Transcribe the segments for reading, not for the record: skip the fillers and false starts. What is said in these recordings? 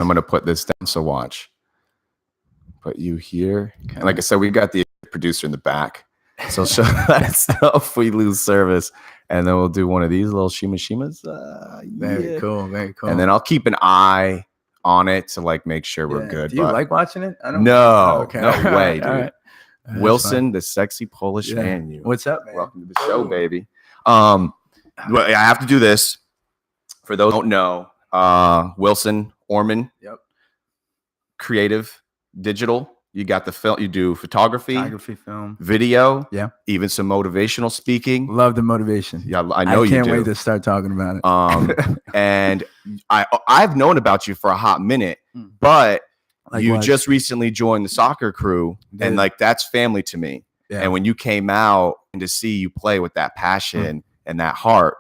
I'm gonna put this down. So watch. Put you here, and like I said, we got the producer in the back, so show that stuff. We lose service, and then we'll do one of these little shimas. Very cool, very cool. And then I'll keep an eye on it to like make sure we're good. Do you like watching it? I don't no, okay. no way, dude. Right. Wilson, the sexy Polish man. You. What's up, man? Welcome to the show, baby. Well, I have to do this. For those who don't know, Wilson Orman. Yep. Creative, digital. You got the film. You do photography, film, video. Yeah. Even some motivational speaking. Love the motivation. Yeah, I know you do. I can't wait to start talking about it. And I've known about you for a hot minute, but you just recently joined the soccer crew, and like that's family to me. Yeah. And when you came out and to see you play with that passion and that heart,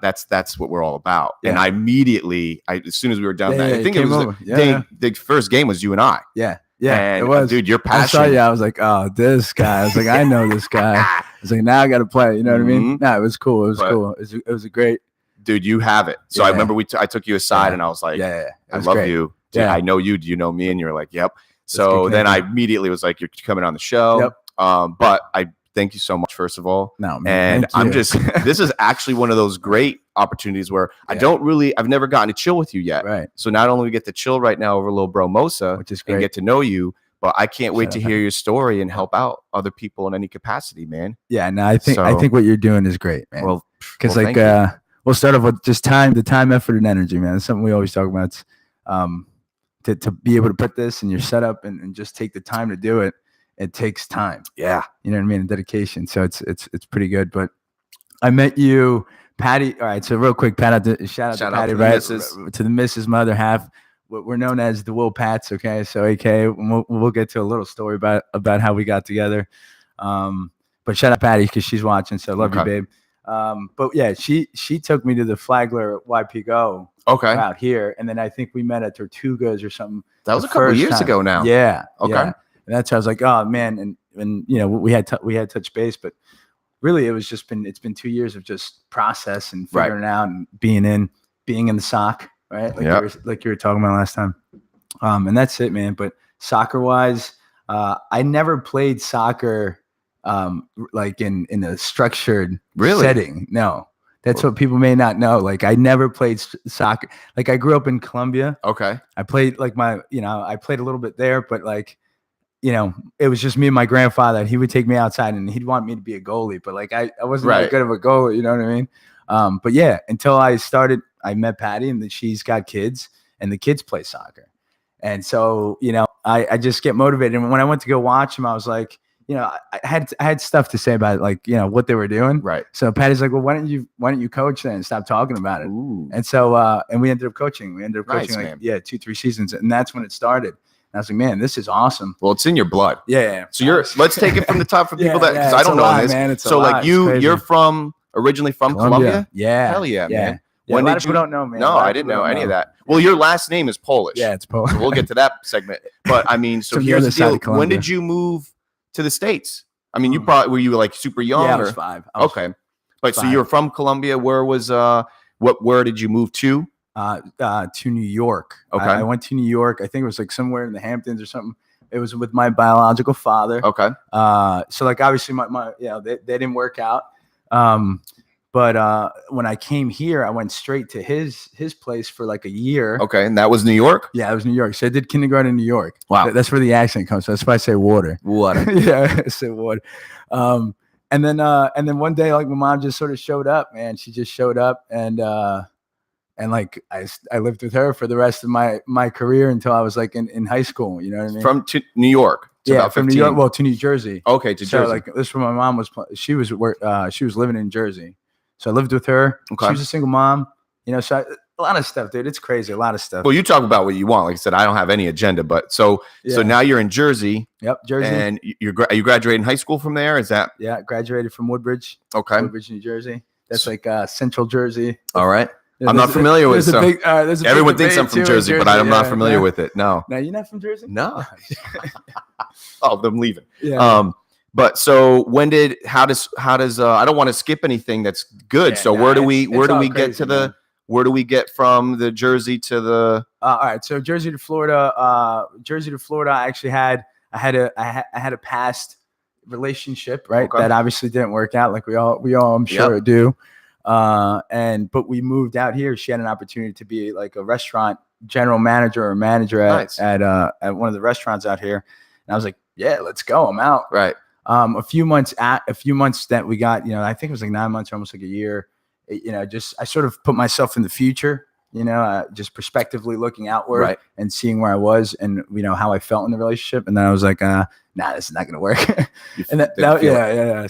that's what we're all about. Yeah. And I immediately, as soon as we were done, I think it was the first game was you and I. Yeah. Yeah, and, it was. Dude, your passion. I saw you. I was like, oh, this guy. I was like, I know this guy. I was like, now I got to play. You know what I mean? No, it was cool. It was cool. It was a great. Dude, you have it. So I remember I took you aside and I was like, I love you. Dude, I know you. Do you know me? And you're like, yep. So then I immediately was like, you're coming on the show. Yep. But I thank you so much, first of all. No, man. And I'm just, this is actually one of those great opportunities where I've never gotten to chill with you yet. Right. So not only we get to chill right now over a little bro Mosa, which is great, and get to know you, but I can't wait to hear your story and help out other people in any capacity, man. Yeah, no, I think what you're doing is great, man. Well, because we'll start off with just the time, effort, and energy, man. It's something we always talk about. It's, to be able to put this in your setup and just take the time to do it. It takes time. Yeah. You know what I mean? And dedication. So it's pretty good. But I met you, Patty. All right. So real quick, shout out to Patty, right? To the missus, my other half. We're known as the Will Pats. Okay. So AK, we'll get to a little story about how we got together. But shout out Patty because she's watching. So love you, babe. But yeah, she took me to the Flagler YP Go. Okay. Out here. And then I think we met at Tortugas or something. That was a couple years ago now. Yeah. Okay. Yeah. And that's how I was like, oh man, and you know we had touch base, but really it's been 2 years of just process and figuring out and being in the sock, right? Like you were talking about last time, and that's it, man. But soccer wise, I never played soccer like in a structured setting. No, that's what people may not know. Like I never played soccer. Like I grew up in Colombia. Okay, I played I played a little bit there, but like. You know, it was just me and my grandfather. He would take me outside and he'd want me to be a goalie, but like I wasn't that good of a goalie, you know what I mean? But yeah, until I met Patty and she's got kids and the kids play soccer. And so, you know, I just get motivated. And when I went to go watch them, I was like, you know, I had stuff to say about like, you know, what they were doing. Right. So Patty's like, well, why don't you coach then and stop talking about it? Ooh. And so, and we ended up coaching. We ended up coaching 2-3 seasons. And that's when it started. And I was like, man, this is awesome. Well, it's in your blood. Yeah. So let's take it from the top for people because I don't know this. Man, so like you're originally from Colombia? Yeah. Hell yeah, man. Yeah, a lot of people don't know, man. No, I didn't know any of that. Well, your last name is Polish. Yeah, it's Polish. So we'll get to that segment. But I mean, so here's the deal. When did you move to the States? I mean, were you like super young? Yeah, I was 5. Okay. But so you're from Colombia. Where did you move to? To New York. Okay. I went to New York. I think it was like somewhere in the Hamptons or something. It was with my biological father. Okay. So like obviously my they didn't work out. But when I came here, I went straight to his place for like a year. Okay, and that was New York? Yeah, it was New York. So I did kindergarten in New York. Wow. That's where the accent comes from. That's why I say water. Water. Yeah, I say water. And then one day, like my mom just sort of showed up, man. She just showed up and like I lived with her for the rest of my career until I was like in high school. You know what I mean? From New York. From New York. Well, to New Jersey. Okay, to Jersey. Like this is where my mom was. She was living in Jersey, so I lived with her. Okay. She was a single mom. You know, so a lot of stuff, dude. It's crazy. A lot of stuff. Well, you talk about what you want. Like I said, I don't have any agenda, but so now you're in Jersey. Yep, Jersey. And you graduating high school from there? Is that? Yeah, graduated from Woodbridge. Okay. Woodbridge, New Jersey. That's like Central Jersey. All right. Yeah, I'm not familiar with it. Everyone thinks I'm from Jersey, but I'm not familiar with it. No. Now you're not from Jersey? No. Oh, I'm leaving. Yeah. But so how does I don't want to skip anything that's good. So where do we get from the Jersey to the All right. So Jersey to Florida. I actually had a past relationship, right? That obviously didn't work out, like we all I'm sure do. But we moved out here. She had an opportunity to be like a restaurant general manager or manager at one of the restaurants out here. And I was like, yeah, let's go. I'm out. Right. A few months that we got, I think it was like 9 months or almost like a year. I sort of put myself in the future, just prospectively looking outward and seeing where I was and, how I felt in the relationship. And then I was like, nah, this is not going to work. And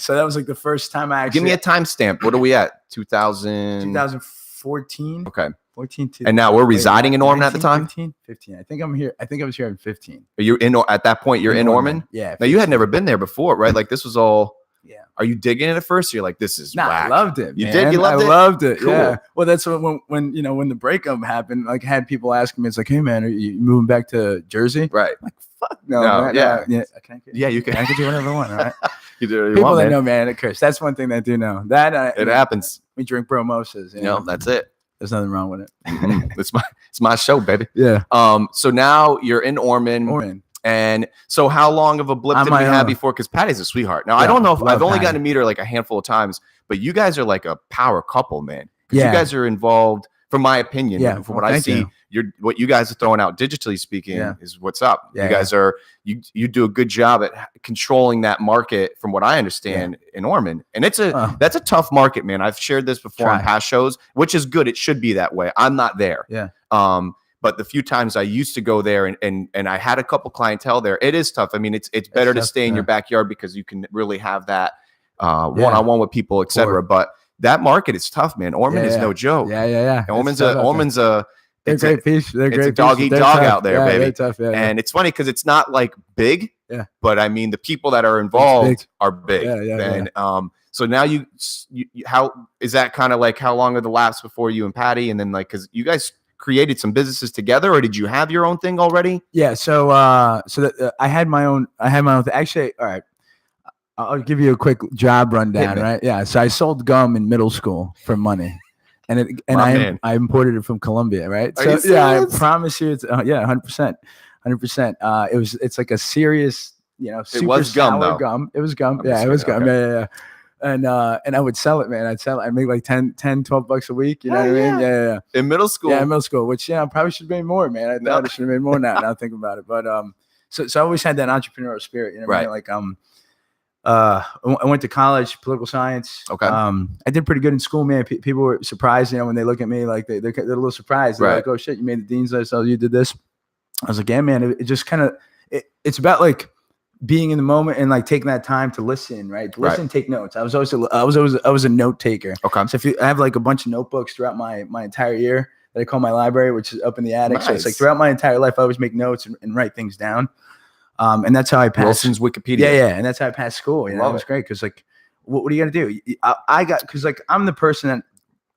so that was like the first time I actually. Give me a timestamp. What are we at? 2014. Okay. 14. And now we're residing in Norman 19, at the time? 15. I think I'm here. I think I was here in 15. Are you at that point, you're in Norman? Yeah. 15. Now you had never been there before, right? Like this was all. Yeah. Are you digging it at first? Or you're like, this is whack. I loved it. You did? You loved it? I loved it. Cool. Yeah. Well, that's when the breakup happened, like I had people asking me, it's like, hey man, are you moving back to Jersey? Right. I'm like, fuck no, man. Yeah. Yeah. You can. I can do whatever I want, right? You do what you people want, that man. know, man, it curse. That's one thing that I do know. That it happens. We drink bromosas. That's it. There's nothing wrong with it. It's my show, baby. Yeah. So now you're in Ormond. And so how long of a blip did we have before? Because Patty's a sweetheart. Now, I don't know if I've only gotten to meet her like a handful of times, but you guys are like a power couple, man. Because you guys are involved, from my opinion, from what I see, what you guys are throwing out digitally speaking is what's up. You guys are, you do a good job at controlling that market from what I understand in Ormond. And that's a tough market, man. I've shared this before on past shows, which is good. It should be that way. I'm not there. Yeah. But the few times I used to go there and I had a couple clientele there, it is tough. I mean, it's better to stay in your backyard because you can really have that one-on-one with people, etc. But that market is tough, man. Ormond is no joke. Yeah. Ormond's a it's a dog eat dog out there, baby. They're tough, and it's funny because it's not like big, but I mean the people that are involved are big. And so now you how is that kind of like how long are the laps before you and Patty, and then like because you guys created some businesses together, or did you have your own thing already? Yeah. So I had my own. Actually, all right. I'll give you a quick job rundown, right? Yeah. So I sold gum in middle school for money, and I imported it from Colombia, right? I promise you, it's 100%. It's like a serious, super it was gum, sour gum. It was gum. It was gum. Yeah. And I would sell it, man. I'd make like $10-12 a week. You know what I mean? Yeah. In middle school. Yeah, in middle school, which I probably should have made more, man. I thought I should have made more now thinking about it. But so I always had that entrepreneurial spirit, you know what I mean? Like I went to college, political science. Okay. I did pretty good in school, man. People were surprised, when they look at me, like they're a little surprised. They're like, oh shit, you made the dean's list. Oh, you did this. I was like, yeah, man. It just kind of it's about like being in the moment and like taking that time to listen, right? Take notes. I was a note taker. Okay. So I have like a bunch of notebooks throughout my entire year that I call my library, which is up in the attic. Nice. So it's like throughout my entire life, I always make notes and write things down. And that's how I passed. Wilson's Wikipedia. Yeah. And that's how I passed school. It was great. Cause like, what are you going to do? Cause like, I'm the person that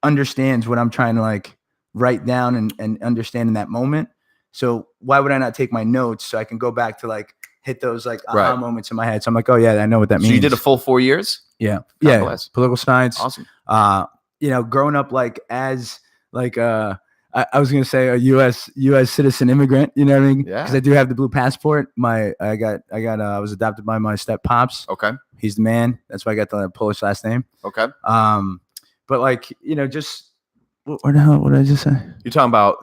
understands what I'm trying to like write down and understand in that moment. So why would I not take my notes so I can go back to like hit those like aha moments in my head? So I'm like, oh yeah, I know what that means. So you did a full 4 years? Yeah. Yeah. Political science. Awesome. Growing up like as like, I was gonna say a U.S. citizen immigrant, you know what I mean? Yeah. Because I do have the blue passport. I was adopted by my step pops. Okay. He's the man. That's why I got the Polish last name. Okay. But like just what the hell? What did I just say? You're talking about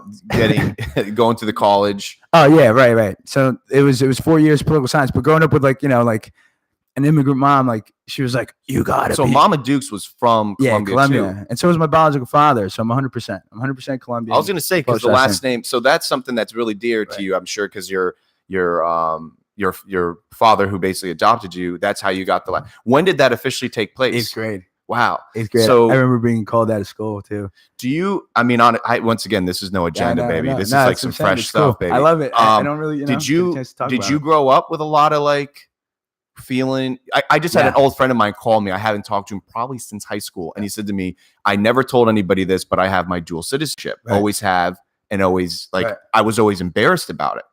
going to the college. Oh yeah, right. So it was 4 years political science, but growing up with like like an immigrant mom, like she was like, you got it. So Mama Dukes was from Colombia too. And so was my biological father. So I'm 100%. I'm 100% Colombian. I was gonna say because the last name. So that's something that's really dear to you, I'm sure, because your father who basically adopted you. That's how you got the last. When did that officially take place? 8th grade. Wow. 8th grade. So I remember being called out of school too. Do you? I mean, once again, this is no agenda, baby. This is like some fresh stuff, baby. I love it. I don't really. Did you grow up with a lot of like? Feeling I just had an old friend of mine call me. I haven't talked to him probably since high school, and he said to me, I never told anybody this, but I have my dual citizenship. Always have, and always I was always embarrassed about it.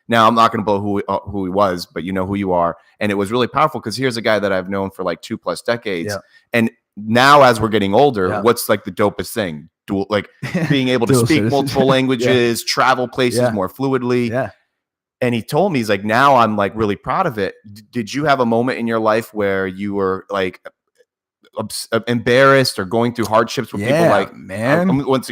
Now I'm not going to blow who he was, but you know who you are, and it was really powerful because here's a guy that I've known for like 2+ decades, and now as we're getting older, what's like the dopest thing? like being able to speak multiple languages, travel places more fluidly. Yeah. And he told me, he's like, now I'm like really proud of it. Did you have a moment in your life where you were like embarrassed or going through hardships with people like, man? It was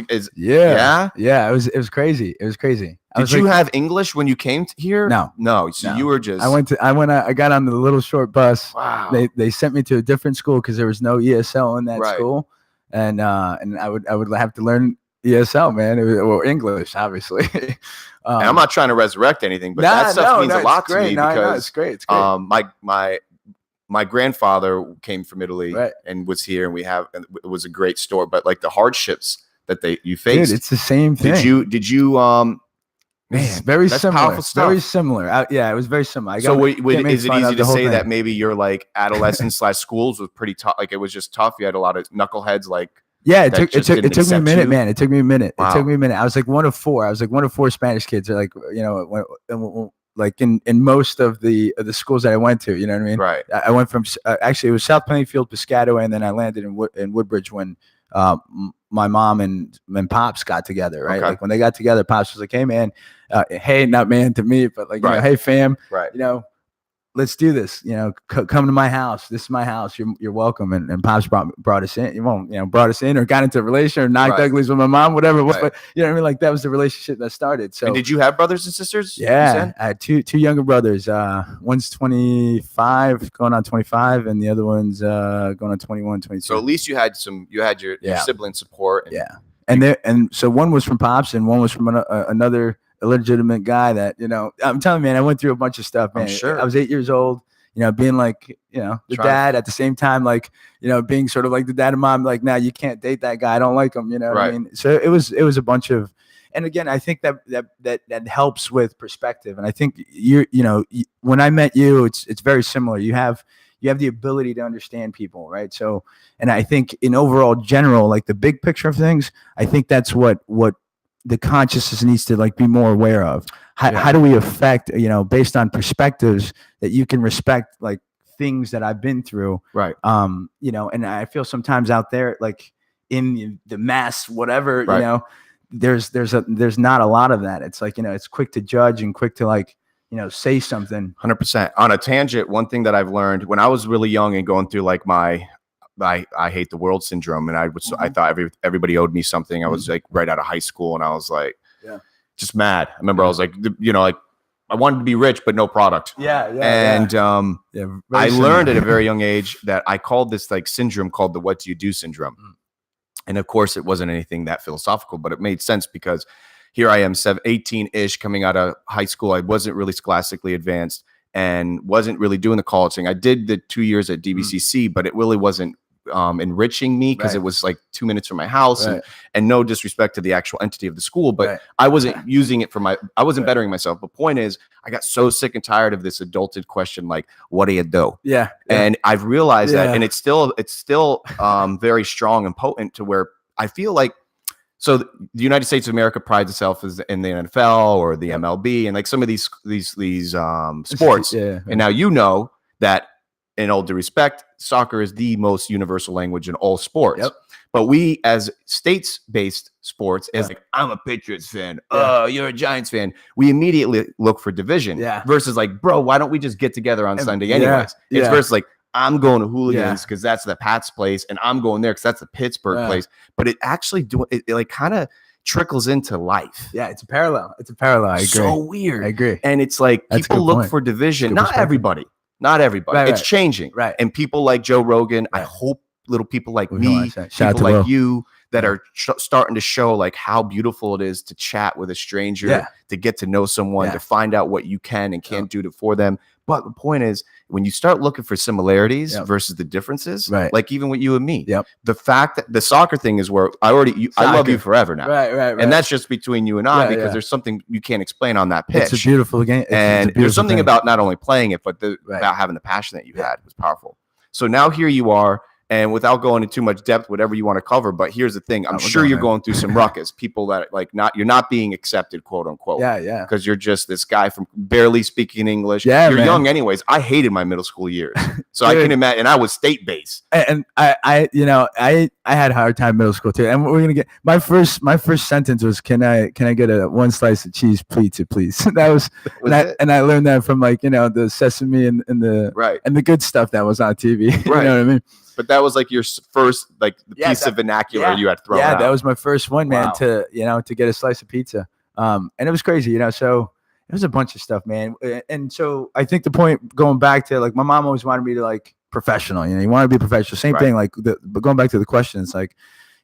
crazy. It was crazy. Did you have English when you came here? No. So you were just. I got on the little short bus. Wow. They sent me to a different school because there was no ESL in that school, and I would have to learn ESL, man, or English, obviously. And I'm not trying to resurrect anything, but that stuff means a lot to me because it's great. It's great. My grandfather came from Italy and was here, and it was a great story. But like the hardships that you faced, dude, it's the same thing. Did you man, very that's similar. Powerful stuff. Very similar. It was very similar. So is it easy to say that maybe your like adolescence / schools was pretty tough? Like it was just tough. You had a lot of knuckleheads like. Yeah, it took me a minute, man. It took me a minute. Wow. It took me a minute. I was like one of four. Spanish kids. Like, you know, like in most of the schools that I went to, you know what I mean? Right. I went from actually it was South Plainfield, Piscataway, and then I landed in Woodbridge when my mom and Pops got together. Right. Okay. Like when they got together, Pops was like, "Hey, man, hey, not man to me, but like, you know, hey, fam, you know, let's do this. You know, come to my house. This is my house. You're welcome." And Pops brought us in. Brought us in, or got into a relationship, or knocked uglies with my mom, whatever. But you know what I mean? Like that was the relationship that started. So, and did you have brothers and sisters? Yeah, I had two younger brothers. One's 25, going on 25, and the other one's going on 21, 22. So at least you had your sibling support. And so one was from Pops, and one was from another illegitimate guy that, you know, I'm telling you, man, I went through a bunch of stuff, man. I'm sure. I was 8 years old, you know, being like, you know, the dad at the same time, like, you know, being sort of like the dad and mom, like, now you can't date that guy. I don't like him, you know what I mean? So it was a bunch of, and again, I think that helps with perspective. And I think when I met you, it's very similar. You have the ability to understand people, right? So, and I think in overall general, like the big picture of things, I think that's what the consciousness needs to like be more aware of. How do we affect, you know, based on perspectives that you can respect, like things that I've been through. Right. You know, and I feel sometimes out there, like in the mass, whatever, you know, there's not a lot of that. It's like, you know, it's quick to judge and quick to like, you know, say something. 100%. On a tangent, one thing that I've learned when I was really young and going through like I hate the world syndrome, and I thought everybody owed me something. I was like right out of high school, and I was like, just mad. I remember I was like, you know, like I wanted to be rich, but no product. And I learned at a very young age that I called this like syndrome called the "what do you do" syndrome. And of course, it wasn't anything that philosophical, but it made sense because here I am, 18-ish, coming out of high school. I wasn't really scholastically advanced and wasn't really doing the college thing. I did the 2 years at DBCC, but it really wasn't enriching me because it was like 2 minutes from my house, and no disrespect to the actual entity of the school, but I wasn't using it for I wasn't bettering myself. But point is, I got so sick and tired of this adulted question, like, what do you do? And I've realized that, and it's still very strong and potent to where I feel like, so the United States of America prides itself as in the NFL or the MLB and like some of these sports. And now, you know, that in all due respect, soccer is the most universal language in all sports. But we, as states-based sports, as like, I'm a Patriots fan, you're a Giants fan, we immediately look for division. Versus like, bro, why don't we just get together on Sunday anyways? It's versus like, I'm going to Hooligans because that's the Pats place, and I'm going there because that's the Pittsburgh place. But it actually it like kind of trickles into life. It's a parallel. I agree. So weird. I agree. And it's like people look for division. Not everybody. It's changing. And people like Joe Rogan, I hope little people like me, people like you that are starting to show like how beautiful it is to chat with a stranger, to get to know someone, to find out what you can and can't do for them. But the point is, when you start looking for similarities versus the differences, like even with you and me, the fact that the soccer thing is where I love you forever now. And that's just between you and I, because there's something you can't explain on that pitch. It's a beautiful game. And there's something about not only playing it, but about having the passion that you had was powerful. So now here you are And without going into too much depth, whatever you want to cover, but here's the thing: I'm sure you're going through some ruckus. People that like you're not being accepted, quote unquote. Yeah. Because you're just this guy from barely speaking English. Yeah, you're man. young, anyways. I hated my middle school years, so I can imagine. And I was state based. And I had a hard time middle school too. And we're gonna get my first sentence was, "Can I get a 1 slice of cheese, please?" That was, and I learned that from like the Sesame and the good stuff that was on TV. You know what I mean? But that was like your first piece of vernacular you had thrown out. Yeah, that was my first one, man. Wow. To get a slice of pizza, and it was crazy, So it was a bunch of stuff, man. And so I think the point, going back to like, my mom always wanted me to like professional. You want to be professional. Same thing. Like, but going back to the question, it's like,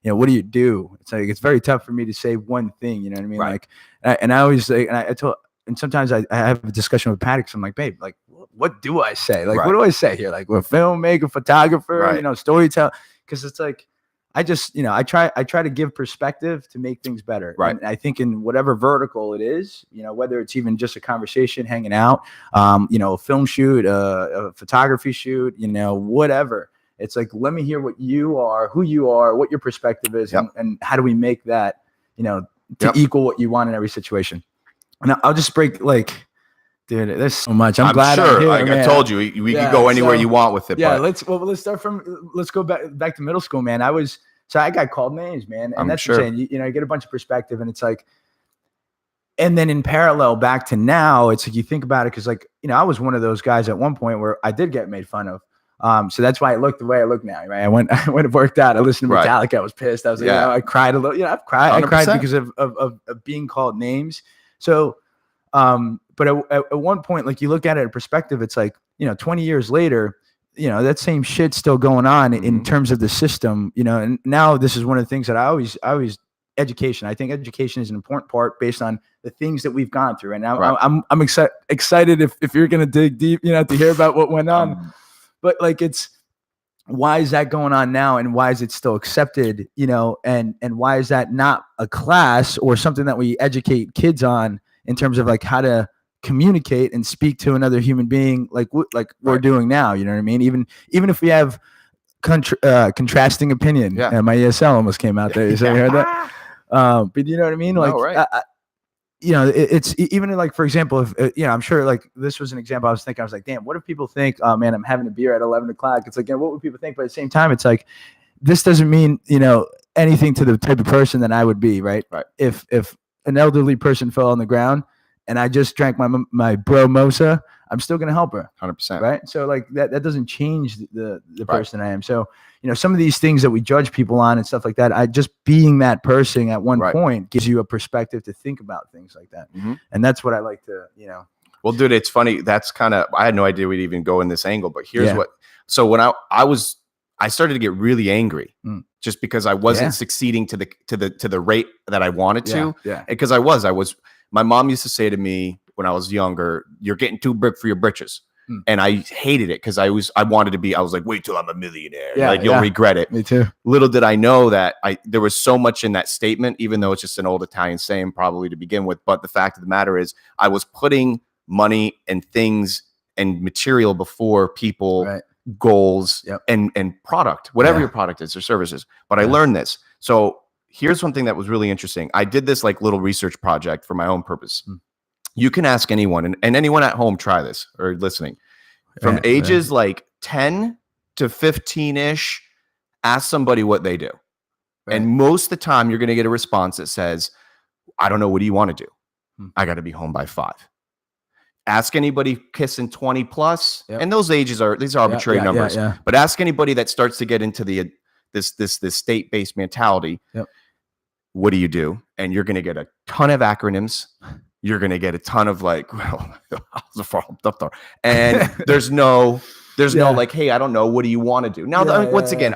what do you do? It's like it's very tough for me to say one thing. You know what I mean? Right. Like, and I always like, and I told. And sometimes I have a discussion with Patrick. I'm like, babe, like, what do I say? Like, what do I say here? Like, we're a filmmaker, photographer, storyteller. Because it's like, I just, I try to give perspective to make things better. Right. And I think in whatever vertical it is, whether it's even just a conversation, hanging out, a film shoot, a photography shoot, whatever. It's like, let me hear what you are, who you are, what your perspective is, and how do we make that, to equal what you want in every situation. And I'll just break, like, dude, there's so much. I'm glad sure. I'm here, I told you, we can go anywhere you want with it. Yeah, let's go back to middle school, man. I got called names, man. And that's what I'm saying. You get a bunch of perspective, and it's like, and then in parallel back to now, it's like, you think about it, because like, I was one of those guys at one point where I did get made fun of. So that's why I look the way I look now. Right? I went and worked out. I listened to Metallica. I was pissed. I was like, I cried a little. I've cried. 100%. I cried because of being called names. So, but at one point, like, you look at it in perspective, it's like, 20 years later, that same shit's still going on in terms of the system, and now this is one of the things that I always education. I think education is an important part based on the things that we've gone through. And now I'm excited if you're going to dig deep, to hear about what went on, but like, it's, why is that going on now? And why is it still accepted, and why is that not a class or something that we educate kids on, in terms of like how to communicate and speak to another human being, like we're doing now, you know what I mean? Even if we have contrasting opinion. Yeah. And my ESL almost came out there. So you heard that? But you know what I mean? Like, it's even like, for example, if I'm sure like this was an example. I was like, damn, what if people think, oh man, I'm having a beer at 11 o'clock. It's like, what would people think? But at the same time, it's like, this doesn't mean, anything to the type of person that I would be, right? Right. If an elderly person fell on the ground and I just drank my bro Mosa, I'm still going to help her. 100%. Right. So like that doesn't change the person I am. So, some of these things that we judge people on and stuff like that, just being that person at one point gives you a perspective to think about things like that. Mm-hmm. And that's what I like to, Well, dude, it's funny. That's I had no idea we'd even go in this angle, but here's so when I started to get really angry just because I wasn't succeeding to the rate that I wanted to. Yeah. Because I was, my mom used to say to me when I was younger, "You're getting too big for your britches." And I hated it because I was like, wait till I'm a millionaire. Yeah, you'll regret it. Me too. Little did I know that there was so much in that statement, even though it's just an old Italian saying probably to begin with. But the fact of the matter is I was putting money and things and material before people, goals, and product, whatever your product is or services. But I learned this. So here's one thing that was really interesting. I did this like little research project for my own purpose. You can ask anyone, and anyone at home, try this or listening. From ages like 10 to 15-ish, ask somebody what they do. Right. And most of the time, you're going to get a response that says, I don't know, what do you want to do? I got to be home by 5. Ask anybody kissing 20 plus, and these are arbitrary numbers. Yeah. But ask anybody that starts to get into this state-based mentality. Yep. What do you do? And you're going to get a ton of acronyms. You're going to get a ton of like, and there's no like, hey, I don't know. What do you want to do? Now, again,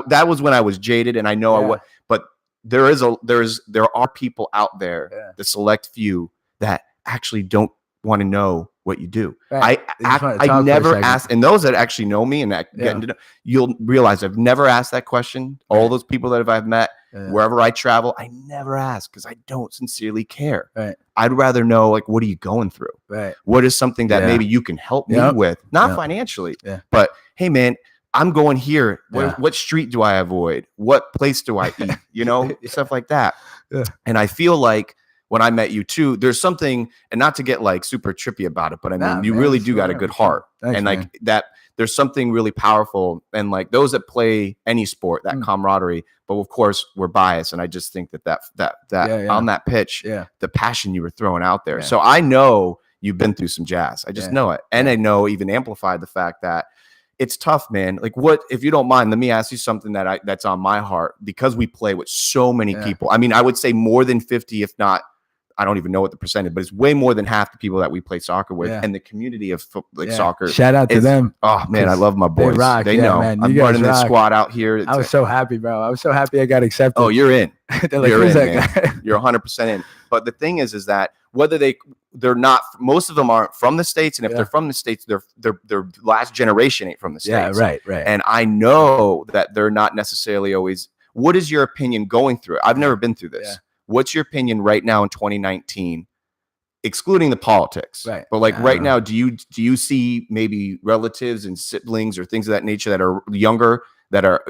that was when I was jaded, and I know but there are people out there, the select few, that actually don't want to know what you do. Right. I never asked, and those that actually know me and that get into know, you'll realize I've never asked that question. All those people that I've met, wherever I travel, I never ask because I don't sincerely care. Right. I'd rather know, like, what are you going through? Right. What is something that maybe you can help me with? Not financially, but hey, man, I'm going here. What street do I avoid? What place do I eat? You know, stuff like that. Yeah. And I feel like when I met you too, there's something, and not to get like super trippy about it, but I mean, you really do got a good heart. Thanks, and like man. that, there's something really powerful. And like those that play any sport, that camaraderie, but of course we're biased. And I just think that on that pitch, the passion you were throwing out there. So I know you've been through some jazz. I just know it. And I know even amplified the fact that it's tough, man. Like, what, if you don't mind, let me ask you something that's on my heart, because we play with so many people. I mean, I would say more than 50, if not, I don't even know what the percentage, but it's way more than half the people that we play soccer with, and the community of soccer. Shout out to them. Oh man, I love my boys. They rock. They know. Man, I'm running this squad out here. I was so happy, bro. I was so happy I got accepted. Oh, you're in. Like, you're in, man. You're 100% in. But the thing is that whether they're not, most of them aren't from the States, and if they're from the States, their last generation ain't from the States. Yeah, right. And I know that they're not necessarily always. What is your opinion going through it? I've never been through this. What's your opinion right now in 2019? Excluding the politics, right? But like right now, do you see maybe relatives and siblings or things of that nature that are younger that are?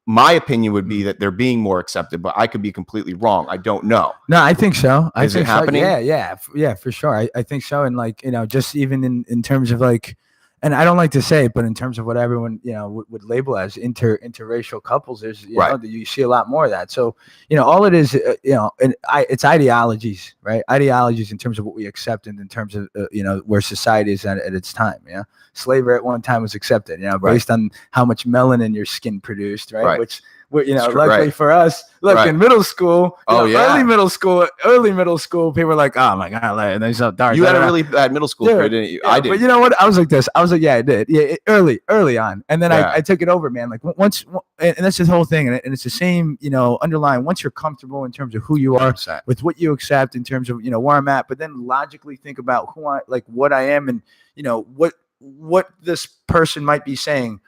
My opinion would be that they're being more accepted, but I could be completely wrong. I don't know. No, I think so. Is it happening? Yeah, for sure. I think so. And like, you know, just even in terms of like, and I don't like to say it, but in terms of what everyone, you know, would label as interracial couples, there's, you know, you see a lot more of that. So, you know, all it is, you know, and it's ideologies, right? Ideologies in terms of what we accept and in terms of, you know, where society is at its time. You know, slavery at one time was accepted, you know, based on how much melanin your skin produced, right? Which, you know, luckily for us, in middle school, early middle school, people were like, "Oh my god, like, they're so dark." You had a really bad middle school period, didn't you? I did. But you know what? I was like this. I was like, yeah, I did. Yeah, early on, and then I took it over, man. Like once, and that's the whole thing, and it's the same, you know, underlying. Once you're comfortable in terms of who you are, 100%. With what you accept in terms of, you know, where I'm at, but then logically think about who I like, what I am, and you know what this person might be saying,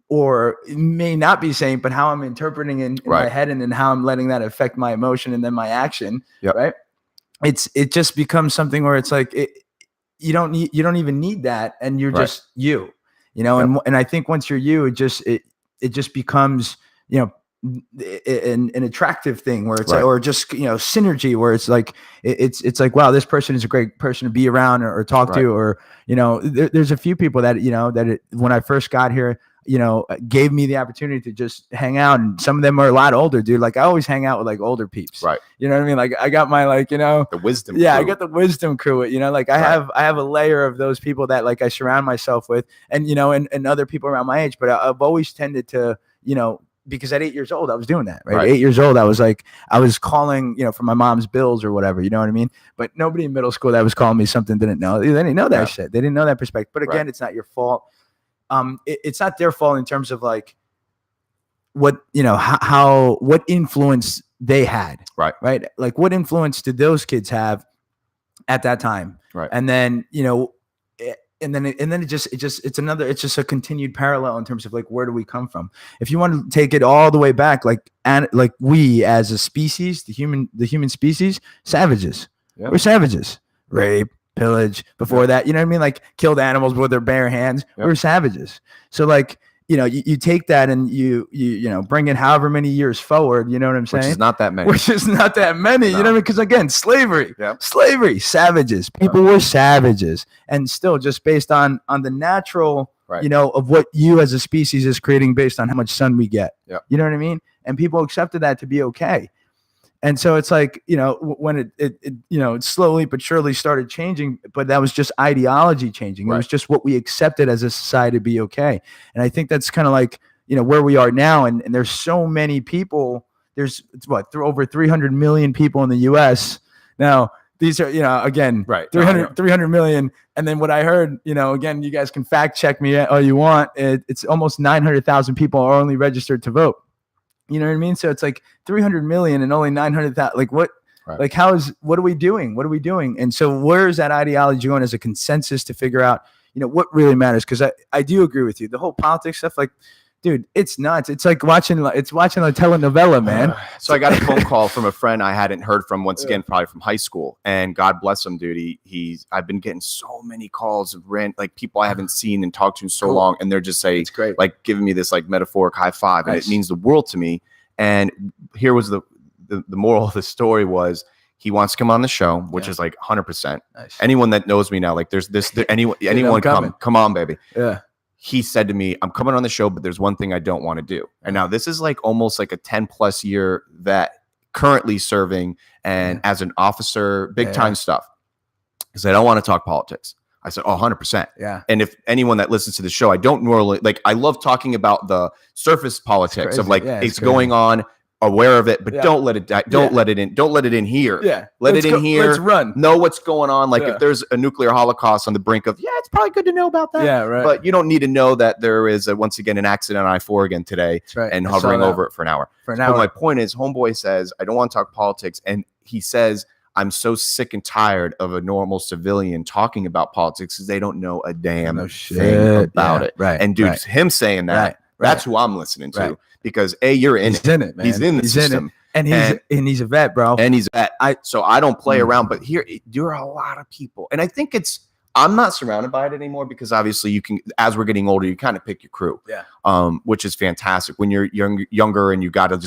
or may not be saying, but how I'm interpreting in my head, and then how I'm letting that affect my emotion and then my action. Right. It just becomes something where it's like, you don't even need that. And you're just you know, and I think once you're you, it just becomes, you know, an attractive thing where it's like, or just, you know, synergy where it's like, it's like, wow, this person is a great person to be around or talk to, or, you know, there's a few people that, you know, when I first got here, you know, gave me the opportunity to just hang out, and some of them are a lot older, dude. Like I always hang out with like older peeps, right? You know what I mean? Like I got my, like, you know, the wisdom. Yeah, crew. I got the wisdom crew. You know, like I have a layer of those people that like I surround myself with, and you know, and other people around my age. But I've always tended to, you know, because at 8 years old, I was doing that, right? 8 years old, I was like, I was calling, you know, for my mom's bills or whatever, you know what I mean? But nobody in middle school that was calling me something didn't know. They didn't know that shit. They didn't know that perspective. But again, it's not your fault. It's not their fault in terms of like what, you know, what influence they had, right? Like what influence did those kids have at that time? Right. And then, you know, and then it's just a continued parallel in terms of like, where do we come from? If you want to take it all the way back, like we as a species, the human species, savages, we're savages, rape, pillage, before that, you know what I mean? Like killed animals with their bare hands. We're savages. So like, you know, you take that and you know, bring it however many years forward, you know what I'm saying? Which is not that many. No. You know what I mean? Because again, slavery, savages, people were savages, and still just based on the natural, you know, of what you as a species is creating based on how much sun we get. You know what I mean? And people accepted that to be okay. And so it's like, you know, when it you know, it slowly but surely started changing, but that was just ideology changing. It was just what we accepted as a society to be okay. And I think that's kind of like, you know, where we are now. And there's so many people. There's over 300 million people in the U.S. Now, these are, you know, again, 300 million. And then what I heard, you know, again, you guys can fact check me all you want. It's almost 900,000 people are only registered to vote. You know what I mean? So it's like 300 million and only 900,000. Like what? Like what are we doing? What are we doing? And so where is that ideology going as a consensus to figure out, you know, what really matters? Because I do agree with you. The whole politics stuff, like dude, it's nuts. It's like watching a telenovela, man. So I got a phone call from a friend I hadn't heard from once again, probably from high school. And God bless him, dude. I've been getting so many calls of like people I haven't seen and talked to in so long. And they're just like giving me this like metaphoric high five. And it means the world to me. And here was the moral of the story was, he wants to come on the show, which is like 100%. Nice. Anyone that knows me now, like anyone come on, baby. Yeah. He said to me, I'm coming on the show, but there's one thing I don't want to do. And now this is like almost like a 10+ year vet currently serving and as an officer, big time stuff. He said, I don't want to talk politics. I said, 100%. Yeah. And if anyone that listens to the show, I don't normally like, I love talking about the surface politics of like, it's going on, aware of it, but don't let it die. Don't let it in. Don't let it in here. Yeah. Let it in here. Let's run. Know what's going on. Like if there's a nuclear holocaust on the brink of, it's probably good to know about that. Yeah, right. But you don't need to know that there is once again an accident on I-4 again today and hovering over it for an hour. But my point is, homeboy says, I don't want to talk politics. And he says, I'm so sick and tired of a normal civilian talking about politics because they don't know a damn thing about it. Right. And dude, him saying that, that's who I'm listening to. Because you're in it, man. He's in the system. And he's a vet, bro. And he's a vet. So I don't play around, but here there are a lot of people. And I think I'm not surrounded by it anymore because obviously you can, as we're getting older, you kind of pick your crew. Yeah. Which is fantastic. When you're younger and you got to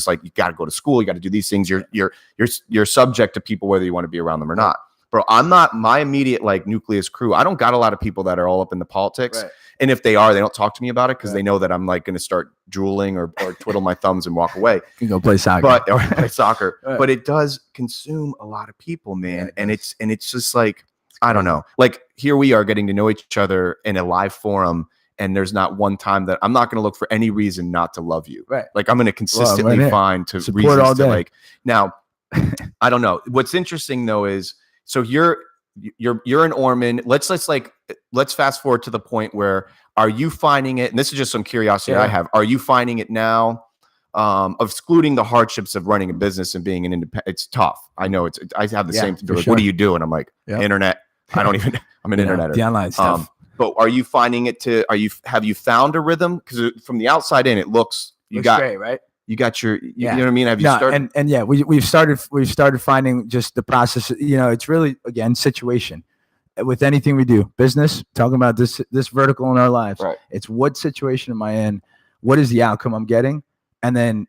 go to school, you got to do these things. You're subject to people whether you want to be around them or not. Bro, I'm not my immediate like nucleus crew. I don't got a lot of people that are all up in the politics. Right. And if they are, they don't talk to me about it because they know that I'm like going to start drooling or twiddle my thumbs and walk away. You can go play soccer. Right. But it does consume a lot of people, man. And it's just like, I don't know. Like here we are getting to know each other in a live forum. And there's not one time that I'm not going to look for any reason not to love you. Right. Like I'm going to consistently find to support reasons all day. to like. Now, I don't know. What's interesting though is, so you're in Ormond. Let's fast forward to the point where are you finding it? And this is just some curiosity I have. Are you finding it now? Excluding the hardships of running a business and being an independent, it's tough. I know I have the same thing. Like, sure. What do you do? And I'm like, internet. I'm an interneter. The online stuff. But are you finding it have you found a rhythm? Because from the outside in, it looks great, right? You got your, you know what I mean? Have you started? And we've started finding just the process. It's really, again, situation with anything we do, business, talking about this vertical in our lives. Right. It's what situation am I in? What is the outcome I'm getting? And then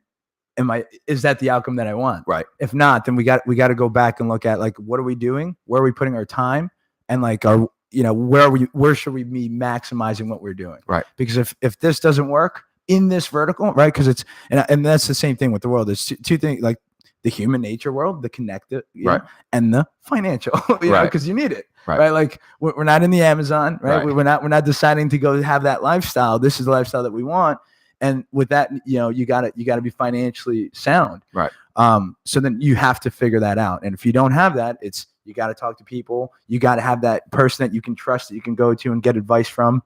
is that the outcome that I want? Right. If not, then we got to go back and look at like, what are we doing? Where are we putting our time? And like, where should we be maximizing what we're doing? Right. Because if this doesn't work in this vertical, right? Because it's, and that's the same thing with the world. There's two things, like the human nature world, the connected, know, and the financial, because you need it, right? Like we're not in the Amazon, right? We're not deciding to go have that lifestyle. This is the lifestyle that we want. And with that, you gotta be financially sound. Right. So then you have to figure that out. And if you don't have that, you got to talk to people. You got to have that person that you can trust, that you can go to and get advice from,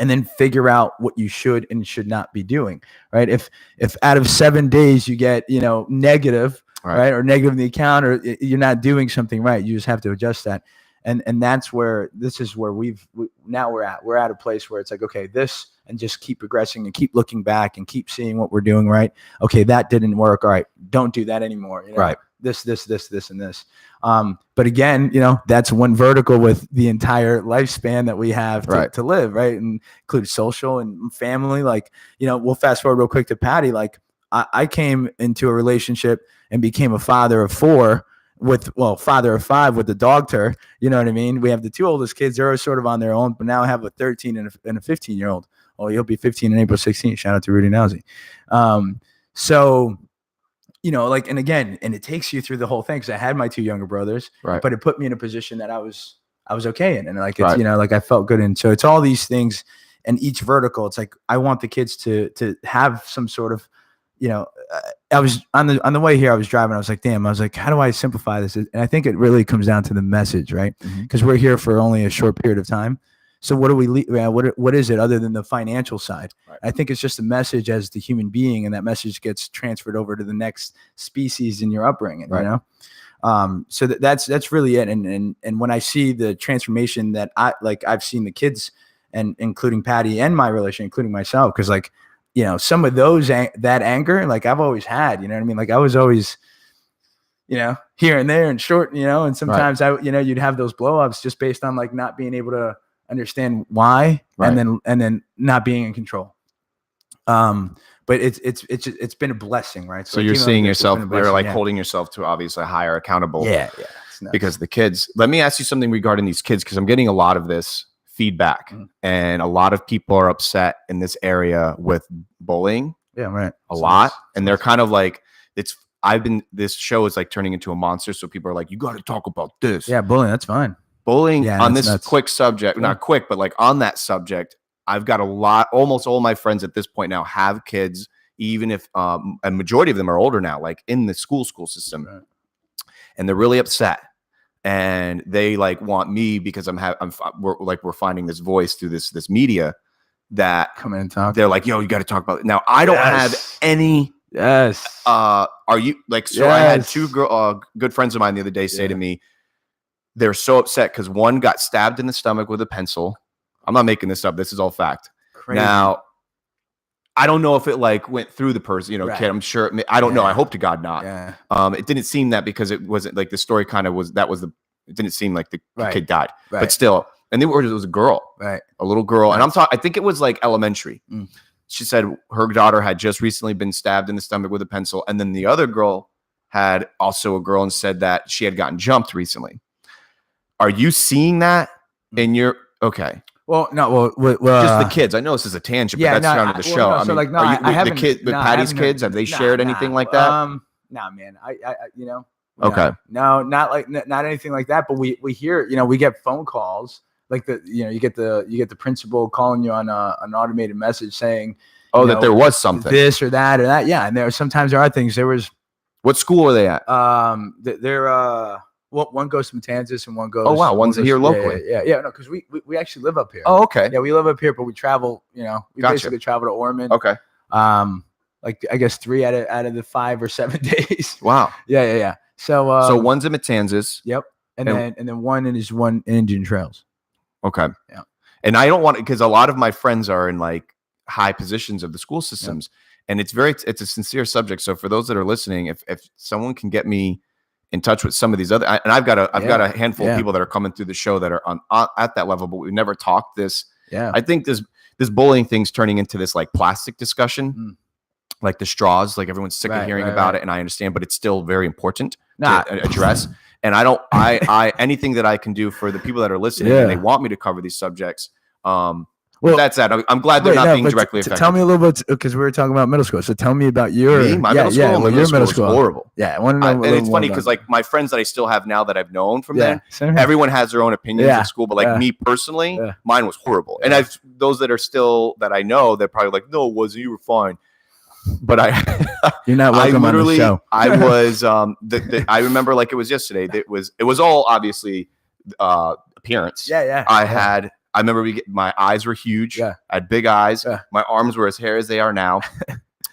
and then figure out what you should and should not be doing. Right. If out of 7 days you get, negative, right. Or negative in the account, or you're not doing something right, you just have to adjust that. And that's where we're at a place where it's like, okay, this, and just keep progressing and keep looking back and keep seeing what we're doing right. Okay, that didn't work. All right, don't do that anymore. Right. This, and this. But again, that's one vertical with the entire lifespan that we have to live, right? And include social and family. Like, we'll fast forward real quick to Patty. Like, I came into a relationship and became a father of 4 father of 5 with the dog turf. You know what I mean? We have the 2 oldest kids. They're sort of on their own, but now I have a 13 and a 15-year-old. Oh, he'll be 15 in April 16th. Shout out to Rudy Nowsy. So, and again, and it takes you through the whole thing, because I had my 2 younger brothers, but it put me in a position that I was okay in, and like it's like I felt good in. So it's all these things, and each vertical, it's like I want the kids to have some sort of, I was on the way here, I was driving, I was like, damn, how do I simplify this? And I think it really comes down to the message, right? Because we're here for only a short period of time. So what do we what is it other than the financial side? Right. I think it's just a message as the human being, and that message gets transferred over to the next species in your upbringing, So that's really it. And when I see the transformation that I've seen the kids, and including Patty and my relation, including myself, because like you know, some of those, that anger, like I've always had, you know what I mean? Like I was always, you know, here and there and short, you know, and sometimes you'd have those blow ups just based on like not being able to understand why, and then not being in control. But it's been a blessing, right? So you're seeing yourself, or like holding yourself to obviously a higher accountable. Yeah. Because the kids, let me ask you something regarding these kids, because I'm getting a lot of this feedback, and a lot of people are upset in this area with bullying. Yeah, right. A lot. And they're kind of like, this show is like turning into a monster. So people are like, you got to talk about this. Yeah, bullying, that's fine. Bullying on this quick subject, not quick, but like on that subject, I've got almost all my friends at this point now have kids, even if a majority of them are older now, like in the school system. Right. And they're really upset. And they like want me, because we're finding this voice through this media that come in and talk. They're like, yo, you got to talk about it. Now, I don't have any. Yes. Are you like, so I had two good friends of mine the other day say to me, they're so upset because one got stabbed in the stomach with a pencil. I'm not making this up. This is all fact. Crazy. Now, I don't know if it like went through the person, you know, kid. I'm sure. I don't know. I hope to God not. Yeah. It didn't seem that, because it wasn't like the story kind of was. It didn't seem like the kid died, but still. And it was a girl, a little girl. And I think it was like elementary. She said her daughter had just recently been stabbed in the stomach with a pencil, and then the other girl had also a girl and said that she had gotten jumped recently. Are you seeing that in your okay? Well, no, well, just the kids. I know this is a tangent, but that's kind of the show. No, so like, no, I haven't. The kid with Patty's kids, have they shared anything like that? Nah, man. I you know. Okay. No, not anything like that. But we hear, you know, we get phone calls like you get the principal calling you on an automated message saying, that there was something, this or that or that. Yeah, and sometimes there are things. There was. What school are they at? They're one goes to Matanzas and one goes. Oh wow, one's here locally. Yeah. No, because we actually live up here. Oh okay. Yeah, we live up here, but we travel. You know, we basically travel to Ormond. Okay. Like I guess 3 out of the 5 or 7 days. Wow. Yeah. So one's in Matanzas. Yep. And then one in Indian Trails. Okay. Yeah. And I don't want it, because a lot of my friends are in like high positions of the school systems, and it's a sincere subject. So for those that are listening, if someone can get me in touch with some of these other, and I've got a handful of people that are coming through the show that are on at that level, but we've never talked this. Yeah. I think this bullying thing's turning into this like plastic discussion, like the straws, like everyone's sick of hearing about it. And I understand, but it's still very important to address. And I anything that I can do for the people that are listening and they want me to cover these subjects. Well, that's that. I'm glad they're not being directly affected. Tell me a little bit, because we were talking about middle school. So tell me about your middle school. My middle school was horrible. Yeah, I want to know. And it's funny because like my friends that I still have now that I've known from then, everyone has their own opinions at school. But like me personally, mine was horrible. And I've those that are still that I know, they're probably like, no, it wasn't. You were fine. But you're not welcome on the show. I was I remember like it was yesterday. It was all obviously appearance. Yeah. I remember my eyes were huge. Yeah. I had big eyes. Yeah. My arms were as hairy as they are now.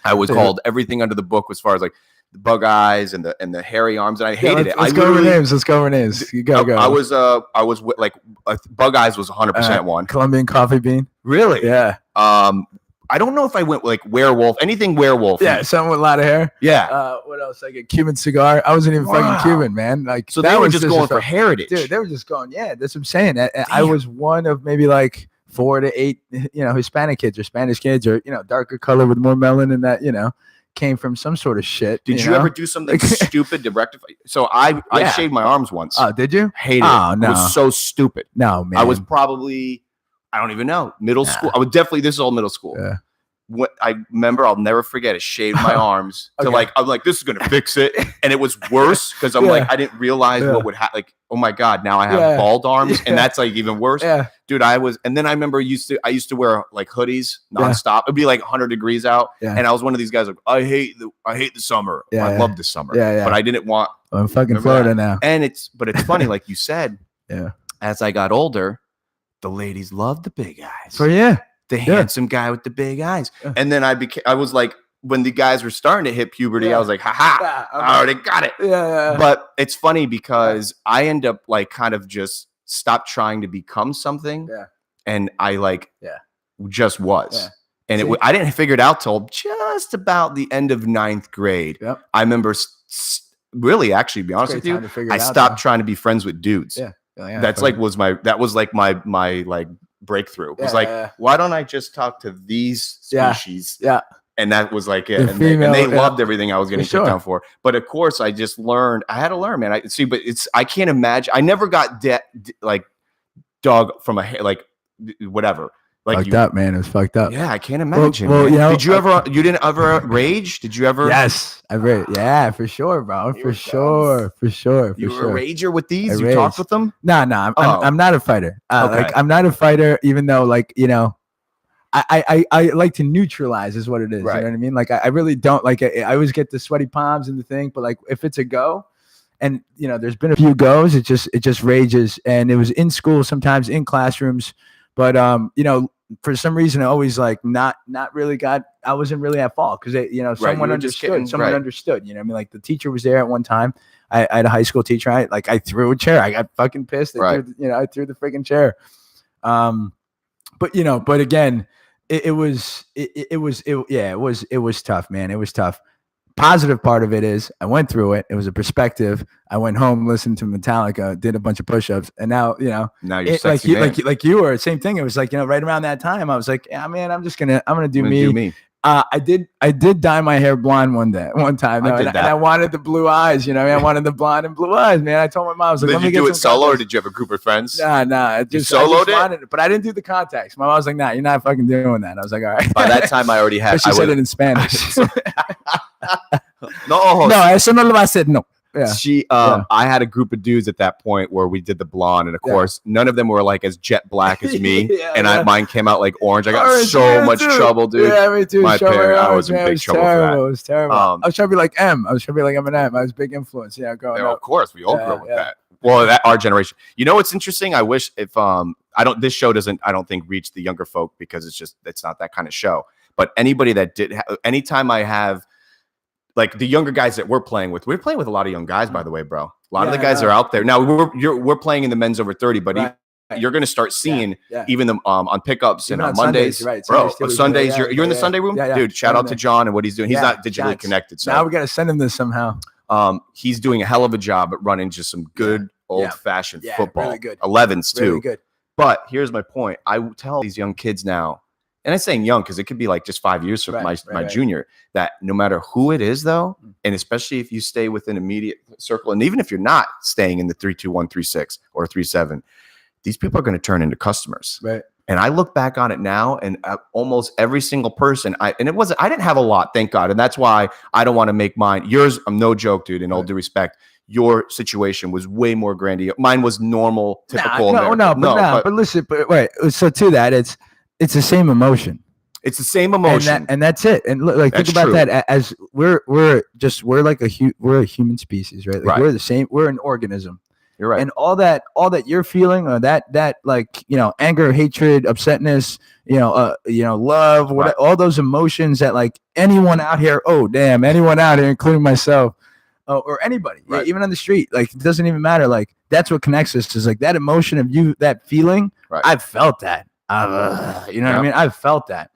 I was called everything under the book as far as like the bug eyes and the hairy arms, and I hated it. Let's go over names. You gotta go. I was like bug eyes was 100% one. Colombian coffee bean. Really? Yeah. I don't know if I went like werewolf, anything werewolf. Yeah, someone with a lot of hair. Yeah. What else? Like a Cuban cigar. I wasn't even fucking Cuban, man. Like, so they were just going for heritage. Dude, they were just going, yeah, that's what I'm saying. I was one of maybe like 4 to 8, Hispanic kids or Spanish kids or, darker color with more melanin and that, came from some sort of shit. Did you ever do something stupid to rectify? So I shaved my arms once. Oh, did you? Hated it. No. It was so stupid. No, man. I was probably, I don't even know, middle school. I would definitely, this is all middle school. Yeah. What I remember, I'll never forget it. Shaved my arms to I'm like, this is gonna fix it, and it was worse because I'm like, I didn't realize what would happen. Like, oh my god, now I have bald arms, and that's like even worse. Yeah, dude, and then I remember I used to wear like hoodies nonstop. It'd be like 100 degrees out, and I was one of these guys like, I hate the summer. I love the summer, but I didn't want. I'm fucking Florida now, and it's funny, like you said. As I got older, the ladies loved the big eyes. So the handsome guy with the big eyes. And then I was like, when the guys were starting to hit puberty, I was like, I already got it. Yeah. But it's funny because I end up like kind of just stopped trying to become something. Yeah. And I just was. Yeah. And I didn't figure it out till just about the end of 9th grade. Yep. I remember really, actually, to be honest with you, I stopped trying to be friends with dudes. Yeah. That's like my like breakthrough. It was why don't I just talk to these species? Yeah. And that was like it. And they loved everything I was getting kicked down for. But of course, I just learned. I had to learn, man. I can't imagine. I never got like dog from like whatever. Like fucked up, man. It was fucked up. Yeah, I can't imagine. Well, did you ever? You didn't ever rage? Did you ever? Yes, I raged. Yeah, for sure, bro. For sure. You were a rager with these? You talked with them? No. I'm not a fighter. Like I'm not a fighter, even though like I like to neutralize is what it is. Right. You know what I mean? Like I really don't like. I always get the sweaty palms and the thing, but like if it's a go. And there's been a few goes. It just rages, and it was in school, sometimes in classrooms. But for some reason, I always like not really I wasn't really at fault because someone understood. Someone understood. You know what I mean? Like the teacher was there at one time. I had a high school teacher. I threw a chair. I got fucking pissed. I threw the freaking chair. But again, it was tough, man. It was tough. Positive part of it is I went through it. It was a perspective. I went home, listened to Metallica, did a bunch of push-ups, and now now you're sexy like you were. Same thing. It was like right around that time. I was like, yeah, man, I'm gonna do me. I did dye my hair blonde one time. And I wanted the blue eyes. I wanted the blonde and blue eyes, man. I told my mom, I was like, did you do it solo or did you have a group of friends? Nah. You soloed it? But I didn't do the contacts. My mom was like, nah, you're not fucking doing that. I was like, all right. By that time, I already had. But she said it in Spanish. No, eso no lo va a hacer, no. Yeah. I had a group of dudes at that point where we did the blonde, and of course, none of them were like as jet black as me. Mine came out like orange. I got so much trouble, dude. Yeah, me too. My parents, I was in big trouble for that. It was terrible. I was trying to be like M. I was trying to be like Eminem. I was a big influence. Yeah, growing up. Of course, we all grew up with that. Well, our generation. What's interesting? I wish if this show doesn't, I don't think reach the younger folk because it's not that kind of show. But anybody that did, anytime I have. Like the younger guys that we're playing with a lot of young guys, by the way, bro. A lot of the guys are out there now. We're playing in the men's over 30, but you're going to start seeing even them on pickups and on Mondays, right? Bro. Sundays, you're in the Sunday room, dude. Shout out to John and what he's doing. He's not digitally connected, so now we got to send him this somehow. He's doing a hell of a job at running just some good old-fashioned football. Really good. 11s too. Really good. But here's my point. I tell these young kids now. And I'm saying young because it could be like just 5 years from my junior, that no matter who it is, though, and especially if you stay within immediate circle, and even if you're not staying in the 3-2-1, 3-6, or 3-7, these people are going to turn into customers. Right. And I look back on it now, and almost every single person, I didn't have a lot, thank God. And that's why I don't want to make mine. Yours, I'm no joke, dude, in all due respect. Your situation was way more grandiose. Mine was normal, typical. But listen, wait. So to that, it's the same emotion. It's the same emotion, and that's it. And like think about that as we're like we're a human species, right? Like we're the same. We're an organism. You're right. And all that you're feeling, or that like anger, hatred, upsetness, love, all those emotions that like anyone out here, including myself, or anybody, even on the street, like it doesn't even matter. Like that's what connects us. Is like that emotion of you, that feeling. Right. I've felt that. What I mean? I've felt that.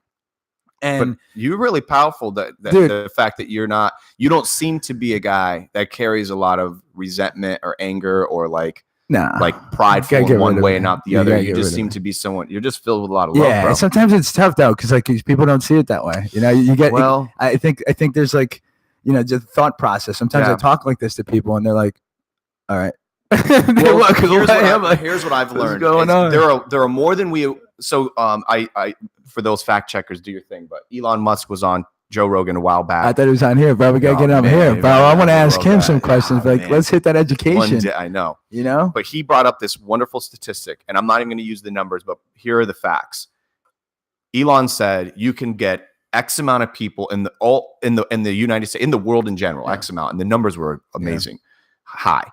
And but you're really powerful that the fact that you don't seem to be a guy that carries a lot of resentment or anger or like prideful in one way and not the other. You just seem to be someone, you're just filled with a lot of love. Yeah, bro. sometimes it's tough though, because like people don't see it that way. You get I think there's like just thought process. Sometimes I talk like this to people and they're like, all right. Here's what I've learned. There are more than we. So I for those fact checkers, do your thing. But Elon Musk was on Joe Rogan a while back. I thought he was on here, bro. We gotta get him here, bro. I want to ask him some questions. Let's hit that education. I know. But he brought up this wonderful statistic, and I'm not even going to use the numbers, but here are the facts. Elon said you can get X amount of people in the United States, in the world in general, X amount, and the numbers were amazing, high.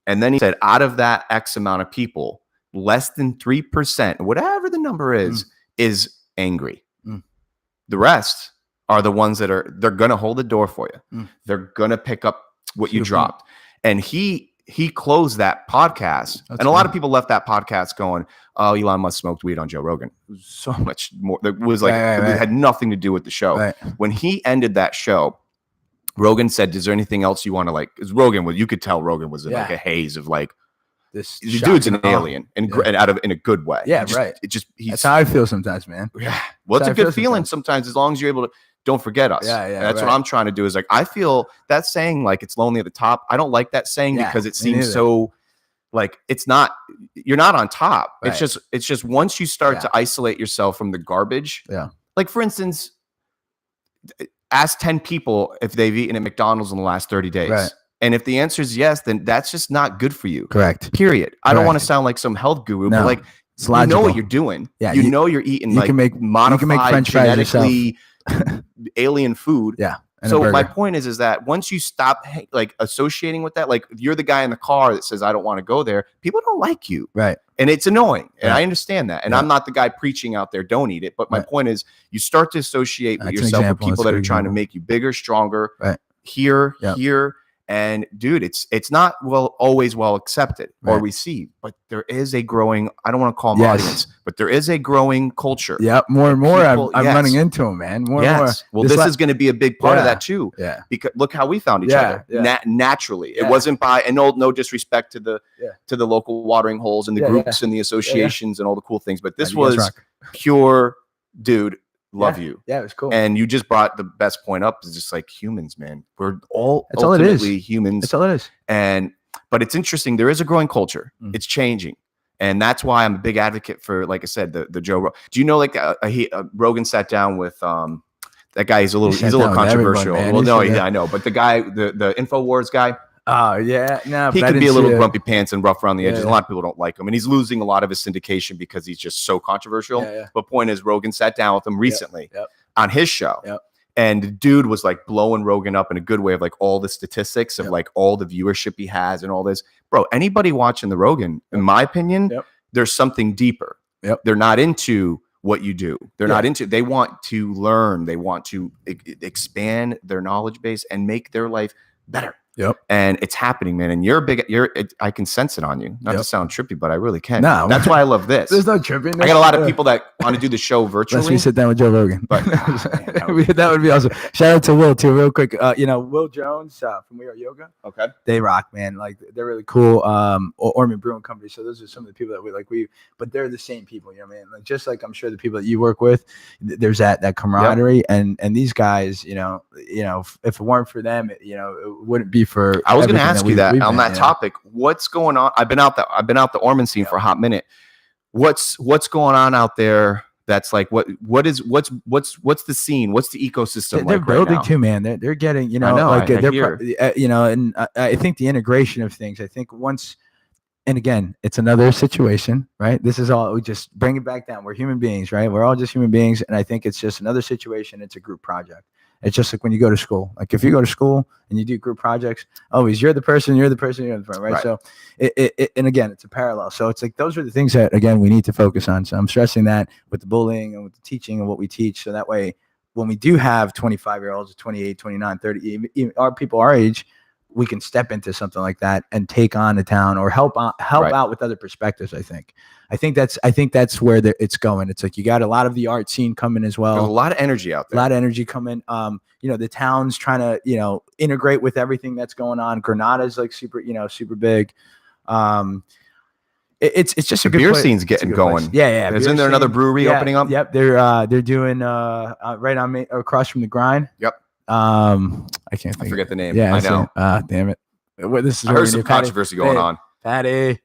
And then he said, out of that X amount of people, less than 3%, whatever the number is angry. The rest are the ones that they're going to hold the door for you. They're going to pick up what you dropped. And he he closed that podcast. That's and a lot of people left that podcast going, oh, Elon Musk smoked weed on Joe Rogan. It was so much more. It was like, it had nothing to do with the show. Right. When he ended that show, Rogan said, is there anything else you want to like? Because Rogan, you could tell Rogan was in like a haze of like, this dude's an alien and in a good way. Yeah, that's how I feel sometimes, man. Yeah. Well, it's a good feeling sometimes, as long as you're able to, don't forget us. Yeah. That's what I'm trying to do is like, I feel that saying like it's lonely at the top. I don't like that saying because it seems so like it's not, you're not on top. Right. It's just once you start to isolate yourself from the garbage. Yeah. Like for instance, ask 10 people if they've eaten at McDonald's in the last 30 days. Right. And if the answer is yes, then that's just not good for you. Correct. Period. I don't want to sound like some health guru, but like you know what you're doing. Yeah, you know you're eating like modified, French genetically alien food. Yeah. So my point is that once you stop like associating with that, like if you're the guy in the car that says I don't want to go there, people don't like you. Right. And it's annoying. And I understand that. And I'm not the guy preaching out there, don't eat it. But my point is you start to associate with yourself with people that are trying to make you bigger, stronger, here. And dude, it's not always well accepted or received, but there is a growing, I don't want to call them audience, but there is a growing culture. Yeah, more and more people, I'm running into them, man. More and more. Well, this is going to be a big part of that too. Yeah. Because look how we found each other naturally. It wasn't by, and no disrespect to the local watering holes and the groups and the associations and all the cool things, but this was pure, dude. Love you. Yeah, it was cool. And you just brought the best point up. Is just like humans, man. We're all ultimately humans. That's all it is. But it's interesting. There is a growing culture. It's changing. And that's why I'm a big advocate for, like I said, the Joe Rogan. Do you know, like Rogan sat down with that guy? He's a little controversial. Well, no, I know. But the guy, the InfoWars guy. Oh yeah, no, he could be a little grumpy pants and rough around the edges. A lot of people don't like him, and he's losing a lot of his syndication because he's just so controversial. But point is, Rogan sat down with him recently on his show, and the dude was like blowing Rogan up in a good way of like all the statistics of like all the viewership he has and all this. Bro, anybody watching the Rogan, in my opinion, there's something deeper. They're not into what you do. They're not into. They want to learn. They want to expand their knowledge base and make their life better. And it's happening, man. And I can sense it on you. Not to sound trippy, but I really can. No, that's why I love this. There's no tripping. I got a lot of people that want to do the show virtually. Let's sit down with Joe Rogan. But that would be awesome. Shout out to Will too, real quick. Will Jones from We Are Yoga. Okay, they rock, man. Like they're really cool. Orman Brewing Company. So those are some of the people that we like. But they're the same people, you know, man. Like just like I'm sure the people that you work with, there's that camaraderie, and these guys, you know, if it weren't for them, it wouldn't be for. I was going to ask you that on that topic. What's going on? I've been out the Orman scene for a hot minute. What's going on out there? That's like what's the scene? What's the ecosystem? They're building too, man. They're getting and I think the integration of things. I think once. And again, it's another situation, right? This is all, we just bring it back down. We're human beings, right? We're all just human beings. And I think it's just another situation. It's a group project. It's just like when you go to school. Like if you go to school and you do group projects, always you're the person, right? So and again, it's a parallel. So it's like those are the things that, again, we need to focus on. So I'm stressing that with the bullying and with the teaching and what we teach. So that way, when we do have 25-year-olds, 28, 29, 30, even our people our age, we can step into something like that and take on a town or help out with other perspectives. I think that's where it's going. It's like you got a lot of the art scene coming as well. There's a lot of energy out there. A lot of energy coming. The town's trying to integrate with everything that's going on. Granada's like super big. It's just the beer scene's getting going. Place. Yeah. Isn't there another brewery opening up? Yep. They're doing right on me across from the Grind. Yep. I can't think. I forget the name. Yeah, I know. Damn it. I heard some controversy going on. Patty.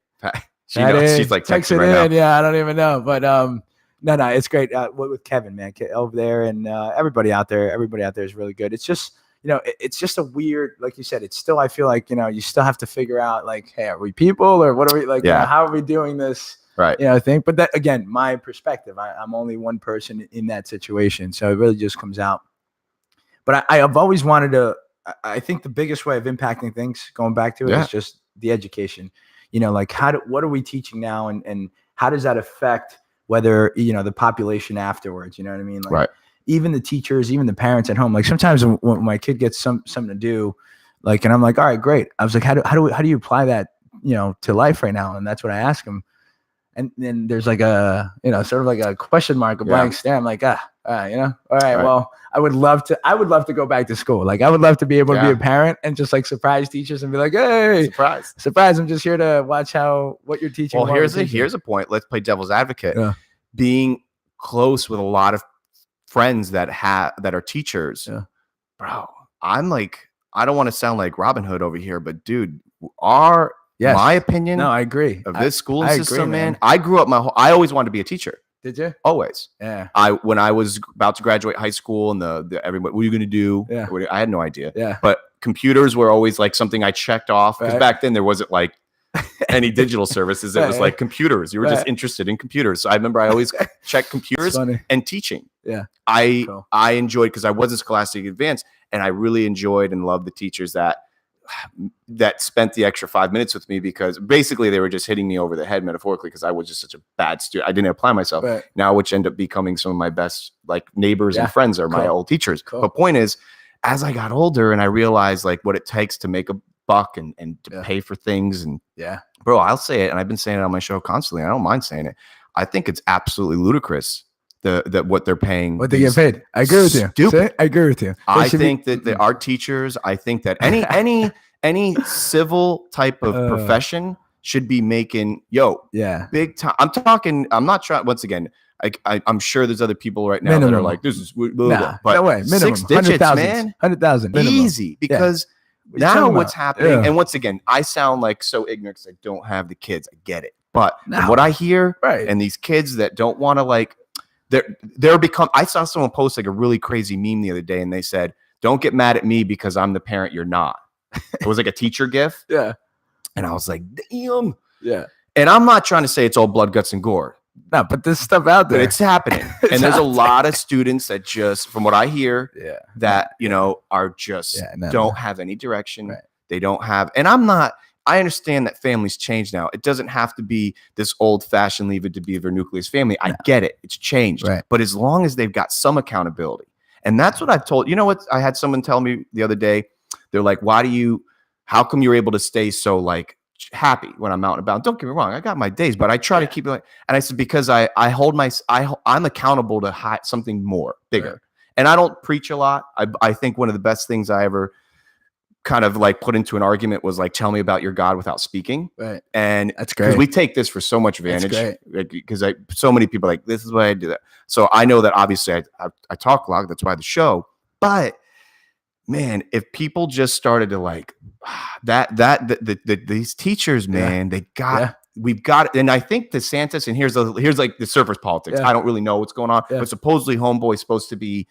She's like texting right now. Yeah, I don't even know. But no, it's great. With Kevin, man, over there, and everybody out there is really good. It's just, it's just a weird, like you said, it's still, I feel like, you still have to figure out like, hey, are we people or what are we like? How are we doing this? Right. Thing. But that, again, my perspective, I'm only one person in that situation. So it really just comes out. But I've always wanted to, I think the biggest way of impacting things, going back to it, is just the education. Like what are we teaching now, and how does that affect whether, the population afterwards, you know what I mean? Like, even the teachers, even the parents at home, like sometimes when my kid gets something to do, Like, and I'm like, all right, great. I was like, how do you apply that, to life right now? And that's what I ask him. And then there's like a, sort of like a question mark, a blank stare. I'm like, all right, well, I would love to go back to school. Like, I would love to be able to be a parent and just like surprise teachers and be like, hey, surprise. I'm just here to watch what you're teaching. Well, here's a point. Let's play devil's advocate. Yeah. Being close with a lot of friends that are teachers, bro. I'm like, I don't want to sound like Robin Hood over here, but dude, my opinion. No, I agree. Of this school system, man. I grew up I always wanted to be a teacher. Did you? Always. Yeah. When I was about to graduate high school and everybody, what are you going to do? Yeah. I had no idea. Yeah. But computers were always like something I checked off because back then there wasn't like any digital services. It was like computers. You were just interested in computers. So I remember I always checked computers and teaching. Yeah. I enjoyed, because I wasn't Scholastic Advanced, and I really enjoyed and loved the teachers that spent the extra 5 minutes with me, because basically they were just hitting me over the head metaphorically, because I was just such a bad student. I didn't apply myself. Now, which end up becoming some of my best like neighbors and friends are my old teachers. But point is, as I got older and I realized like what it takes to make a buck and to pay for things, and bro, I'll say it, and I've been saying it on my show constantly. I don't mind saying it. I think it's absolutely ludicrous that what they're paying. What they get paid. I agree with you. Stupid. I agree with you. I think that our teachers, I think that any civil type of profession should be making big time. I'm not trying, once again, I'm sure there's other people right now that are like, this is but no way. Minimum. 6 digits, 100,000 easy, because now what's happening, and once again, I sound like so ignorant because I don't have the kids. I get it, but what I hear, and these kids that don't want to like, I saw someone post like a really crazy meme the other day, and they said, don't get mad at me because I'm the parent you're not. It was like a teacher gif. Yeah. And I was like, damn. Yeah. And I'm not trying to say it's all blood, guts, and gore. No, but there's stuff out there. But it's happening. And there's a lot of students that just, from what I hear, that, are just don't have any direction. Right. They don't have, and I understand that families change now. It doesn't have to be this old-fashioned leave it to beaver nucleus family. I get it. It's changed. Right. But as long as they've got some accountability. And that's what I've told, what I had someone tell me the other day. They're like, how come you're able to stay so like happy when I'm out and about? Don't get me wrong. I got my days, but I try to keep it like, and I said, because I'm accountable to something more bigger. Right. And I don't preach a lot. I think one of the best things I ever kind of like put into an argument was like, tell me about your God without speaking. Right. And that's great. Because we take this for so much advantage, because so many people are like, this is why I do that. So I know that obviously I talk a lot. That's why the show, but man, if people just started to like these teachers, man, we've got, and I think DeSantis, and here's like the surface politics. I don't really know what's going on, but supposedly Homeboy is supposed to be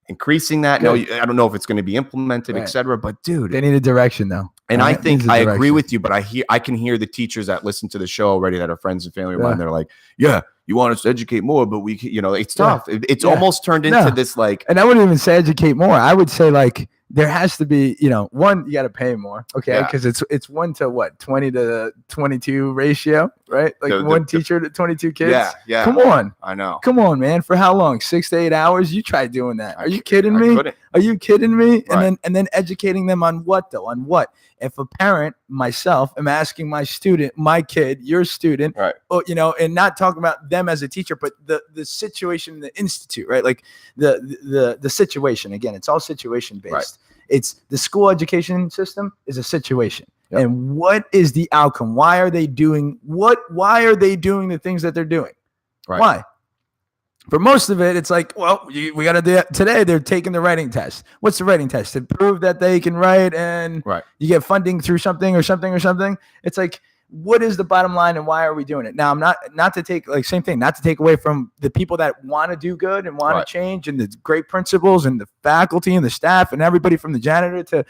increasing that. No, I don't know if it's going to be implemented, etc. But dude, they need a direction though. And I think I agree with you, but I can hear the teachers that listen to the show already that are friends and family of mine. They're like, yeah, you want us to educate more, but we, it's tough. It's almost turned into this like, and I wouldn't even say educate more. I would say like, there has to be, one, you got to pay more. Okay. Because it's 1 to what? 20 to 22 ratio, right? Like one teacher to 22 kids. Yeah. Come on. I know. Come on, man. For how long? 6 to 8 hours? You try doing that. Are you kidding me? Are you kidding me? Right. And then educating them on what though? On what? If a parent, myself, am asking my student, my kid, your student, right? And not talking about them as a teacher, but the situation in the institute, right? Like the situation. Again, it's all situation based. Right. It's the school education system is a situation. Yep. And what is the outcome? Why are they doing the things that they're doing? Right. Why? For most of it, it's like, well, we got to do that. Today, they're taking the writing test. What's the writing test? To prove that they can write and you get funding through something. It's like, what is the bottom line and why are we doing it? Now, I'm not to take like same thing, not to take away from the people that want to do good and want to change and the great principals and the faculty and the staff and everybody from the janitor to,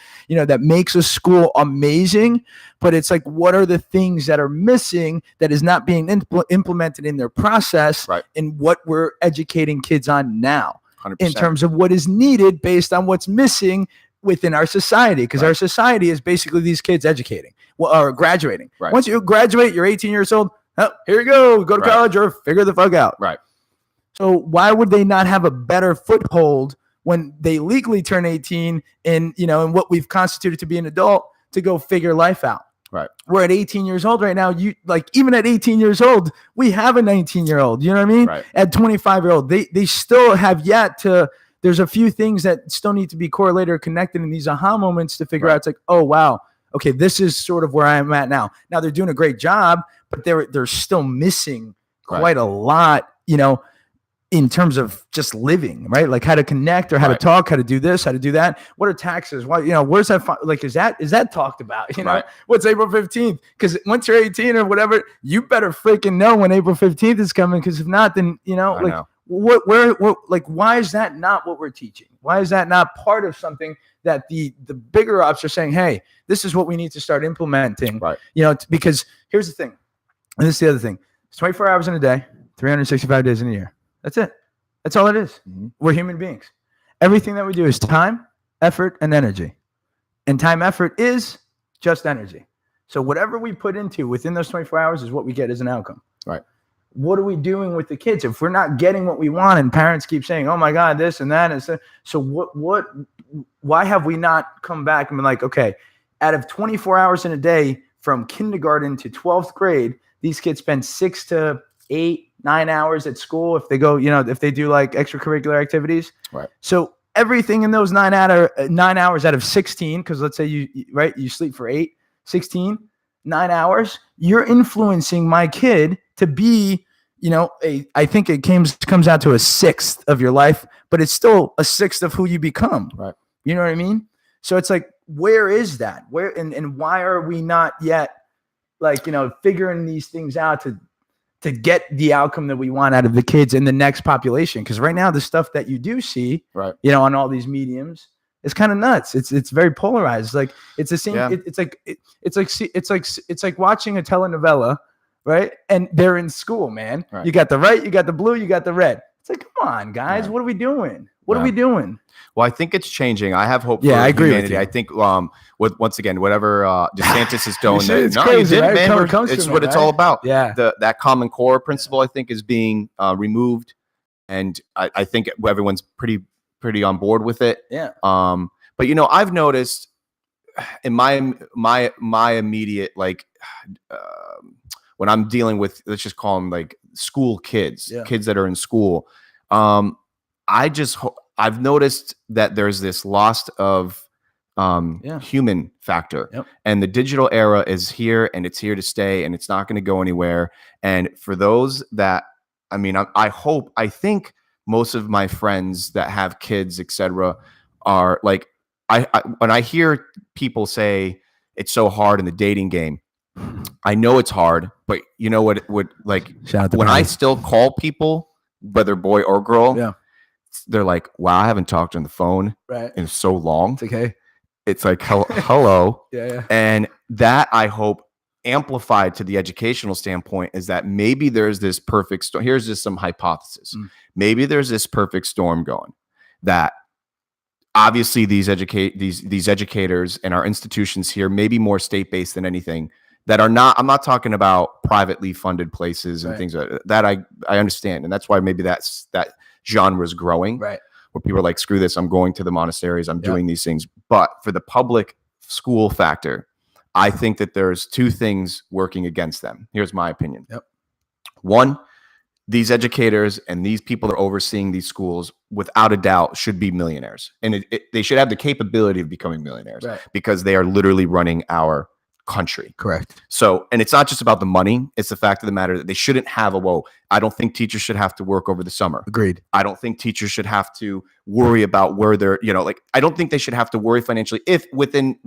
that makes a school amazing. But it's like, what are the things that are missing that is not being implemented in their process and what we're educating kids on now 100%. In terms of what is needed based on what's missing within our society, because our society is basically these kids educating or graduating. Right. Once you graduate, you're 18 years old. Oh, here you go to college or figure the fuck out. Right. So why would they not have a better foothold when they legally turn 18 and, and what we've constituted to be an adult to go figure life out. Right. We're at 18 years old right now. Even at 18 years old, we have a 19-year-old, you know what I mean? Right. At 25-year-old, they still have yet to, there's a few things that still need to be correlated or connected in these aha moments to figure out. It's like, oh, wow. Okay, this is sort of where I'm at now. Now they're doing a great job, but they're still missing quite a lot, in terms of just living, right? Like how to connect or how to talk, how to do this, how to do that. What are taxes? Why, where's that? Like, is that talked about? What's April 15th? Because once you're 18 or whatever, you better freaking know when April 15th is coming. Because if not, then, why is that not what we're teaching? Why is that not part of something that the bigger ops are saying, hey, this is what we need to start implementing, right? Because here's the thing. And this is the other thing. It's 24 hours in a day, 365 days in a year. That's it. That's all it is. Mm-hmm. We're human beings. Everything that we do is time, effort, and energy. And time, effort is just energy. So whatever we put into within those 24 hours is what we get as an outcome. Right. What are we doing with the kids? If we're not getting what we want and parents keep saying, oh my God, this and that. Why have we not come back and been like, okay, out of 24 hours in a day from kindergarten to 12th grade, these kids spend 6 to 8, 9 hours at school if they go, if they do like extracurricular activities. Right. So everything in those 9 hours out of 16, because let's say you sleep for 8, 16, 9 hours, you're influencing my kid to be, I think it comes out to a sixth of your life, but it's still a sixth of who you become. Right. You know what I mean? So it's like, where is that? Where and why are we not yet figuring these things out to get the outcome that we want out of the kids in the next population? Because right now the stuff that you do see, right, on all these mediums, is kind of nuts. It's very polarized. Like it's the same. Yeah. It's like watching a telenovela, right? And they're in school, man. Right. You got the right, you got the blue, you got the red. It's like, come on, guys, what are we doing? What are we doing? Well, I think it's changing. I have hope for I agree humanity. With you. I think once again, whatever DeSantis is doing, it's crazy, you did, right? man. It's what it's all about. Yeah. That common core principle, I think, is being removed. And I think everyone's pretty on board with it. Yeah. But I've noticed in my immediate, when I'm dealing with, let's just call them like school kids, kids that are in school, I've noticed that there's this loss of human factor, and the digital era is here, and it's here to stay, and it's not going to go anywhere. And for those that, I think most of my friends that have kids, etc., are like, when I hear people say it's so hard in the dating game, I know it's hard, but you know what? When I still call people, whether boy or girl, they're like, wow, I haven't talked on the phone in so long. It's okay. It's like, hello. Yeah. And that, I hope, amplified to the educational standpoint, is that maybe there's this perfect storm. Here's just some hypothesis. Maybe there's this perfect storm going, that obviously these educators and our institutions here, maybe more state-based than anything, that are not, I'm not talking about privately funded places and things like that. I understand. And that's why maybe that genre is growing, right? Where people are like, screw this, I'm going to the monasteries, I'm doing these things. But for the public school factor, I think that there's two things working against them. Here's my opinion. One, these educators and these people that are overseeing these schools, without a doubt, should be millionaires. And they should have the capability of becoming millionaires, because they are literally running our country. Correct. So, and it's not just about the money. It's the fact of the matter that they shouldn't have I don't think teachers should have to work over the summer. Agreed. I don't think teachers should have to worry about where they're, I don't think they should have to worry financially if within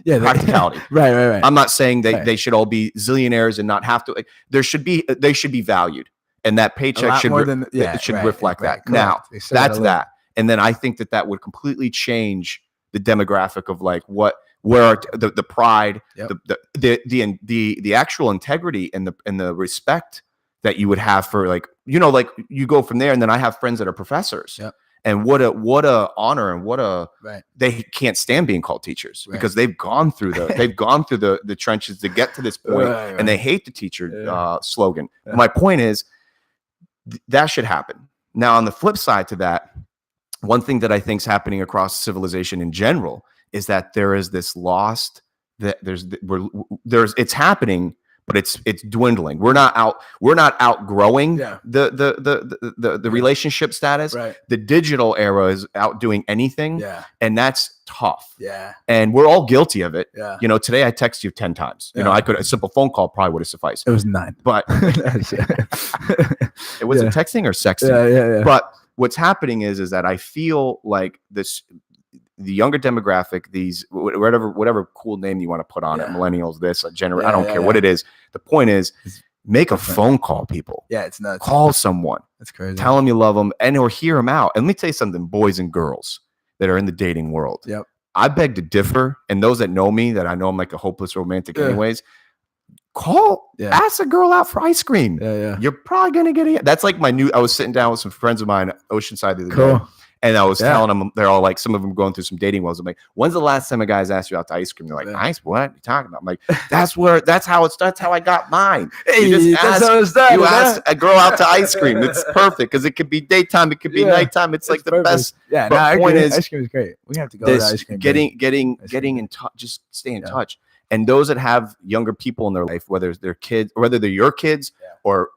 practicality. Right. I'm not saying they should all be zillionaires and not have to. They should be valued, and that paycheck should reflect that. Now, that's that. And then I think that would completely change the demographic of where the pride, the actual integrity and the respect that you would have for you go from there. And then I have friends that are professors. And what a honor, and they can't stand being called teachers, because they've gone through the trenches to get to this point, and they hate the teacher slogan. My point is that should happen. Now, on the flip side to that, one thing that I think is happening across civilization in general is that there is this lost that it's happening, but it's dwindling. We're not outgrowing the relationship status. Right. The digital era is outdoing anything. Yeah. And that's tough. Yeah. And we're all guilty of it. Yeah. You know, today I text you 10 times. You know, a simple phone call probably would have sufficed. It was 9. But it wasn't texting or sexting. Yeah. But what's happening is that I feel like the younger demographic, these whatever cool name you want to put on it, millennials, this generation, I don't care what it is. The point is, make a phone call, people. Yeah, it's nuts. Call someone. That's crazy. Tell them you love them or hear them out. And let me tell you something, boys and girls that are in the dating world. Yep. I beg to differ. And those that know me, that I know I'm like a hopeless romantic anyways, ask a girl out for ice cream. Yeah. You're probably going to get it. That's like I was sitting down with some friends of mine, Oceanside the other day. And I was telling them, they're all like, some of them going through some dating wells. I'm like, when's the last time a guy's asked you out to ice cream? They're like, ice? What are you talking about? I'm like, that's how it starts. How I got mine. You ask a girl out to ice cream. It's perfect because it could be daytime, it could be nighttime. It's like the perfect. Best. Yeah, the point is, ice cream is great. We have to go to ice cream. Getting in touch, just stay in touch. And those that have younger people in their life, whether it's their kids, or whether they're your kids, or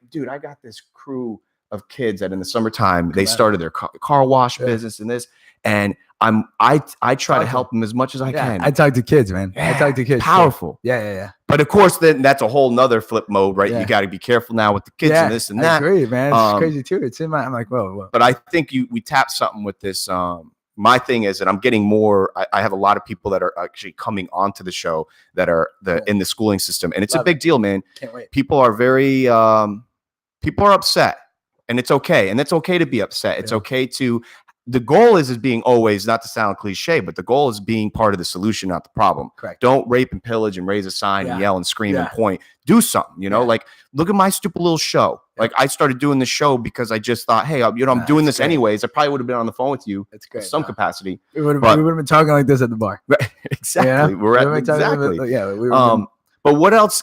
dude, I got this crew of kids that in the summertime they started their car wash business and this, and I try to help them as much as I can. I talk to kids, man. I talk to kids. Powerful. Yeah. But of course, then that's a whole nother flip mode, right? You got to be careful now with the kids and this and that. I agree, man. It's crazy too. It's in my. I'm like, whoa. But I think we tapped something with this. My thing is that I'm getting more. I have a lot of people that are actually coming onto the show that are in the schooling system, and it's a big deal, man. Can't wait. People are very. People are upset. And it's okay. And it's okay to be upset. It's okay to, the goal is being always, not to sound cliche, but the goal is being part of the solution, not the problem. Correct. Don't rape and pillage and raise a sign and yell and scream and point. Do something, like, look at my stupid little show. Like, I started doing the show because I just thought, hey, I'm doing this anyways. I probably would have been on the phone with you. That's great. In some capacity. We would have been talking like this at the bar. Exactly. But what else?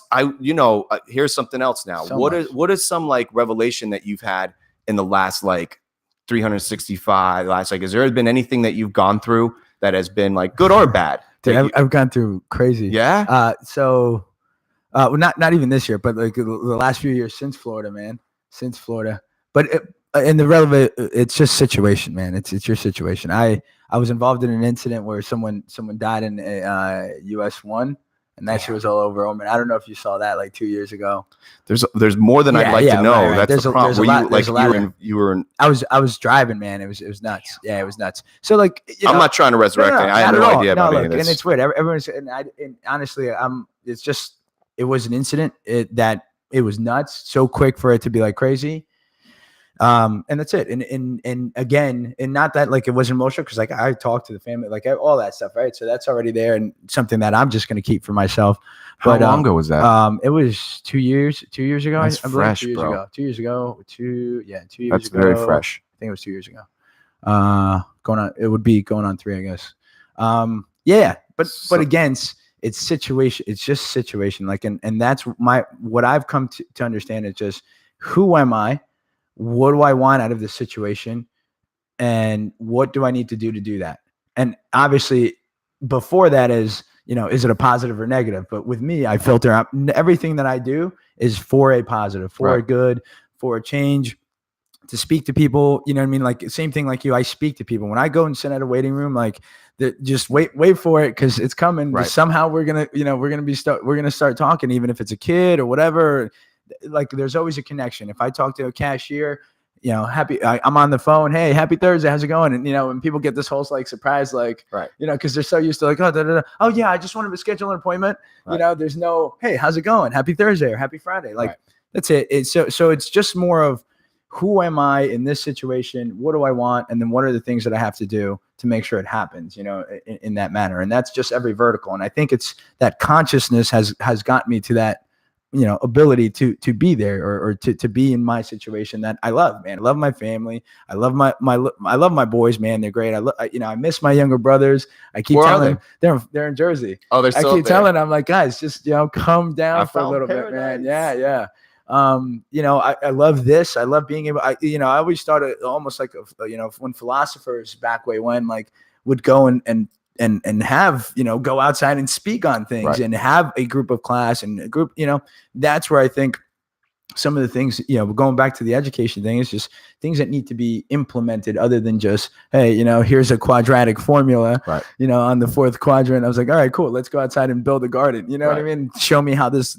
Here's something else now. What is some like revelation that you've had in the last like 365? Has there been anything that you've gone through that has been like good or bad? Dude, I've gone through crazy. Yeah. Well, not even this year, but like the last few years since Florida, man. But it's just situation, man. It's your situation. I was involved in an incident where someone died in US 1. And that shit was all over. Oh man, I don't know if you saw that like 2 years ago. There's more than I'd like to know. Right. That's the problem. I was driving, man. It was nuts. Yeah, it was nuts. So like, I'm not trying to resurrect it. I have no idea about any of this. And it's weird. Everyone's and honestly, it was an incident. It was nuts. So quick for it to be like crazy. And that's it. And again, and not that like it was emotional, because like I talked to the family, like all that stuff, right? So that's already there, and something that I'm just going to keep for myself. How long ago was that? It was 2 years. 2 years ago. That's fresh, 2 years bro. ago. 2 years ago. 2 years That's ago. very fresh. I think it was 2 years ago. It would be going on 3, I guess. But again, it's situation. It's just situation. Like, and that's what I've come to understand is just, who am I? What do I want out of this situation? And what do I need to do that? And obviously before that is it a positive or negative? But with me, I filter out everything that I do is for a positive, for a good, for a change, to speak to people. You know what I mean? Like same thing like you, I speak to people. When I go and sit at a waiting room, like just wait for it, because it's coming. Right. Somehow we're gonna start talking, even if it's a kid or whatever. Like there's always a connection. If I talk to a cashier, I'm on the phone. Hey, happy Thursday. How's it going? And, and people get this whole like surprise, like, because they're so used to like, oh yeah, I just wanted to schedule an appointment. Right. There's no, hey, how's it going? Happy Thursday or happy Friday. Like that's it. So it's just more of, who am I in this situation? What do I want? And then what are the things that I have to do to make sure it happens, in that manner? And that's just every vertical. And I think it's that consciousness has gotten me to that, ability to be there or to be in my situation that I love, man. I love my family. I love I love my boys, man. They're great. I miss my younger brothers. I keep telling them they're in Jersey. Oh, they're still I keep telling them, I'm like, guys, just, come down for a little bit, man. Yeah. You know, I love this. I love being able, I always thought it almost like, when philosophers back way when like would go and have, go outside and speak on things and have a group of class and a group, that's where I think some of the things, going back to the education thing, is just things that need to be implemented other than just, hey, here's a quadratic formula, on the fourth quadrant. I was like, all right, cool. Let's go outside and build a garden. You know what I mean? Show me how this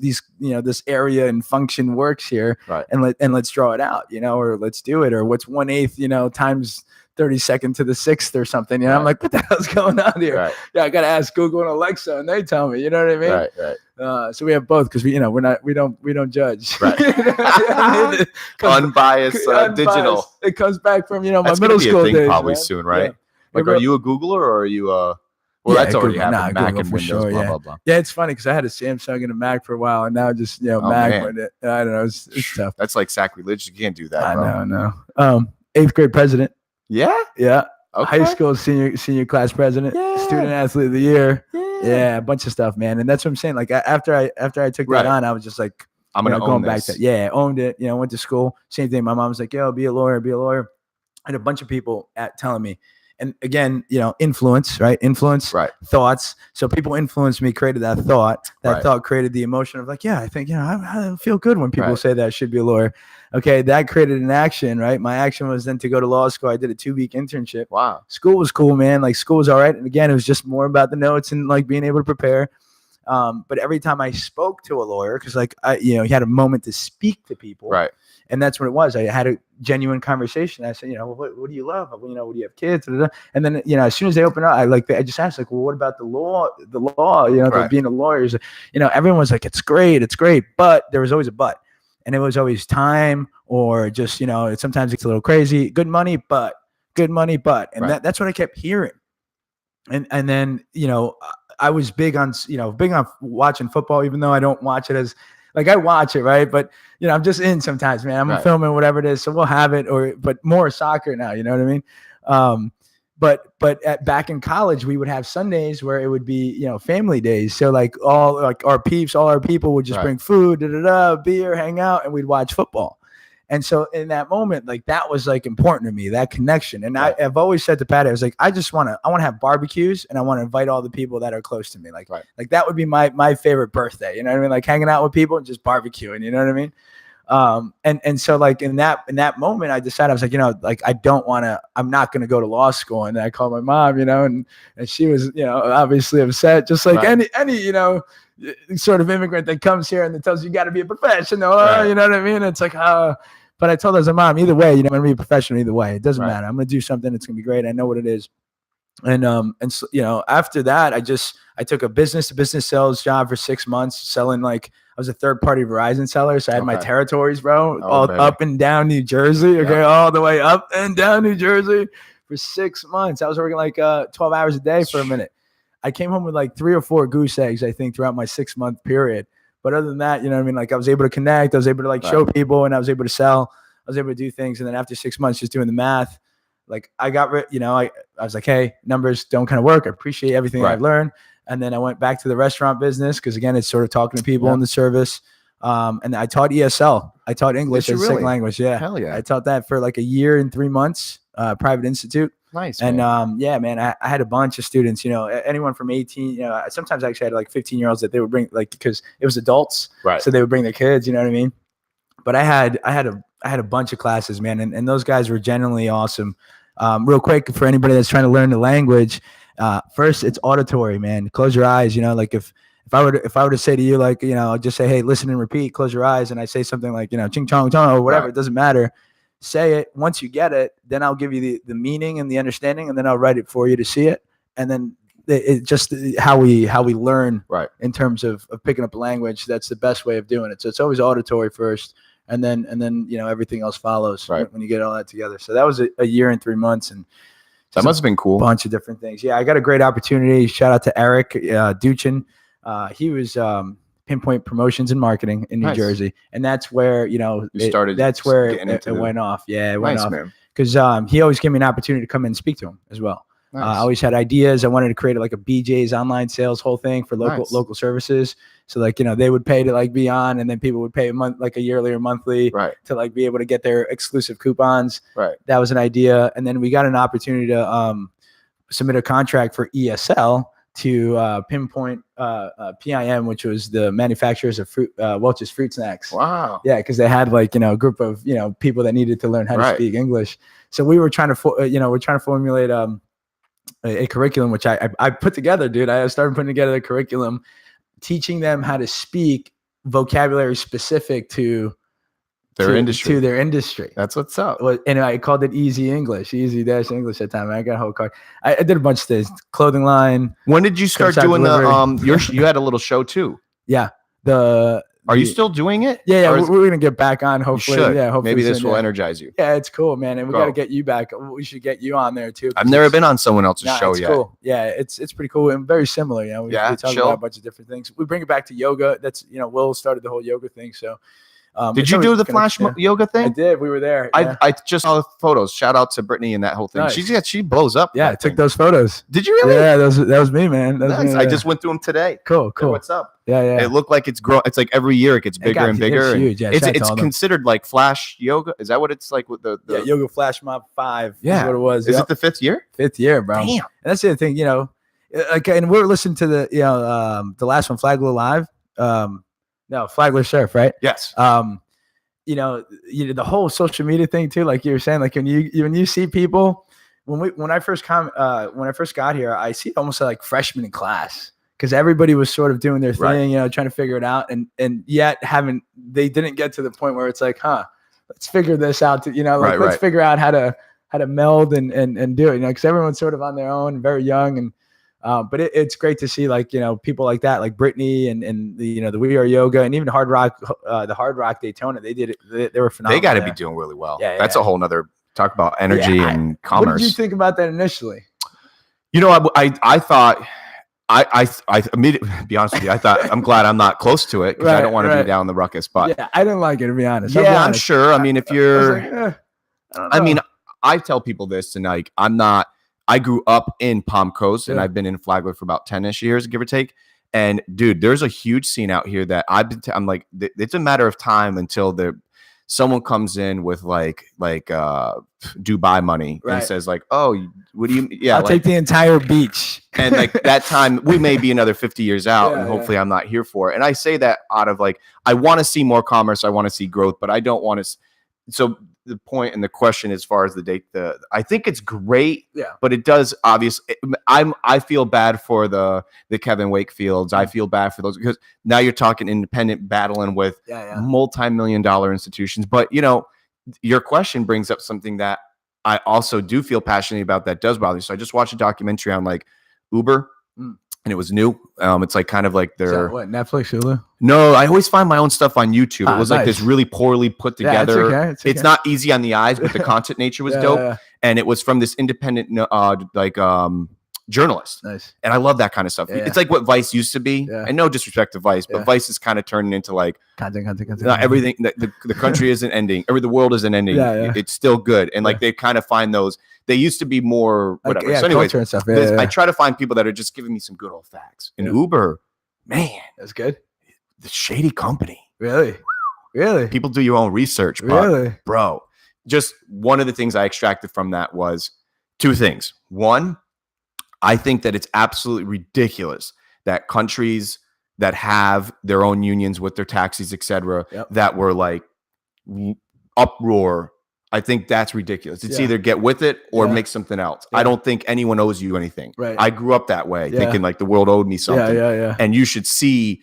area and function works here, and let's draw it out, or let's do it, or what's 1/8, times 32nd to the 6th or something. I'm like, what the hell's going on here? Yeah, I gotta ask Google and Alexa, and they tell me. You know what I mean? So we have both because we don't judge. Unbiased, digital. It comes back from That's my middle school days. Probably soon, right? Yeah. Like, are you a Googler or are you? Well, that's already happened. Mac and Windows, sure, blah blah blah. Yeah, it's funny because I had a Samsung and a Mac for a while, and now just Mac with it. I don't know. It's tough. That's like sacrilege. You can't do that. I know. 8th grade president. Yeah. Okay. High school senior class president, student athlete of the year. Yeah, a bunch of stuff, man. And that's what I'm saying. Like after I took that on, I was just like, I'm gonna going own back this. to owned it. Went to school. Same thing. My mom was like, yo, be a lawyer. I had a bunch of people telling me. And again, influence, right? Thoughts. So people influenced me, created that thought. That thought created the emotion of like, yeah, I think, I feel good when people say that I should be a lawyer. Okay, that created an action, right? My action was then to go to law school. I did a 2-week internship. Wow. School was cool, man. Like school was all right. And again, it was just more about the notes and like being able to prepare. But every time I spoke to a lawyer, because like he had a moment to speak to people. Right. And that's what it was. I had a genuine conversation. I said, what do you love? What do you have kids? And then, as soon as they open up, I just asked like, well, what about the law, being a lawyer? Everyone was like, it's great. But there was always a but. And it was always time or just, sometimes it's a little crazy. Good money, but. And that's what I kept hearing. And then, I was big on watching football, even though I don't watch it as like I watch it, right? But I'm just in sometimes, man. I'm filming whatever it is, so we'll have it. But more soccer now, you know what I mean? But back in college, we would have Sundays where it would be family days. So like all our people would just bring food, beer, hang out, and we'd watch football. And so in that moment, like that was like important to me, that connection. And I've always said to Patty, I was like, I want to have barbecues and I want to invite all the people that are close to me. Like that would be my favorite birthday. You know what I mean? Like hanging out with people and just barbecuing, you know what I mean? And so like in that moment, I decided, I was like, I'm not going to go to law school. And I called my mom, and she was, obviously upset, just like any, sort of immigrant that comes here and that tells you got to be a professional, you know what I mean? It's like, but I told her, Mom, either way, I'm going to be a professional either way. It doesn't matter. I'm going to do something. It's going to be great. I know what it is. And so, after that, I took a business to business sales job for 6 months selling I was a third party Verizon seller. So I had my territories, bro, all up and down New Jersey. Okay. All the way up and down New Jersey for 6 months. I was working 12 hours a day for a minute. I came home with 3 or 4 goose eggs, I think, throughout my 6-month period. But other than that, you know what I mean? I was able to connect. I was able to show people, and I was able to sell. I was able to do things. And then after 6 months, just doing the math, I got I was like, hey, numbers don't kind of work. I appreciate everything I've learned. And then I went back to the restaurant business because, again, it's sort of talking to people in the service. And I taught ESL. I taught English as a second language. Yeah. Hell yeah. I taught that for a year and 3 months, private institute. Nice. And man, I had a bunch of students, anyone from 18, sometimes I actually had 15-year-olds that they would bring because it was adults. Right. So they would bring their kids, you know what I mean? But I had a bunch of classes, man. And those guys were genuinely awesome. Real quick for anybody that's trying to learn the language, first it's auditory, man. Close your eyes, if I were to say to you, just say, hey, listen and repeat, close your eyes. And I say something like, ching chong chong or whatever, It doesn't matter. Say it. Once you get it, then I'll give you the meaning and the understanding, and then I'll write it for you to see it. And then it just how we learn in terms of picking up a language. That's the best way of doing it. So it's always auditory first, and then everything else follows when you get all that together. So that was a year and 3 months, and that must have been cool. A bunch of different things. Yeah, I got a great opportunity. Shout out to Eric Duchin. He was Pinpoint Promotions and Marketing in New Jersey, and that's where that's where it went off. Yeah, it went off because he always gave me an opportunity to come in and speak to him as well. Nice. I always had ideas. I wanted to create a BJ's online sales whole thing for local services, So like, they would pay to like be on, and then people would pay like a yearly or monthly to like be able to get their exclusive coupons. Right. That was an idea. And then we got an opportunity to submit a contract for ESL to pinpoint PIM, which was the manufacturers of Welch's fruit snacks. Wow. Yeah, because they had like a group of people that needed to learn how to speak English. So we were trying to formulate a curriculum, which I put together, dude. I started putting together a curriculum, teaching them how to speak vocabulary specific to their industry. That's what's up. And I called it Easy English, Easy Dash English at the time. I got a whole card. I did a bunch of things, clothing line. When did you start doing the you had a little show too? Yeah. Are you still doing it? Yeah, we're gonna get back on. Hopefully, hopefully maybe this will energize you. Yeah, it's cool, man, and we got to get you back. We should get you on there too. I've never been on someone else's show yet. Cool. Yeah, it's pretty cool and very similar. We talk about a bunch of different things. We bring it back to yoga. That's Will started the whole yoga thing. So, did you do the flash yoga thing? I did. We were there. Yeah. I just saw the photos. Shout out to Brittany and that whole thing. Nice. She blows up. Yeah, I took those photos. Did you really? Yeah, that was me, man. Nice. I just went through them today. Cool. Hey, what's up? Yeah. It looked like it's growing. It's like every year it gets bigger and bigger. It's huge. Yeah, it's considered like flash yoga. Is that what it's like with the Yoga Flash Mob 5? Yeah, is what it was. Is it the 5th year? 5th year, bro. Damn. And that's the other thing, Okay, and we're listening to the last one, Flagler Live. No, Flagler Surf, right? Yes. The whole social media thing too, like you were saying, like when you see people, when I first got here, I see it almost like freshmen in class, because everybody was sort of doing their thing, trying to figure it out, and yet they didn't get to the point where it's like, let's figure this out. Let's figure out how to meld and do it, because everyone's sort of on their own, very young, and but it's great to see people like that, like Brittany and the We Are Yoga, and even the Hard Rock Daytona. They did it. They were phenomenal. They got to be doing really well. Yeah, that's a whole nother talk about energy and commerce. What did you think about that initially? I thought. I immediately, to be honest with you, I thought I'm glad I'm not close to it, because I don't want to be down the ruckus. But I didn't like it, to be honest. I'm sure. I mean, if you're, I tell people this, and like I grew up in Palm Coast, and I've been in Flagler for about 10-ish years, give or take. And dude, there's a huge scene out here that I'm like, it's a matter of time until someone comes in with like Dubai money and says like, oh, what do you? Yeah, I'll take the entire beach. And like that time, we may be another 50 years out, and hopefully I'm not here for it. And I say that out of like, I want to see more commerce, I want to see growth, but I don't want to. So the point and the question as far as I think it's great, but it does obviously. I feel bad for the Kevin Wakefields. I feel bad for those, because now you're talking independent battling with multi-million-dollar institutions. But your question brings up something that I also do feel passionate about, that does bother me. So I just watched a documentary on like Uber. And it was new. It's like kind of like their Netflix, Hulu? No, I always find my own stuff on YouTube. It was like this really poorly put together. It's okay. It's not easy on the eyes, but the content nature was dope. Yeah. And it was from this independent journalist. Nice. And I love that kind of stuff. Yeah. It's like what Vice used to be. Yeah. And no disrespect to Vice, but Vice is kind of turning into like content. Not everything. The country isn't ending. The world isn't ending. It's still good. And like they kind of find those. They used to be more whatever. So anyways, and stuff. I try to find people that are just giving me some good old facts. And Uber, man, that's good. The shady company. Really? People do your own research. But, bro, just one of the things I extracted from that was two things. One, I think that it's absolutely ridiculous that countries that have their own unions with their taxis, etc., that were like uproar. I think that's ridiculous. It's either get with it or make something else. I don't think anyone owes you anything. Right. I grew up that way, thinking like the world owed me something. Yeah. And you should see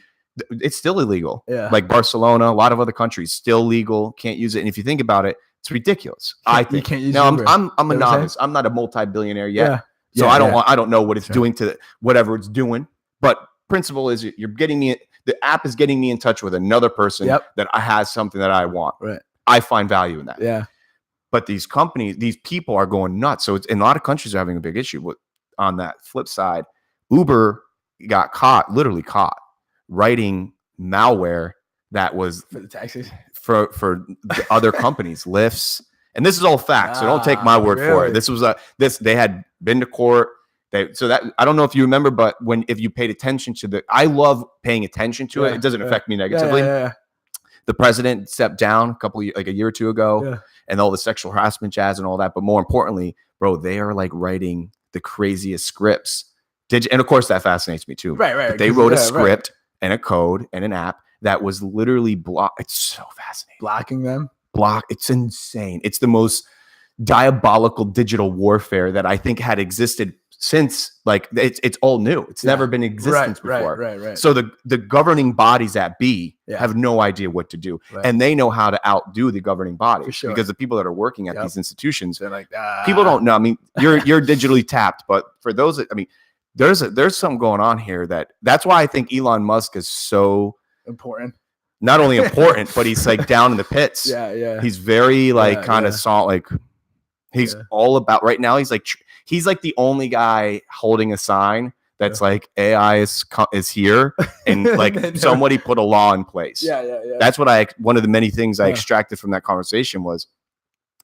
it's still illegal. Yeah. Like Barcelona, a lot of other countries, still legal, can't use it. And if you think about it, it's ridiculous. I think. You can't use Uber. I'm a novice. I'm not a multi-billionaire yet. So I don't know what it's doing to whatever it's doing. But principle is you're getting me. The app is getting me in touch with another person that has something that I want. Right. I find value in that. Yeah. But these companies, these people are going nuts. So it's in a lot of countries are having a big issue. With on that flip side, Uber got literally caught writing malware that was for the taxis for the other companies, Lyfts. And this is all facts, so don't take my word for it. This was they had been to court. So that I don't know if you remember, but if you paid attention to I love paying attention to it. It doesn't affect me negatively. The president stepped down a year or two ago, and all the sexual harassment jazz and all that. But more importantly, bro, they are like writing the craziest scripts. And of course, that fascinates me too. Right. But they wrote a script and a code and an app that was literally blocked. It's so fascinating. Blocking them. It's insane. It's the most diabolical digital warfare that I think had existed since, like, it's all new. It's never been in existence before. Right. So the governing bodies at B have no idea what to do. And they know how to outdo the governing bodies because the people that are working at these institutions, they're like, people don't know. I mean, you're digitally tapped, but for those that, I mean, there's something going on here that's why I think Elon Musk is so important. Not only important, but he's like down in the pits. Yeah. He's very like kind of like he's all about right now. He's like the only guy holding a sign that's like AI is here, and like somebody put a law in place. Yeah. That's what one of the many things I extracted from that conversation was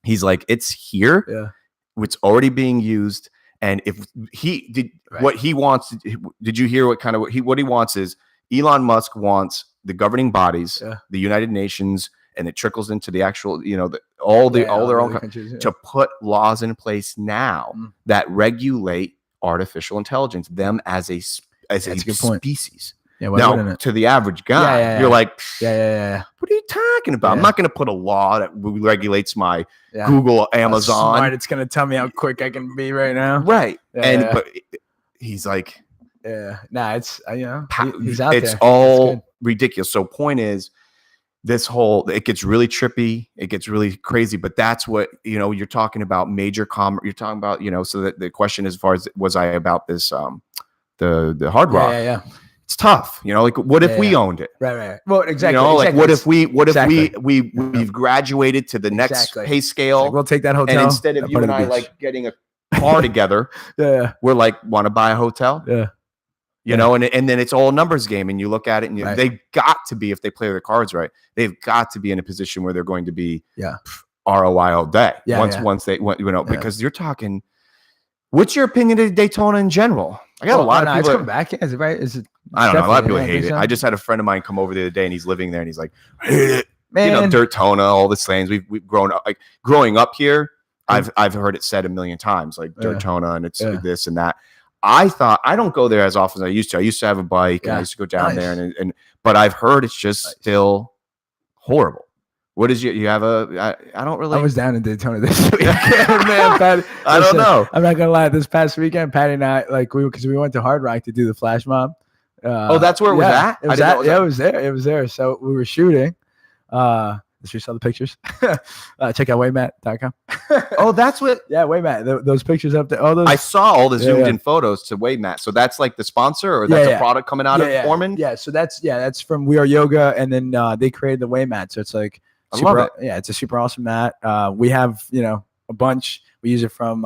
he's like, it's here. Yeah. It's already being used. And if he did what he wants, did you hear what he wants is Elon Musk wants the governing bodies, the United Nations, and it trickles into the actual, all their own countries, to put laws in place now that regulate artificial intelligence, them as a species. Yeah, now, to the average guy, you're like, what are you talking about? I'm not going to put a law that regulates my Google, Amazon. Smart. It's going to tell me how quick I can be right now. Right. But he's like, it's, he's out there. It's all ridiculous. So point is, it gets really trippy. It gets really crazy, but that's what, you're talking about major commerce. You're talking about, so that the question as far as was I about this, the Hard Rock. Yeah. It's tough, like what if we owned it? Right. Well, exactly. Like what if we've graduated to the next pay scale? Like, we'll take that hotel. And instead of you and I like getting a car together, we're like, want to buy a hotel? And then it's all a numbers game, and you look at it, and they've got to be, if they play their cards right, they've got to be in a position where they're going to be ROI all day. Once they because you're talking. What's your opinion of Daytona in general? I got a lot of people. It's coming back. Is it right? Is it? I don't know. A lot of people hate it. I just had a friend of mine come over the other day, and he's living there, and he's like, I hate it. Man, Dirtona, all the slangs. We've grown up, like growing up here. I've heard it said a million times, like Dirtona, and it's this and that. I don't go there as often as I used to. I used to have a bike, and I used to go down there, but I've heard it's just still horrible. What is you have I don't really. I was down in Daytona this weekend, man. Patty, I don't know. I'm not gonna lie. This past weekend, Patty and I because we went to Hard Rock to do the flash mob. That's where it was at. It was there. It was there. So we were shooting. You saw the pictures. Check out waymat.com. Oh, that's what. Yeah, Waymat. Those pictures up there. I saw all the zoomed in photos to Waymat. So that's like the sponsor, or that's a product coming out of Foreman. Yeah. So that's from We Are Yoga, and then they created the Waymat. So it's like. I love it. Yeah, it's a super awesome mat. We have, a bunch. We use it from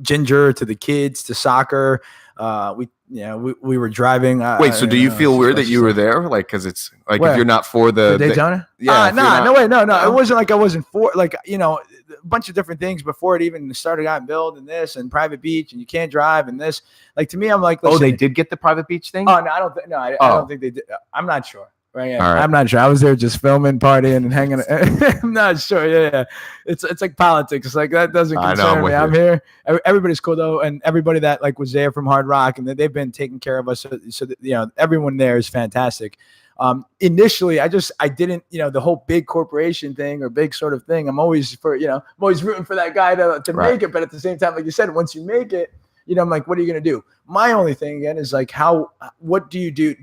ginger to the kids to soccer. We were driving. Wait, so do you feel weird that you were there? Like, because it's like if you're not for the Daytona? No way. No. It wasn't like I wasn't for a bunch of different things before it even started out build and this and private beach and you can't drive and this. Like to me, I'm like, listen, they did get the private beach thing? Oh no, I don't think they did. I'm not sure. Right, yeah. Right. I'm not sure. I was there just filming, partying, and hanging. I'm not sure. Yeah. It's like politics. It's like that doesn't concern me. I'm here. Everybody's cool though, and everybody that was there from Hard Rock, and they've been taking care of us. So that, everyone there is fantastic. Initially, I didn't, the whole big corporation thing or big sort of thing. I'm always I'm always rooting for that guy to make it, but at the same time, like you said, once you make it, I'm like, what are you gonna do? My only thing again is like, what do you do?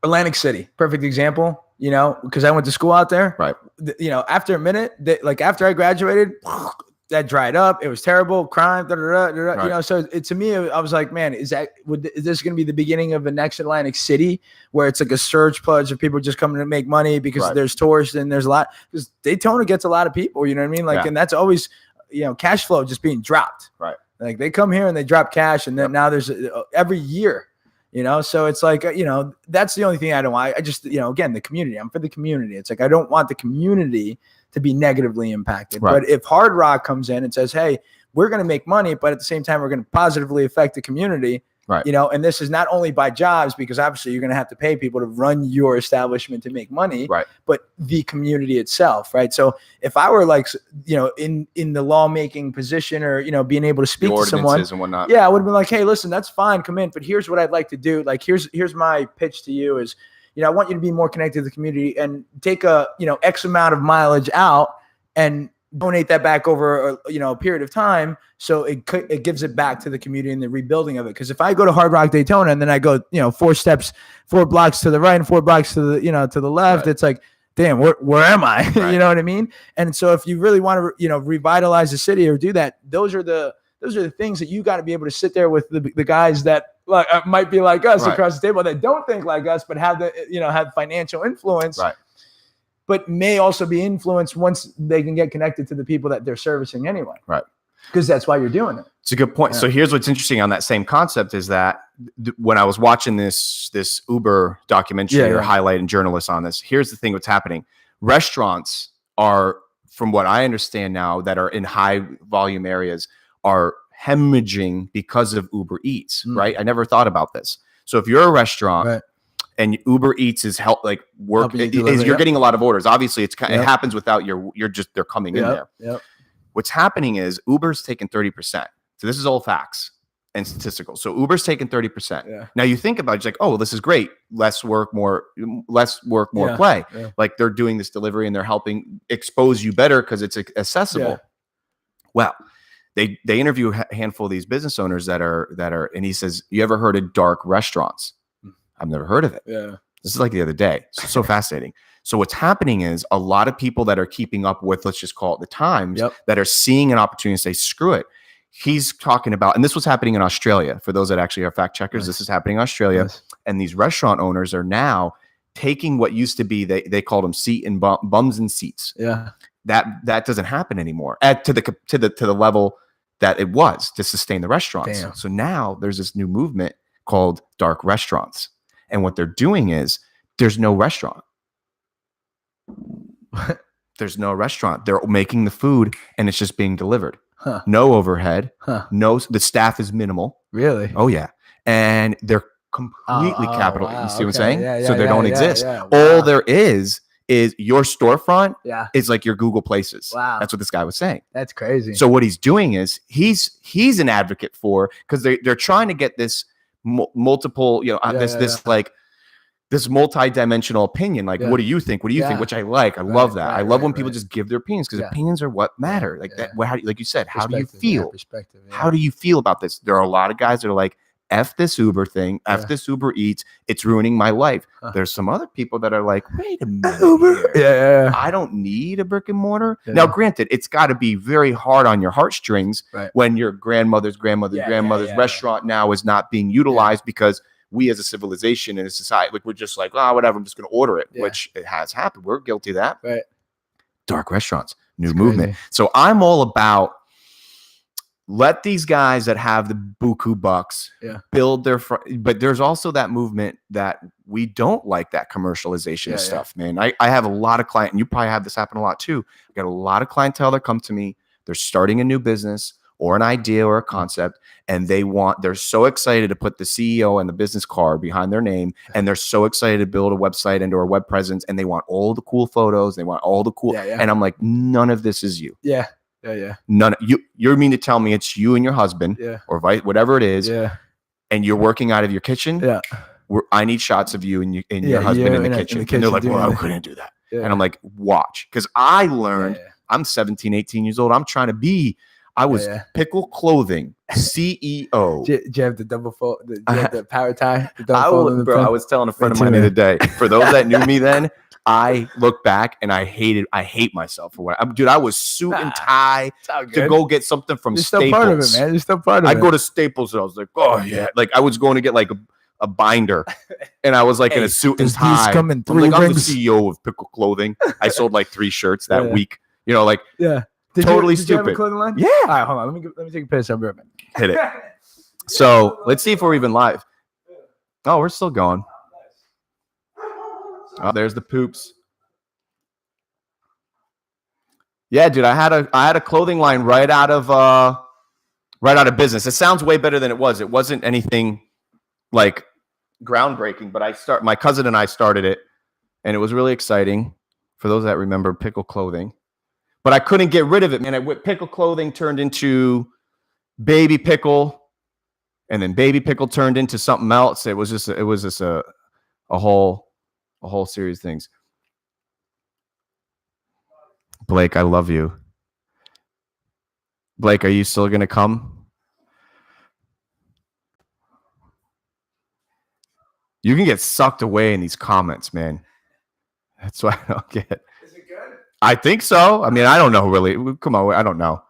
Atlantic City, perfect example, because I went to school out there. Right. After a minute, after I graduated, that dried up. It was terrible. Crime, right. So to me, I was like, man, is this going to be the beginning of the next Atlantic City where it's like a surge plunge of people just coming to make money because there's tourists and there's a lot, because Daytona gets a lot of people, you know what I mean? Like, and that's always, cash flow just being dropped. Right. Like they come here and they drop cash, and then now there's every year. So it's like, that's the only thing I don't want. I just, again, the community. I'm for the community. It's like I don't want the community to be negatively impacted. Right. But if Hard Rock comes in and says, hey, we're going to make money, but at the same time, we're going to positively affect the community. Right. And this is not only by jobs, because obviously you're going to have to pay people to run your establishment to make money, right, but the community itself. Right. So if I were like, in the lawmaking position, or, being able to speak to someone and whatnot. Yeah. I would have been like, hey, listen, that's fine. Come in. But here's what I'd like to do. Like, here's my pitch to you is, I want you to be more connected to the community and take a, X amount of mileage out and donate that back over a period of time, so it gives it back to the community and the rebuilding of it. Because if I go to Hard Rock Daytona and then I go 4 blocks to the right and 4 blocks to the left, it's like, damn, where am I? Right. You know what I mean? And so if you really want to revitalize the city or do that, those are the things that you got to be able to sit there with the guys that might be like us across the table, that don't think like us but have have financial influence. Right. But may also be influenced once they can get connected to the people that they're servicing anyway. Right. Because that's why you're doing it. It's a good point. Yeah. So here's what's interesting on that same concept is that when I was watching this Uber documentary or highlighting journalists on this, here's the thing what's happening. Restaurants are, from what I understand now, that are in high volume areas are hemorrhaging because of Uber Eats, right? I never thought about this. So if you're a restaurant and Uber Eats is you're getting a lot of orders. Obviously, it happens without they're coming in there. Yep. What's happening is Uber's taking 30%. So this is all facts and statistical. So Uber's taking 30%. Yeah. Now you think about it, it's like, oh, well, this is great. Less work, more play. Yeah. Like they're doing this delivery and they're helping expose you better because it's accessible. Yeah. Well, they interview a handful of these business owners that are, and he says, you ever heard of dark restaurants? I've never heard of it. Yeah. This is like the other day. So fascinating. So what's happening is a lot of people that are keeping up with, let's just call it the times, that are seeing an opportunity to say, screw it. He's talking about, and this was happening in Australia. For those that actually are fact checkers, this is happening in Australia. And these restaurant owners are now taking what used to be, they called them seat and bums and seats. Yeah. That doesn't happen anymore to the level that it was to sustain the restaurants. Damn. So now there's this new movement called dark restaurants. And what they're doing is there's no restaurant. There's no restaurant. They're making the food and it's just being delivered. No overhead. No, the staff is minimal. Really? Oh yeah. And they're completely capital. Wow. You see what I'm saying? Yeah, so they don't exist. Yeah. Wow. All there is your storefront is like your Google Places. Wow. That's what this guy was saying. That's crazy. So what he's doing is he's an advocate for, because they're trying to get this multiple, this multi-dimensional opinion. Like, what do you think? What do you think? Which I like. I love that. I love when people just give their opinions, because opinions are what matter. Like that. Like you said, how do you feel? How do you feel about this? There are a lot of guys that are like, F this Uber thing, F this Uber Eats, it's ruining my life. There's some other people that are like, wait a minute, Uber? Yeah. I don't need a brick and mortar. Now, granted, it's got to be very hard on your heartstrings when your grandmother's restaurant now is not being utilized because we as a civilization and a society, like, we're just like, whatever, I'm just going to order it, which it has happened. We're guilty of that. Right. Dark restaurants, new movement. So I'm all about, let these guys that have the buku bucks build their but there's also that movement that we don't like, that commercialization of stuff, man. I have a lot of clients, and you probably have this happen a lot too. I got a lot of clientele that come to me. They're starting a new business or an idea or a concept, and they're so excited to put the CEO and the business card behind their name, and they're so excited to build a website and or a web presence, and they want all the cool photos, they want all the cool, and I'm like, none of this is you. Yeah. None. You mean to tell me it's you and your husband, or whatever it is, and you're working out of your kitchen? Yeah. I need shots of you and your husband in the kitchen. And they're like, well, I couldn't do that. And I'm like, watch, because I learned. I'm 17, 18 years old. I'm trying to be. I was Pickle Clothing CEO. Did you have the double fold? Did you have the power tie? I was telling a friend of mine the other day. For those that knew me then, I look back and I hate myself for what I was suit and tie to go get something from Staples. Still part of it, man. You're still part of it. I'd go to Staples and I was like, oh yeah. Like I was going to get like a binder, and I was like in a suit and tie. I'm the CEO of Pickle Clothing. I sold like 3 shirts that week. Did totally stupid. You have a clothing line? Yeah. All right, hold on. Let me take a piss. I'll be right back. Hit it. So let's see if we're even live. Oh, we're still going. Oh, there's the poops. Yeah, dude, I had a clothing line right out of right out of business. It sounds way better than it was. It wasn't anything like groundbreaking, but my cousin and I started it, and it was really exciting. For those that remember Pickle Clothing, but I couldn't get rid of it, man. Pickle Clothing turned into Baby Pickle, and then Baby Pickle turned into something else. It was just a whole series of things. Blake, I love you. Blake, are you still gonna come? You can get sucked away in these comments, man. That's why I don't get. Is it good? I think so. I mean, I don't know really. Come on, I don't know.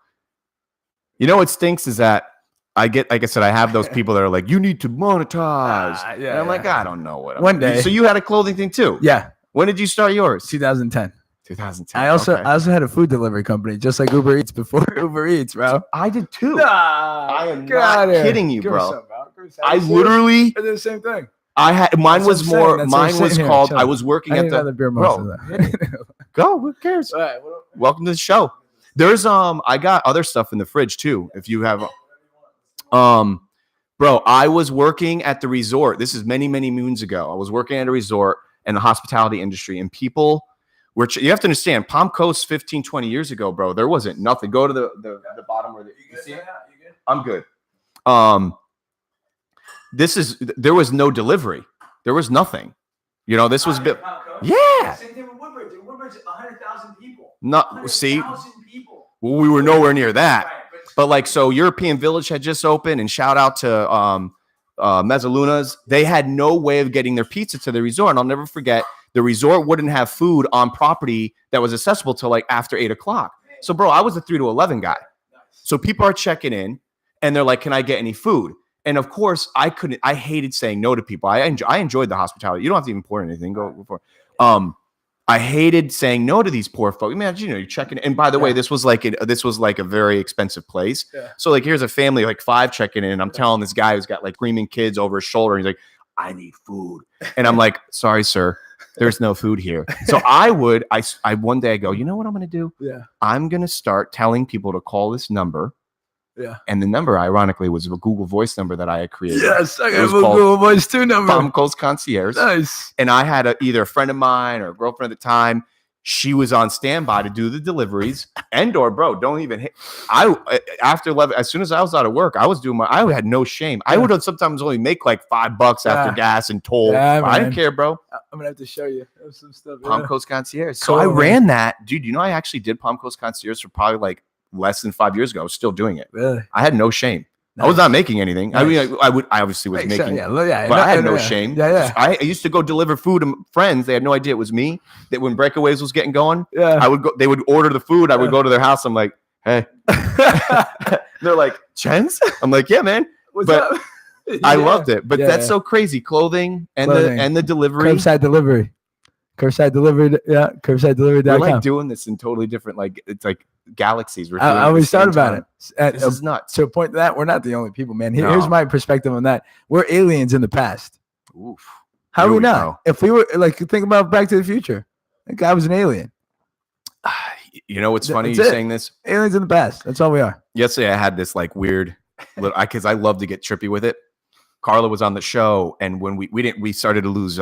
You know what stinks is that like I said, I have those people that are like, you need to monetize. And I'm like, I don't know what. One day. So you had a clothing thing too? Yeah. When did you start yours? 2010. 2010. I also had a food delivery company, just like Uber Eats before Uber Eats, bro. I did too. I am not kidding you, bro. I literally did the same thing. Mine was called. I was working at the beer. Bro, go. Who cares? All right, welcome to the show. There's I got other stuff in the fridge too. If you have, bro, I was working at the resort. This is many moons ago. I was working at a resort in the hospitality industry, and people were. You have to understand, Palm Coast 15, 20 years ago, bro. There wasn't nothing. Go to the bottom where you see it. I'm good. There was no delivery. There was nothing. You know, this was yeah. Same thing with Woodbridge. In Woodbridge, 100,000 people. Not see. Well, we were nowhere near that. Right, but like, so European Village had just opened, and shout out to Mezzalunas. They had no way of getting their pizza to the resort. And I'll never forget, the resort wouldn't have food on property that was accessible till like after 8:00. So, bro, I was a 3 to 11 guy. So people are checking in, and they're like, "Can I get any food?" And of course, I couldn't. I hated saying no to people. I enjoyed the hospitality. You don't have to even pour anything. Go before. I hated saying no to these poor folks. Man, you know, you're checking. And by the way, this was like a very expensive place. Yeah. So like, here's a family like 5 checking in, and I'm telling this guy who's got like screaming kids over his shoulder. And he's like, "I need food," and I'm like, "Sorry, sir, there's no food here." So I one day I go, you know what I'm going to do? Yeah, I'm going to start telling people to call this number. Yeah. And the number, ironically, was a Google Voice number that I had created. Yes, I got a Google Voice 2 number. Palm Coast Concierge. Nice. And I had either a friend of mine or a girlfriend at the time. She was on standby to do the deliveries. Bro, don't even hit. After 11, as soon as I was out of work, I had no shame. Yeah. I would sometimes only make like $5 after gas and toll. Yeah, I didn't care, bro. I'm going to have to show you some stuff. Palm Coast Concierge. So I ran that. Dude, you know, I actually did Palm Coast Concierge for probably like less than 5 years ago. I was still doing it. Really? I had no shame. Nice. I was not making anything. Nice. I mean, I obviously was making, but I had no shame. Yeah. I used to go deliver food to friends. They had no idea it was me. That when Breakaways was getting going, they would order the food. I would go to their house. I'm like, "Hey," they're like, "Chens?" I'm like, "Yeah, man." What's up? I loved it. But that's so crazy. Clothing and the delivery, curbside delivery. Curbside delivery, yeah. Curbside delivery. We're like doing this in totally different, like it's like galaxies. I always thought about it. This is nuts. To a point that we're not the only people, man. Here's my perspective on that. We're aliens in the past. Oof. How are we not? If we were like, think about Back to the Future. That guy was an alien. You know what's funny? You're saying this. Aliens in the past. That's all we are. Yesterday, I had this like weird, because I love to get trippy with it. Carla was on the show, and when we started to lose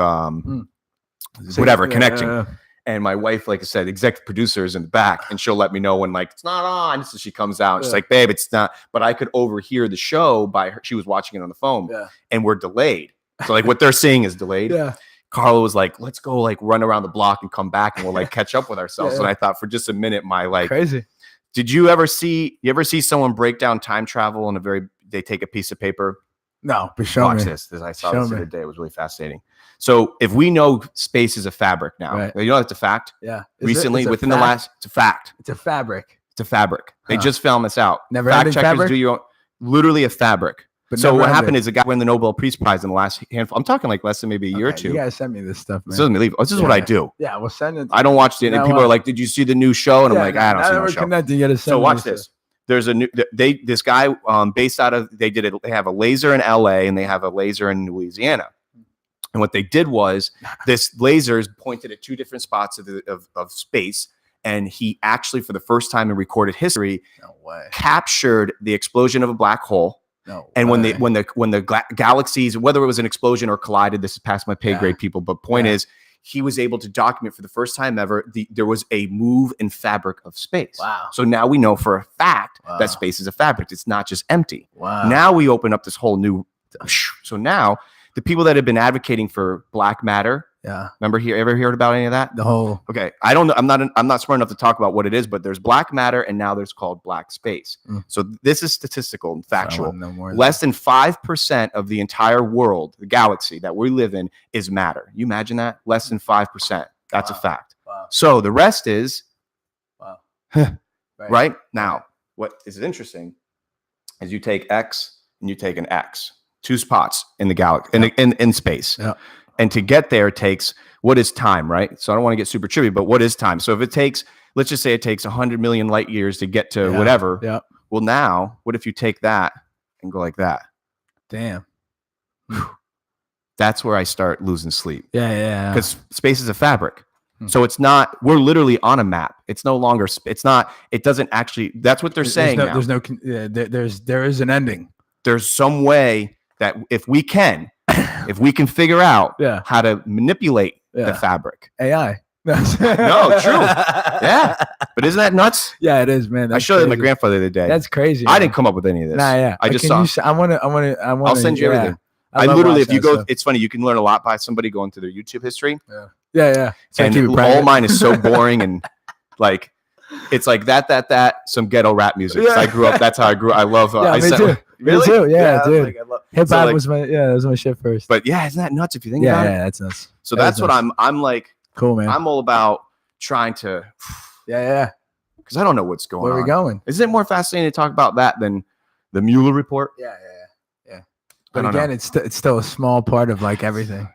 connection. And my wife, like I said, executive producer is in the back, and she'll let me know when like it's not on. So she comes out, and she's like, "Babe, it's not." But I could overhear the show by her. She was watching it on the phone, and we're delayed. So like what they're seeing is delayed. Yeah. Carla was like, "Let's go like run around the block and come back, and we'll like catch up with ourselves." And I thought for just a minute, my like crazy. Did you ever see someone break down time travel in they take a piece of paper? No, but show Watch me. this. I saw this the other day. It was really fascinating. So if we know space is a fabric now, you know that's a fact. Yeah. Recently, it's a fact. It's a fabric. It's a fabric. They just found this out. Never fact checkers fabric? do your own. Literally a fabric. But so what happened is a guy won the Nobel Peace Prize in the last handful. I'm talking like less than maybe a year or two. You guys send me this stuff, man. This is what I do. Yeah, we'll send it. I don't watch the. And people are like, "Did you see the new show?" And I'm like, "I don't see no show." So watch this. There's this guy based out of they have a laser in LA and they have a laser in Louisiana. And what they did was this laser is pointed at 2 different spots of space, And he actually, for the first time in recorded history, captured the explosion of a black hole. And when the galaxies, whether it was an explosion or collided, this is past my pay grade, people. But point is, he was able to document for the first time ever there was a move in fabric of space. Wow. So now we know for a fact that space is a fabric. It's not just empty. Wow. Now we open up this whole new. So now the people that have been advocating for black matter. Yeah. Remember ever heard about any of that? The whole. Okay. I don't know. I'm not smart enough to talk about what it is, but there's black matter and now there's called black space. So this is statistical and factual. Less than 5% of the entire world, the galaxy that we live in, is matter. You imagine that? Less than 5%. That's a fact. Wow. So the rest is right now. What is interesting is you take X and you take an X, 2 spots in the galaxy in space. Yeah. And to get there, it takes, what is time, right? So I don't want to get super trivial, but what is time? So if it takes, let's just say it takes 100 million light years to get to whatever. Yeah. Well, now, what if you take that and go like that? Damn. That's where I start losing sleep. Yeah. Because space is a fabric. So it's not, we're literally on a map. It's no longer, it doesn't actually, that's what they're saying now. There is an ending. There's some way that if we can figure out how to manipulate the fabric. AI. No, true. Yeah. But isn't that nuts? Yeah, it is, man. I showed it to my grandfather the other day. That's crazy. I didn't come up with any of this. Nah, yeah. I just saw. I'll send you everything. I literally, if you go, it's funny. You can learn a lot by somebody going through their YouTube history. Yeah. So and all mine is so boring and like, it's like that, some ghetto rap music. I grew up. That's how I grew up. I love. Me too. Really? Me too. Yeah, dude. Like, hip hop was my that was my shit first. But yeah, isn't that nuts if you think about it? Yeah, that's nuts. So that's what I'm like. Cool, man. I'm all about trying to. Yeah. Because I don't know what's going on. Where are we going? Isn't it more fascinating to talk about that than the Mueller report? Yeah. But again, it's still a small part of like everything.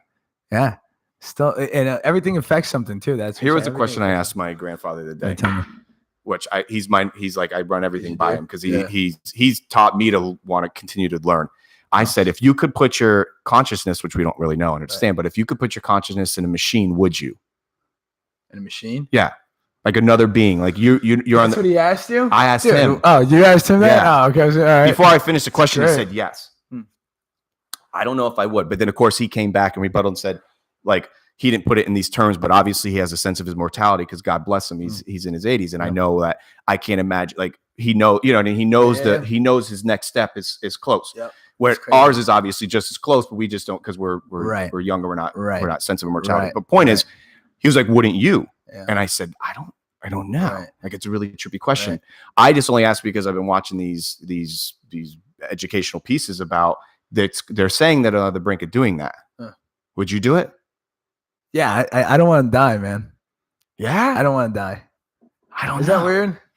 Yeah. Still, and everything affects something too. Here was a question I asked my grandfather the day. Tell me. Which he's like, I run everything by him because he's taught me to want to continue to learn. I said, if you could put your consciousness, which we don't really know and understand, but if you could put your consciousness in a machine, would you? In a machine? Yeah. Like another being. Like you're on That's what he asked you? I asked him. Oh, you asked him that? Yeah. Oh, okay. All right. Before I finished the question, he said yes. I don't know if I would. But then, of course, he came back and rebutted and said, like, he didn't put it in these terms, but obviously he has a sense of his mortality because God bless him. He's in his 80s. And I know that I can't imagine, like, he knows he knows his next step is close. Yep. Where ours is obviously just as close, but we just don't, because we're younger. We're not sensitive of mortality. But point is, he was like, wouldn't you? Yeah. And I said, I don't know. Right. Like, it's a really trippy question. Right. I just only asked because I've been watching these educational pieces about that. They're saying that on the brink of doing that. Would you do it? Yeah, I don't want to die, man. Yeah, I don't want to die. I don't know.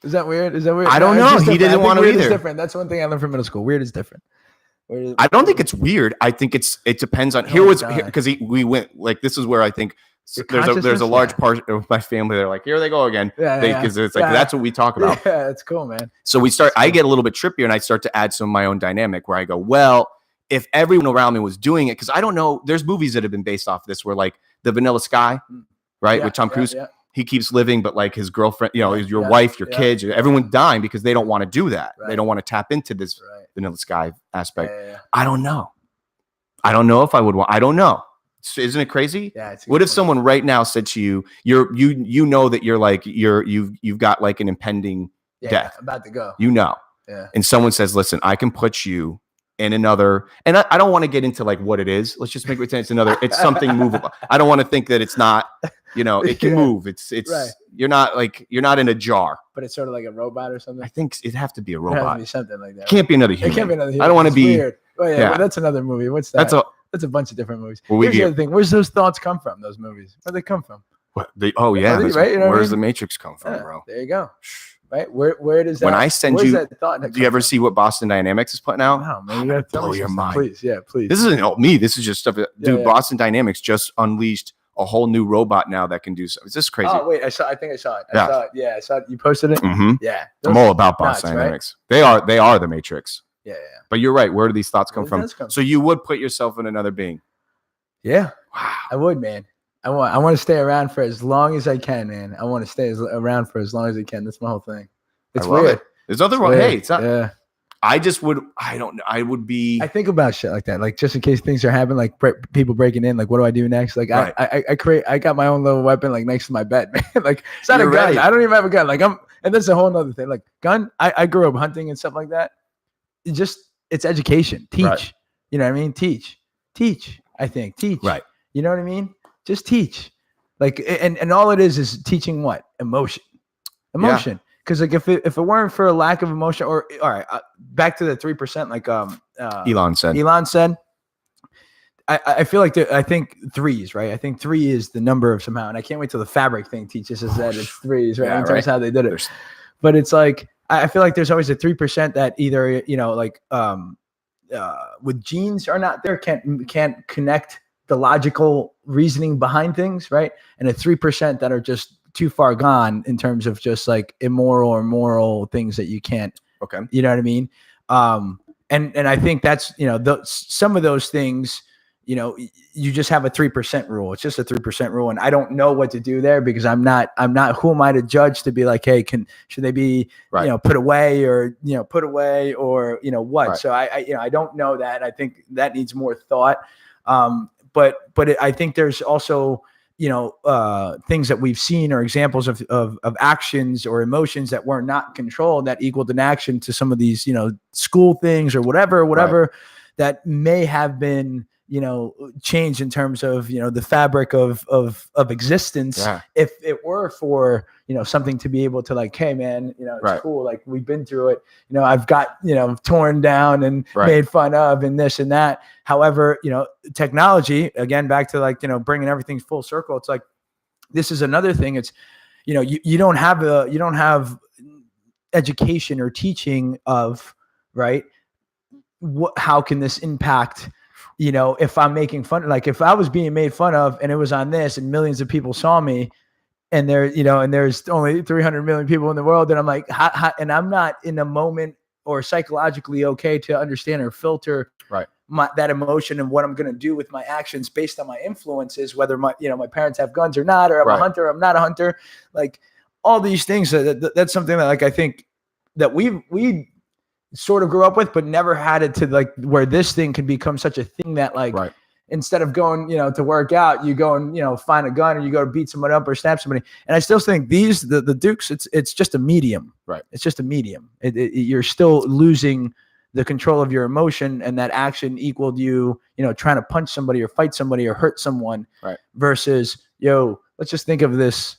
Is that weird? I don't know. He didn't want to either. Different. That's one thing I learned from middle school. Weird is different. I don't think it's weird. I think it depends on because we went like, this is where I think there's a large part of my family. They're like, here they go again. Because it's like, that's what we talk about. Yeah, that's cool, man. So I get a little bit trippier and I start to add some of my own dynamic where I go, well, if everyone around me was doing it, because I don't know, there's movies that have been based off of this where like the Vanilla Sky, right? With Tom Cruise, he keeps living, but like his girlfriend, your wife, your kids, everyone's dying because they don't want to do that. Right. They don't want to tap into this Vanilla Sky aspect. I don't know. I don't know if I would want, I don't know. Isn't it crazy? Yeah. What if someone right now said to you, you know that you're like, you've got like an impending death. About to go. Yeah. And someone says, listen, I can put you in another, and I don't want to get into like what it is. Let's just make pretend it's something movable. I don't want to think that it's not, it can move. It's you're not in a jar. But it's sort of like a robot or something. I think it'd have to be a robot. It has to be something like that. It can't be another human. It can't be another human. I don't want to be weird. Oh yeah, well, that's another movie. What's that? That's a bunch of different movies. Well, here's the other thing. Where's those thoughts come from? Those movies? Where they come from? What? Where's the Matrix come from, bro? There you go. Right? Where does that? When I send you, that thought do you ever see what Boston Dynamics is putting out? No, man, you gotta blow your mind. Please, please. This isn't me. This is just stuff. Dude, Boston Dynamics just unleashed a whole new robot now that can do something. Is this crazy? Oh wait, I saw it. I saw it. Yeah, I saw it. You posted it. Mm-hmm. Yeah, I'm all about Boston Dynamics. Right? They are the Matrix. Yeah. But you're right. Where do these thoughts come from? So you would put yourself in another being? Yeah. Wow. I would, man. I want to stay around for as long as I can, man. I want to stay around for as long as I can. That's my whole thing. It's weird. There's nothing wrong. Hey, it's not. Yeah. I don't know. I think about shit like that, like just in case things are happening, like people breaking in, like what do I do next? Like right. I got my own little weapon like next to my bed, man. Like it's not a gun. Ready. I don't even have a gun. Like and that's a whole nother thing. Like gun, I grew up hunting and stuff like that. It's education. Teach. Right. You know what I mean? Teach. I think teach. Right. You know what I mean? Just teach. Like and all it is teaching what? Emotion. Yeah. Because like if it weren't for a lack of emotion, or all right, back to the 3%, like Elon said, I feel like I think threes, right? I think 3 is the number of somehow, and I can't wait till the fabric thing teaches us that it's threes, right? Yeah, right. How they did it, but it's like I feel like there's always a 3% that either like with genes or not, there can't connect the logical reasoning behind things, right? And a 3% that are just too far gone in terms of just like immoral or moral things that you can't. Okay. You know what I mean? And I think that's some of those things. You just have a 3% rule. It's just a 3% rule, and I don't know what to do there because I'm not. Who am I to judge to be like, hey, should they be put away or what? Right. So I don't know that. I think that needs more thought. But I think there's also things that we've seen or examples of actions or emotions that were not controlled that equaled an action to some of these, school things or whatever right. that may have been, changed in terms of, the fabric of existence. Yeah. If it were for, something to be able to like, hey man, it's right. cool. Like we've been through it, I've got, torn down and right. made fun of and this and that. However, technology, again, back to like, bringing everything full circle. It's like, this is another thing. It's, you don't have education or teaching of, right. How can this impact, if I'm making fun, like if I was being made fun of and it was on this and millions of people saw me and there, and there's only 300 million people in the world, then I'm like, and I'm not in a moment or psychologically okay to understand or filter right. that emotion and what I'm going to do with my actions based on my influences, whether my parents have guns or not, or I'm right. a hunter, or I'm not a hunter, like all these things. That's something that like, I think that we sort of grew up with, but never had it to like where this thing can become such a thing that like, right. instead of going, to work out, you go and, find a gun or you go to beat someone up or stab somebody. And I still think the Dukes, it's just a medium, right? It's just a medium. You're still losing the control of your emotion, and that action equaled you, trying to punch somebody or fight somebody or hurt someone, right? Versus, let's just think of this,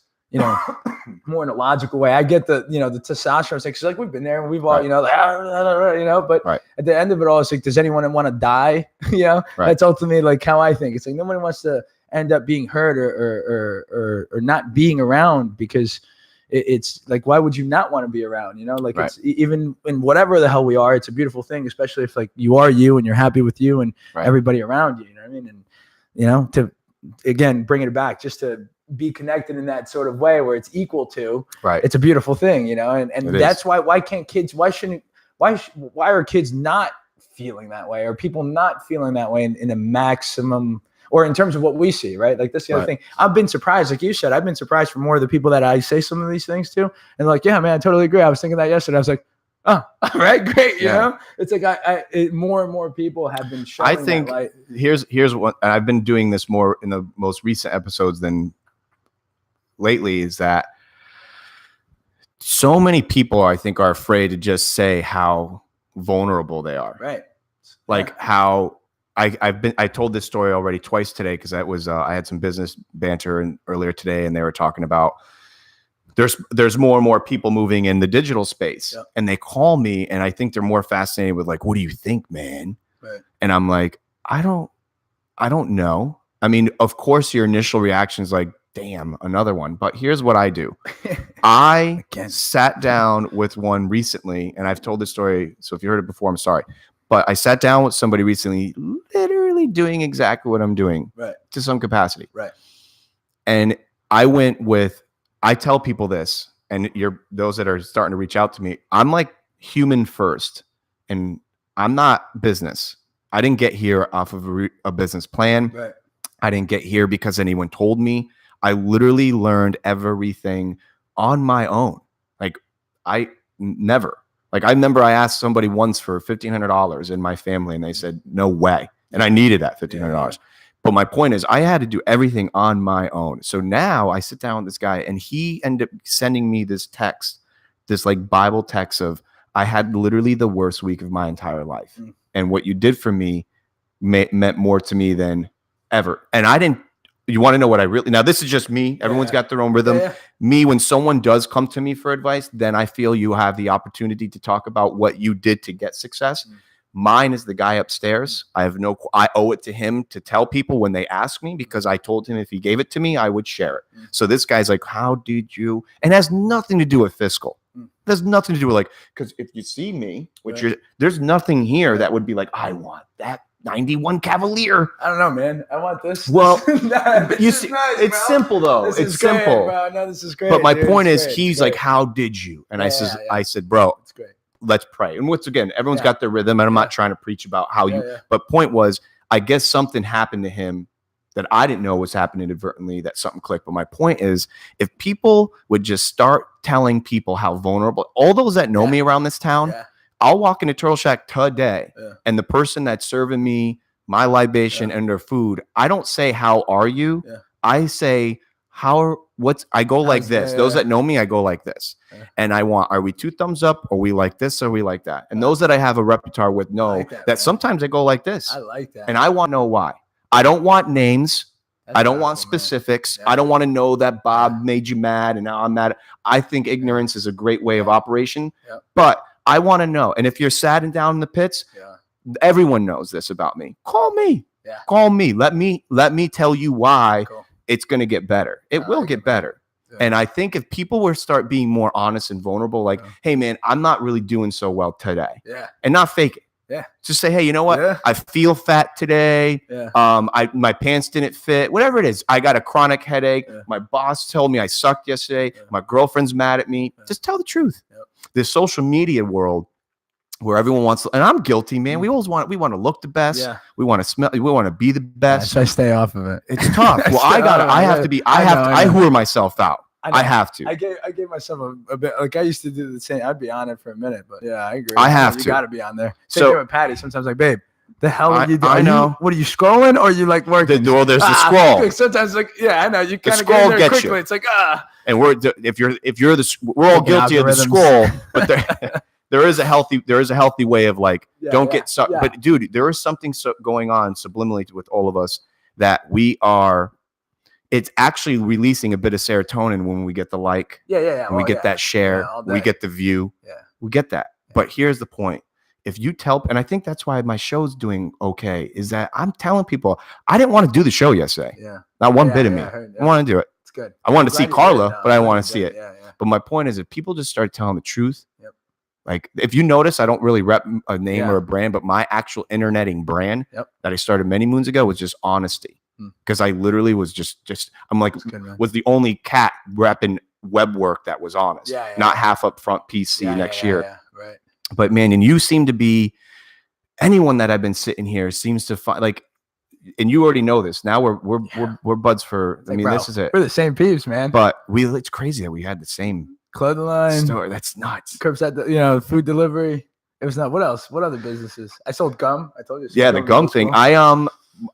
more in a logical way. I get the testosterone thing. Cause like we've been there and we've all, right. But right. at the end of it all, it's like, does anyone want to die? Right. That's ultimately like how I think. It's like nobody wants to end up being hurt or not being around, because it's like, why would you not want to be around? Like right. It's even in whatever the hell we are, it's a beautiful thing, especially if like you are you and you're happy with you and right. everybody around you, what I mean? And, to again, bring it back just to be connected in that sort of way where it's equal to, right. It's a beautiful thing, and that's why can't kids, why are kids not feeling that way? Or people not feeling that way in a maximum, or in terms of what we see, right? Like that's the other thing. I've been surprised, like you said, I've been surprised for more of the people that I say some of these things to, and like, yeah, man, I totally agree. I was thinking that yesterday. I was like, oh, all right, great. You know, it's like more and more people have been showing. I think that light. Here's what, and I've been doing this more in the most recent episodes than lately, is that so many people, I think, are afraid to just say how vulnerable they are. Right. Like how I told this story already twice today, because that was I had some business banter earlier today, and they were talking about there's more and more people moving in the digital space, and they call me, and I think they're more fascinated with like, what do you think, man? Right. And I'm like, I don't know. I mean, of course, your initial reaction is like, damn, another one. But here's what I do. I sat down with one recently, and I've told this story, so if you heard it before, I'm sorry. But I sat down with somebody recently, literally doing exactly what I'm doing, right, to some capacity. Right. And I tell people this, and those that are starting to reach out to me, I'm like human first, and I'm not business. I didn't get here off of a business plan. Right. I didn't get here because anyone told me. I literally learned everything on my own. Like I remember I asked somebody once for $1,500 in my family and they said, no way. And I needed that $1,500. Yeah. But my point is I had to do everything on my own. So now I sit down with this guy and he ended up sending me this text, this like Bible text of, I had literally the worst week of my entire life. Mm. And what you did for me meant more to me than ever. And I didn't, you want to know what I really, now this is just me. Everyone's got their own rhythm. Yeah. Me, when someone does come to me for advice, then I feel you have the opportunity to talk about what you did to get success. Mm. Mine is the guy upstairs. I owe it to him to tell people when they ask me, because I told him if he gave it to me, I would share it. Mm. So this guy's like, how did you, and it has nothing to do with fiscal. There's nothing to do with like, because if you see me, there's nothing here that would be like, I want that 91 Cavalier. I don't know, man. I want this. Well, you see, nice, it's simple though. It's simple. Bro. No, this is great. But my point is, he's like, how did you? And I said, bro, it's great. Let's pray. And once again, everyone's got their rhythm, and I'm not trying to preach about how but point was, I guess something happened to him that I didn't know was happening inadvertently, that something clicked. But my point is, if people would just start telling people how vulnerable, all those that know me around this town, I'll walk into Turtle Shack today, and the person that's serving me my libation and their food, I don't say, how are you? I say, I go like this. Those that know me, I go like this. And are we 2 thumbs up? Or we like this? Or we like that? And those that I have a repertoire with know that sometimes I go like this. I like that. And I want to know why. I don't want names. I don't want specifics. I don't want to know that Bob made you mad and now I'm mad. I think ignorance is a great way of operation, but I want to know. And if you're sad and down in the pits, everyone knows this about me. Call me. Call me. Let me tell you why it's going to get better. It will get better. And I think if people were start being more honest and vulnerable, like, hey man, I'm not really doing so well today. And not fake it. Just say, hey, you know what? I feel fat today. My pants didn't fit. Whatever it is. I got a chronic headache. My boss told me I sucked yesterday. My girlfriend's mad at me. Just tell the truth. This social media world where everyone wants to, and I'm guilty, man. We want to look the best. We want to smell. We want to be the best. I stay off of it. It's tough. Well, I whore myself out. I have to. I gave myself a bit, like I used to do the same. I'd be on it for a minute, but yeah, I agree. I have to. You got to be on there. Same with Patty. Sometimes like, babe, the hell are you doing? I know. What are you scrolling or are you like working? Well, there's the scroll. Sometimes like, yeah, I know. You kind of get there quickly. You. It's like, And we're all guilty of the scroll, but there is a healthy way of like, don't get sucked. But dude, there is something going on subliminally with all of us that it's actually releasing a bit of serotonin when we get the like, when we get that share, we get the view, we get that. But here's the point. If you tell, and I think that's why my show's doing okay, is that I'm telling people, I didn't want to do the show yesterday. Not one bit of me. I want to do it. It's good. I wanted to see Carla, but I want to see it. But my point is, if people just start telling the truth, like if you notice, I don't really rep a name or a brand, but my actual interneting brand that I started many moons ago was just honesty. Because I literally was just I'm like, was the only cat repping web work that was honest, not half up front PC next year. Right. But man, and you seem to be, anyone that I've been sitting here seems to find like, and you already know this. Now we're buds for. I mean, bro, this is it. We're the same peeps, man. But it's crazy that we had the same clothing line store. That's nuts. Curbside, food delivery. It was not. What else? What other businesses? I sold gum. I told you. Yeah, the gum thing.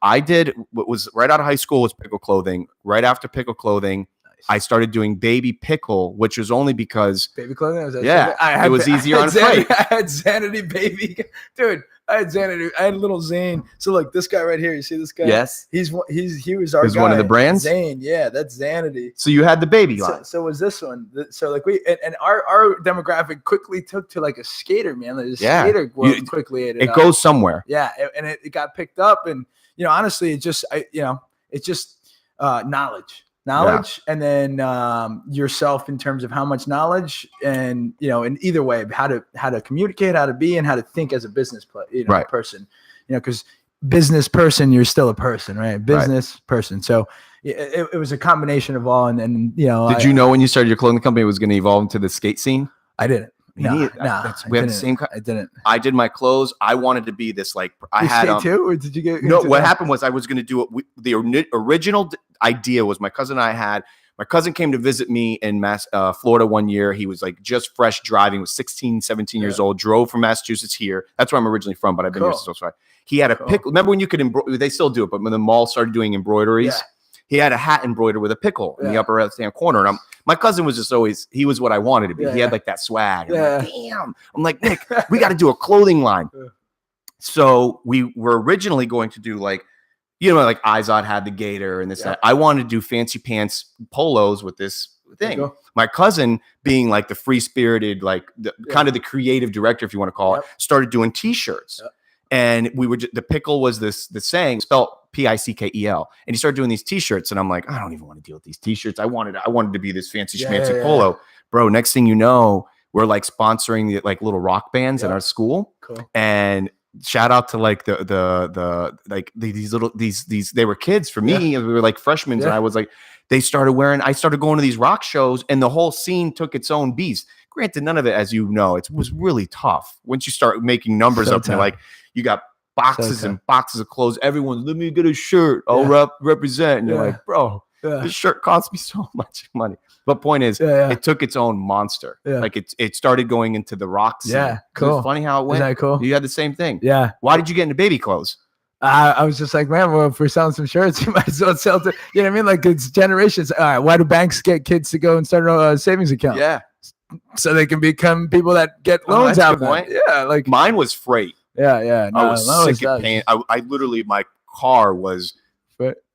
I did what was right out of high school was Pickle Clothing. Right after Pickle Clothing, I started doing Baby Pickle, which was only because Baby Clothing. It was easier on freight. I had Zanity Baby, dude. I had Zanity. I had little Zane. So look, this guy right here. You see this guy? Yes. He was our guy. One of the brands. Zane. Yeah, that's Zanity. So you had the baby line. So was this one? So like our demographic quickly took to like a skater, man. Like skater world quickly ate it. It goes somewhere. Yeah, and it got picked up and. Honestly, it's just knowledge, and then yourself in terms of how much knowledge, and in either way, how to communicate, how to be, and how to think as a business person. Because business person, you're still a person, right? Business person. So it was a combination of all, and Did you know when you started your clothing company it was going to evolve into the skate scene? I didn't. No, we have the same. I didn't. I did my clothes. I wanted to be this like I you had too, or did you get? No, what happened was I was going to do it. The original idea was my cousin and I had. My cousin came to visit me in Florida one year. He was like just fresh driving, was 16, 17 years old, drove from Massachusetts here. That's where I'm originally from, but I've been here since I was 5. He had a pickle. Remember when you could they still do it, but when the mall started doing embroideries, he had a hat embroidered with a pickle in the upper left-hand corner. And my cousin was just always, he was what I wanted to be. He had like that swag. I'm like, damn. I'm like, Nick, we got to do a clothing line. So we were originally going to do like, like Izod had the gator and this, that. I wanted to do fancy pants polos with this thing. My cousin, being like the free-spirited, like kind of the creative director, if you want to call it, started doing T-shirts. And we were the pickle was the saying spelled Pickel, and he started doing these T-shirts. And I'm like, I don't even want to deal with these T-shirts. I wanted to be this fancy schmancy polo, bro. Next thing you know, we're like sponsoring the like little rock bands at our school, and shout out to like these they were kids for me. We were like freshmen, and I was like, I started going to these rock shows, and the whole scene took its own beast. Granted, none of it, as you know, it was really tough once you start making numbers up. And like, you got boxes and boxes of clothes. Everyone's, let me get a shirt. I'll represent. And you're like, bro, this shirt cost me so much money. But point is, it took its own monster. Like it started going into the rock scene. Yeah, cool. It was funny how it went. Isn't that cool? You had the same thing. Yeah. Why did you get into baby clothes? I was just like, man, well, if we're selling some shirts, you might as well sell to, you know what I mean? Like, it's generations. All right, why do banks get kids to go and start a savings account? Yeah. So they can become people that get loans out of it. Yeah, like mine was freight. Yeah. No, I was sick of paying. I literally, my car was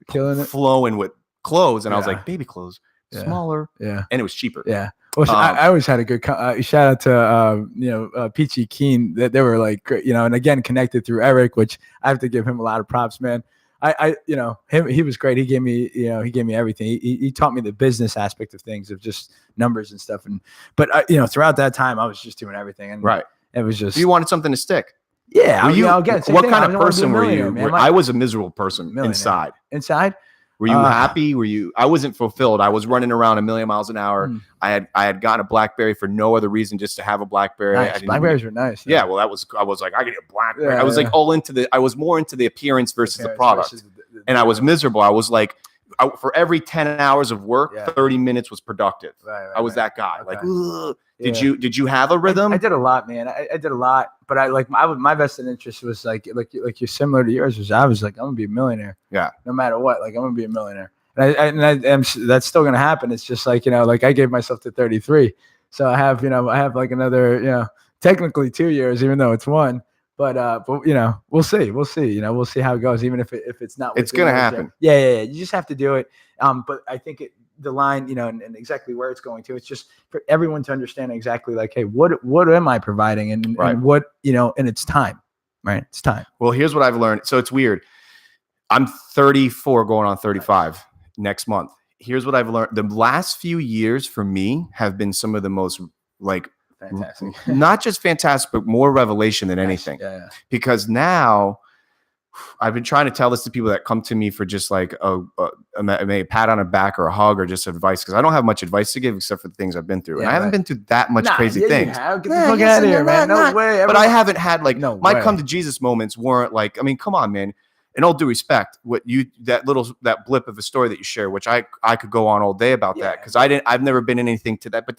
killing it, flowing with clothes, and I was like, baby clothes, smaller, and it was cheaper. Yeah. Well, I always had a good shout out to Peachy Keen. That they were like great, and again connected through Eric, which I have to give him a lot of props, man. He was great. He gave me everything. He taught me the business aspect of things, of just numbers and stuff. But throughout that time, I was just doing everything. And it was just, you wanted something to stick. Yeah. What kind of person were you? I was a miserable person inside. Were you happy? I wasn't fulfilled. I was running around a million miles an hour. I had gotten a BlackBerry for no other reason, just to have a BlackBerry. Nice. Blackberries were nice. Yeah. Well, I was like, I could get a BlackBerry. I was like I was more into the appearance versus the product. And I was miserable. I was like, for every 10 hours of work, 30 minutes was productive. I was that guy. Okay. Like, did you have a rhythm? I did a lot, man. I did a lot, but my vested interest was like you're similar to yours. I was like, I'm gonna be a millionaire. Yeah. No matter what, like I'm gonna be a millionaire, and that's still gonna happen. It's just like like I gave myself to 33, so I have like another technically 2 years, even though it's 1. But we'll see. We'll see how it goes. Even if it's not, it's gonna happen. Yeah. You just have to do it. But I think the line, and exactly where it's going to. It's just for everyone to understand exactly like, hey, what am I providing, and what and it's time, right? It's time. Well, here's what I've learned. So it's weird. I'm 34, going on 35 next month. Here's what I've learned. The last few years for me have been some of the most fantastic. Not just fantastic, but more revelation than anything. Yeah. Because now I've been trying to tell this to people that come to me for just like a pat on the back or a hug or just advice, because I don't have much advice to give except for the things I've been through. And I haven't been through that much crazy things. Get the fuck out of here, man. No way. But I haven't had my come to Jesus moments weren't like, I mean, come on, man. In all due respect, that blip of a story that you share, which I could go on all day about that, because I've never been in anything to that. But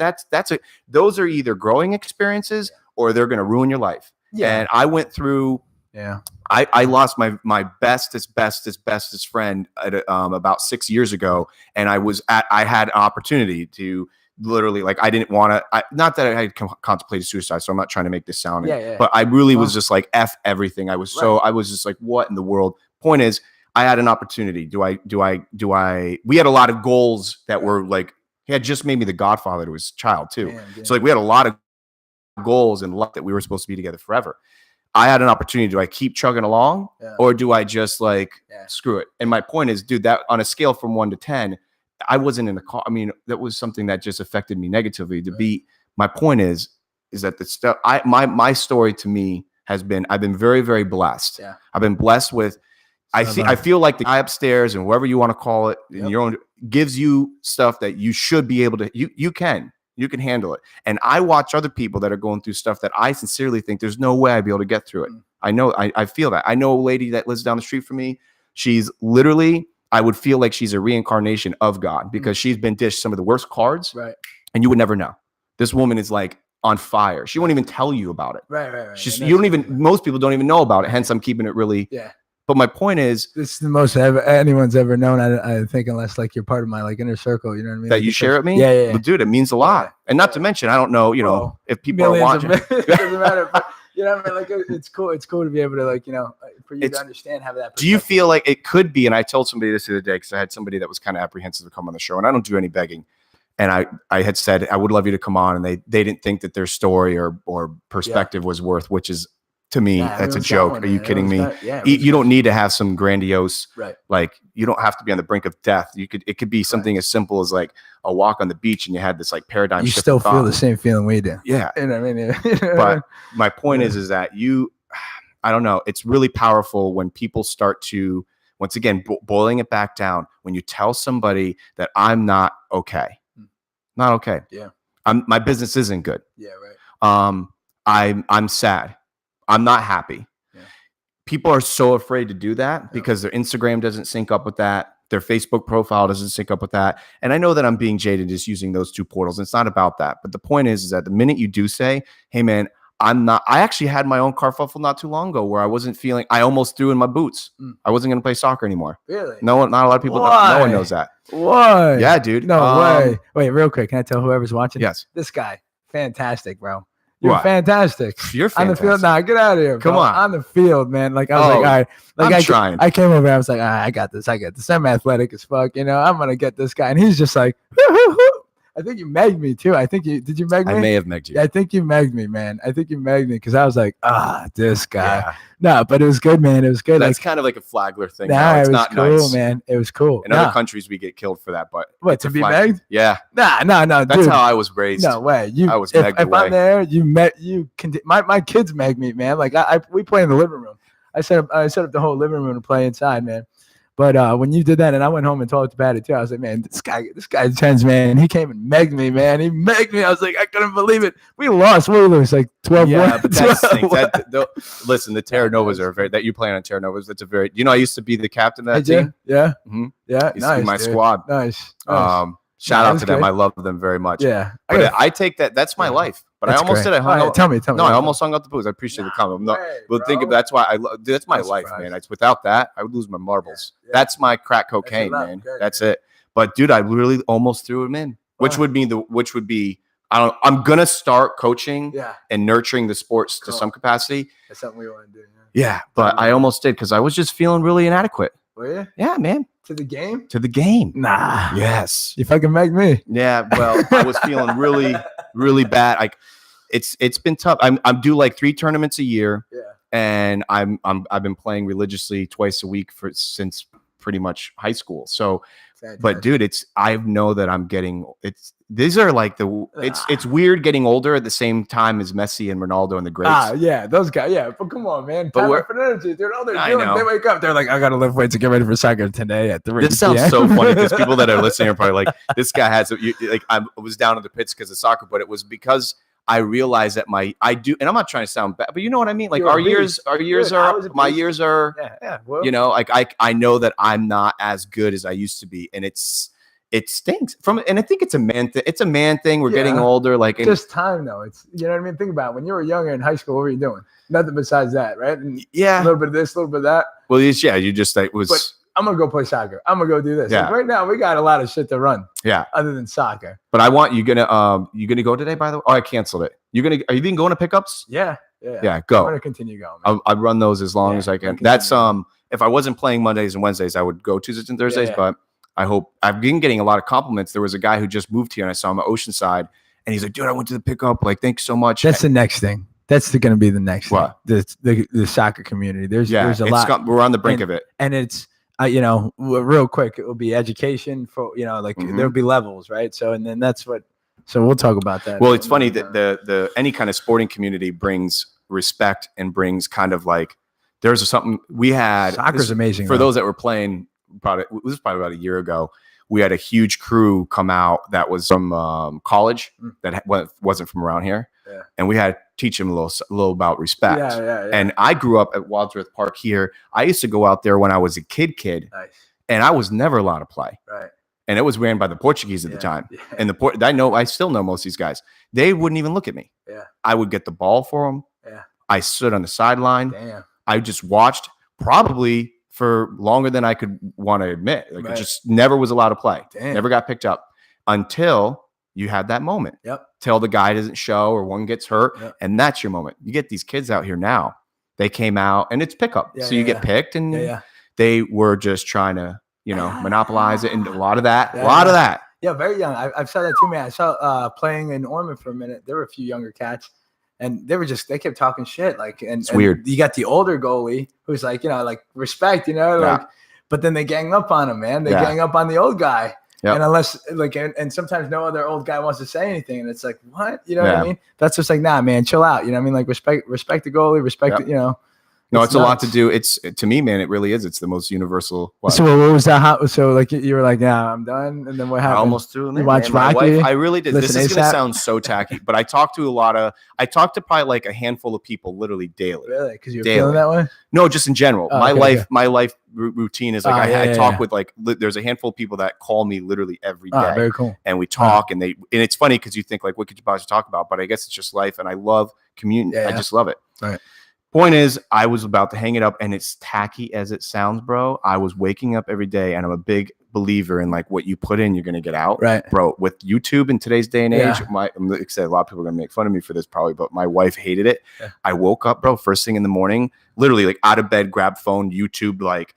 those are either growing experiences or they're going to ruin your life. Yeah. And I went through. Yeah. I lost my bestest friend about 6 years ago, and I had an opportunity to literally, like, I didn't want to. Not that I had contemplated suicide, so I'm not trying to make this sound. But I really was just like, F everything. I was just like, what in the world? Point is, I had an opportunity. We had a lot of goals that were like, he had just made me the godfather to his child too. Damn. So like, we had a lot of goals and luck that we were supposed to be together forever. I had an opportunity. Do I keep chugging along, or do I just screw it? And my point is, dude, that on a scale from 1 to 10, I wasn't in the car. I mean, that was something that just affected me negatively. My point is that the stuff. My story to me has been, I've been very, very blessed. Yeah. I've been blessed with. I feel like the guy upstairs and whoever you want to call it in your own gives you stuff that you should be able to. You can. You can handle it. And I watch other people that are going through stuff that I sincerely think there's no way I'd be able to get through it. I know, I feel that. I know a lady that lives down the street from me. She's literally, I would feel like she's a reincarnation of God because she's been dished some of the worst cards. Right. And you would never know. This woman is like on fire. She won't even tell you about it. Right. You don't even, most people don't even know about it. Hence, I'm keeping it really. Yeah. But my point is, this is the most anyone's ever known. I think, unless like you're part of my like inner circle, you know what I mean? That like, you share with me? Yeah. Well, dude, it means a lot. Yeah. And not to mention, I don't know, you know, if people are watching. It doesn't matter. But, you know what I mean? Like, it's cool. It's cool to be able to, like, you know, for you to understand how that. Do you feel like it could be? And I told somebody this the other day because I had somebody that was kind of apprehensive to come on the show, and I don't do any begging. And I had said I would love you to come on, and they didn't think that their story or perspective was worth, which is. To me, that's a joke. Are you kidding me? You don't need to have some grandiose, like you don't have to be on the brink of death. It could be something as simple as like a walk on the beach and you had this like paradigm shift. You still feel the same feeling we do. Yeah. You know what I mean? But my point is that I don't know. It's really powerful when people start to, once again, boiling it back down. When you tell somebody that I'm not okay, not okay. Yeah. My business isn't good. Yeah. Right. I'm sad. I'm not happy. Yeah. People are so afraid to do that because their Instagram doesn't sync up with that. Their Facebook profile doesn't sync up with that. And I know that I'm being jaded just using those two portals. It's not about that. But the point is that the minute you do say, hey, man, I actually had my own carfuffle not too long ago where I wasn't feeling, I almost threw in my boots. I wasn't going to play soccer anymore. Really? No, not a lot of people. No one knows that. Why? Yeah, dude. No way. Wait, real quick. Can I tell whoever's watching? Yes. This guy, fantastic, bro. You're fantastic. You're fantastic. On the field. Nah, get out of here. Bro. Come on. On the field, man. Like, I was like, all right. Like, I'm trying. I came over. I was like, all right, I got this. I'm athletic as fuck. You know, I'm going to get this guy. And he's just like, I think you megged me too. Did you meg me? I may have megged you. I think you megged me, man. I think you megged me because I was like, this guy. Yeah. No, but it was good, man. It was good. That's like, kind of like a Flagler thing. Nah, it's it was not cool, nice. Man. It was cool. In other countries, we get killed for that. But what, to be megged? Yeah. No, That's dude. how I was raised. No way. I was megged if away. I'm there, my kids meg me, man. Like we play in the living room. I set up the whole living room to play inside, man. But when you did that, and I went home and talked about it too, I was like, man, this guy's tense, man. He came and megged me, man. He megged me. I was like, I couldn't believe it. We lost. We lose like 12. Yeah, but that's listen, the Terra Novas are that you playing on Terra Novas. That's a very. You know, I used to be the captain of that team. Yeah, yeah. Used to be my squad. Nice. Shout out to them. I love them very much. Yeah, but I take that. That's my life. But I almost said I hung out. Tell me. No, I almost hung out the booze. I appreciate the comment. Think of that's why that's my life, man. It's without that, I would lose my marbles. Yeah. That's my crack cocaine, man. That's it. But dude, I really almost threw him in, which would be I'm gonna start coaching and nurturing the sports to some capacity. That's something we want to do. Yeah, but I almost did because I was just feeling really inadequate. Were you? Yeah, man. To the game? To the game. Nah. Yes. You fucking meg me. Yeah. Well, I was feeling really, really bad. Like it's been tough. I'm due like 3 tournaments a year. Yeah. And I've been playing religiously twice a week since pretty much high school. So, but dude, I know that I'm getting these are like it's weird getting older at the same time as Messi and Ronaldo and the greats. Yeah, those guys. Yeah, but come on, man. But we're energy, dude. All they're doing, they wake up, they're like, I gotta lift weights to get ready for soccer today at 3. This sounds so funny because people that are listening are probably like, this guy has like I was down in the pits because of soccer, but it was because I realized that I do, and I'm not trying to sound bad, but you know what I mean? Like my years are, well, you know, like I know that I'm not as good as I used to be. And it stinks and I think it's a man thing. It's a man thing. We're getting older. Like just time though. It's, you know what I mean? Think about it. When you were younger in high school, what were you doing? Nothing besides that. Right. And a little bit of this, a little bit of that. Well, you just like was. But I'm going to go play soccer. I'm going to go do this. Yeah. Like right now we got a lot of shit to run. Yeah. Other than soccer. But I want you gonna go today, by the way? Oh, I canceled it. Are you been going to pickups? Yeah. Yeah. Go. I'm going to continue going. I'll run those as long as I can. That's if I wasn't playing Mondays and Wednesdays, I would go Tuesdays and Thursdays, but I hope I've been getting a lot of compliments. There was a guy who just moved here and I saw him at Oceanside and he's like, dude, I went to the pickup. Like, thanks so much. That's the next thing. That's going to be the next thing. The soccer community. There's a lot. We're on the brink of it. And it's, real quick, it will be education for, there'll be levels, right? So, and then so we'll talk about that. Well, it's funny that the any kind of sporting community brings respect and brings kind of like, there's something we had. Soccer's amazing. For those that were playing, it was probably about a year ago. we had a huge crew come out that was from college that wasn't from around here. Yeah. And we had to teach them a little about respect. Yeah. And I grew up at Wadsworth Park here. I used to go out there when I was a kid. Nice. And I was never allowed to play. Right. And it was ran by the Portuguese at the time. Yeah. And I still know most of these guys. They wouldn't even look at me. Yeah. I would get the ball for them. Yeah. I stood on the sideline. Damn. I just watched probably for longer than I could want to admit. Like it just never was allowed to play. Damn. Never got picked up until you had that moment. Yep. Till the guy doesn't show or one gets hurt. Yep. And that's your moment. You get these kids out here now. They came out and it's pickup. Yeah, so you get picked and they were just trying to, monopolize it, and a lot of that. Yeah, very young. I've said that too, man. I saw playing in Ormond for a minute. There were a few younger cats, and they kept talking shit. Like, and it's weird. You got the older goalie who's like, respect, but then they gang up on him, man. They gang up on the old guy. Yep. And unless and sometimes no other old guy wants to say anything, and it's like, what? You know what I mean? That's just like, nah, man, chill out. You know what I mean? Like respect the goalie, respect it, No, it's a lot to do. It's to me, man. It really is. It's the most universal. So what was that? So like you were like, yeah, I'm done, and then what happened? I almost threw in there. You watched Rocky? I really did. This is gonna sound so tacky, but I talked to probably like a handful of people literally daily. Really? Because you're feeling that way? No, just in general. My life routine is like I talk with there's a handful of people that call me literally every day. Very cool. And we talk, and it's funny because you think like, what could you possibly talk about? But I guess it's just life, and I love community. I just love it. Right. Point is, I was about to hang it up, and it's tacky as it sounds, bro. I was waking up every day, and I'm a big believer in like what you put in, you're gonna get out, right, bro? With YouTube in today's day and age, like I said, a lot of people are gonna make fun of me for this probably, but my wife hated it. Yeah. I woke up, bro, first thing in the morning, literally like out of bed, grab phone, YouTube, like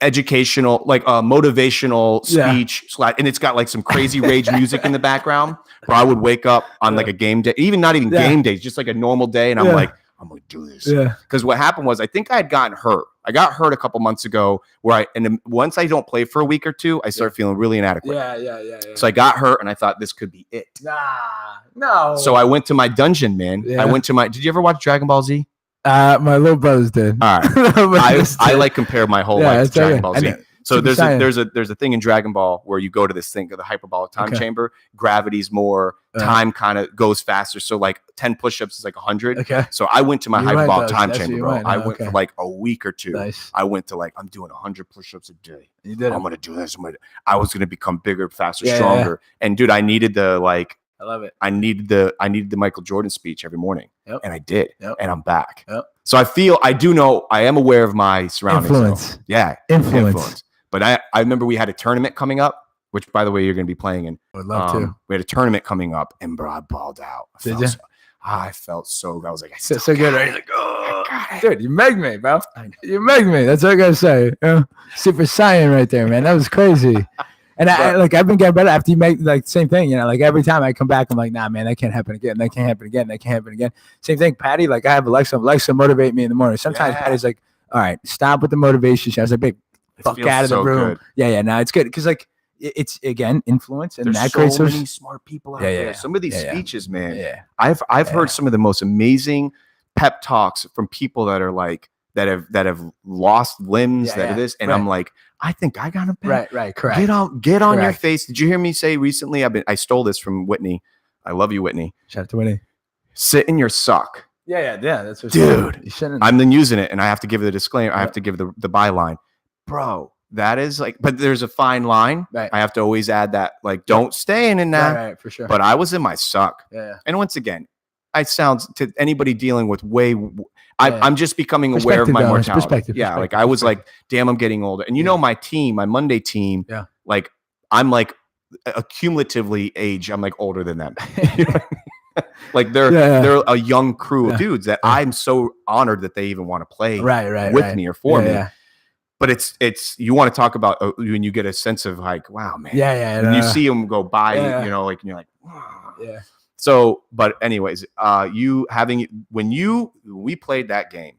educational, like motivational speech, and it's got like some crazy rage music in the background. Bro, I would wake up on like a game day, not even game days, just like a normal day, and I'm like, I'm going to do this. Yeah. Because what happened was I think I had gotten hurt. I got hurt a couple months ago once I don't play for a week or two, I start feeling really inadequate. Yeah. So I got hurt and I thought this could be it. No. So I went to my dungeon, man. Yeah. Did you ever watch Dragon Ball Z? My little brothers did. All right. I like compare my whole life to Dragon Ball Z. So there's a thing in Dragon Ball where you go to this thing, the hyperbolic time chamber. Gravity's more, time kind of goes faster. So like 10 push-ups is like 100. Okay. So I went to my hyperbolic time chamber, bro. I went for like a week or two. Nice. I went to like, I'm doing 100 push-ups a day. You did. I'm gonna do this. I was gonna become bigger, faster, stronger. Yeah. And dude, I needed I love it. I needed the Michael Jordan speech every morning, and I did, and I'm back. Yep. So I am aware of my surroundings. Influence. Yeah, influence. But I remember we had a tournament coming up, which, by the way, you're going to be playing in. I would love to. We had a tournament coming up, and bro, I balled out. I felt so good. I was like, so good. Right? Like, oh, dude, you meg me, bro. You meg me. That's what I got to say. Super Saiyan right there, man. That was crazy. And I've been getting better after you make like the same thing, like every time I come back, I'm like, nah, man, that can't happen again. That can't happen again. That can't happen again. Same thing, Patty. Like I have Alexa motivate me in the morning. Sometimes Patty's like, all right, stop with the motivation. I was like, babe, fuck out of the room. Good. Yeah. No, it's good because like it's again influence, and that creates so many smart people out there. Some of these speeches, man. Yeah. I've heard some of the most amazing pep talks from people that are like that have lost limbs that are this, and I'm like, I think I got a pep. Right, correct. Get on your face. Did you hear me say recently? I stole this from Whitney. I love you, Whitney. Shout out to Whitney. Sit in your suck. Yeah. That's what dude. I'm then using it, and I have to give the disclaimer. I have to give the byline. Bro, that is like, but there's a fine line. Right. I have to always add that, like, don't stay in that. Right, for sure. But I was in my suck. Yeah. And once again, I sound to anybody dealing with I'm just becoming aware of my mortality. Like I was like, damn, I'm getting older. And my team, my Monday team, like I'm like accumulatively age, I'm like older than them. Like they're a young crew of dudes that I'm so honored that they even want to play with me or for me. But it's you want to talk about when you get a sense of like, wow, man. And you see them go by, like, and you're like, wow. Yeah. So, but anyways, when we played that game,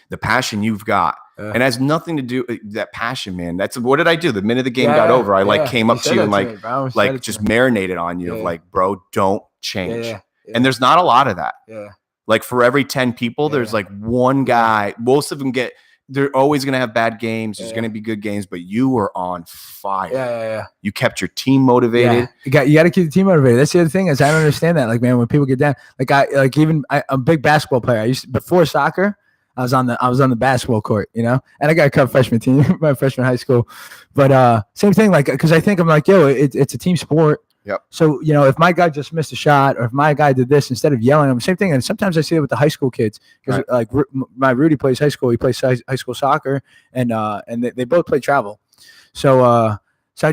the passion you've got, and it has nothing to do that passion, man. That's what did I do? The minute the game got over, I came up to you and like just marinated on you of like, bro, don't change. And there's not a lot of that. Like for every 10 people, there's like one guy. Most of them get they're always going to have bad games. There's going to be good games, but you were on fire. Yeah. You kept your team motivated. Yeah. You got to keep the team motivated. That's the other thing is I don't understand that. Like, man, when people get down, I'm a big basketball player. Before soccer, I was on the basketball court, and I got a cup freshman team, my freshman high school. But same thing, like, because I think I'm like, yo, it's a team sport. Yep. So, if my guy just missed a shot or if my guy did this, instead of yelling at him, same thing. And sometimes I see it with the high school kids because like my Rudy plays high school. He plays high school soccer and they both play travel. So I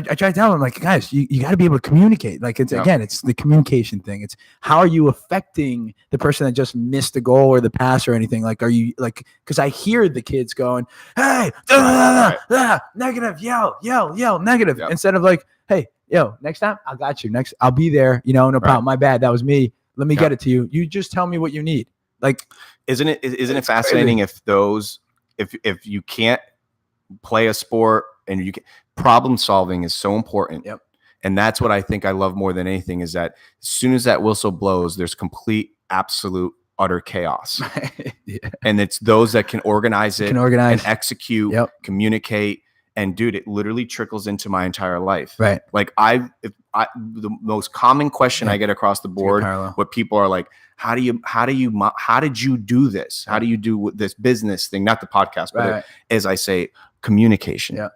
try to tell them, like, guys, you got to be able to communicate. Like, again, it's the communication thing. It's how are you affecting the person that just missed the goal or the pass or anything? Like, are you like, because I hear the kids going, hey, negative, yell, negative, instead of like, hey, yo, next time I got you. Next, I'll be there. No problem. My bad. That was me. Let me get it to you. You just tell me what you need. Like, isn't it fascinating if you can't play a sport and problem solving is so important. Yep. And that's what I think I love more than anything is that as soon as that whistle blows, there's complete, absolute, utter chaos. And it's those that can organize it, and execute, communicate. And dude, it literally trickles into my entire life. Right. Like the most common question I get across the board, what people are like, how did you do this? How do you do this business thing? Not the podcast, but as I say, communication. Yeah.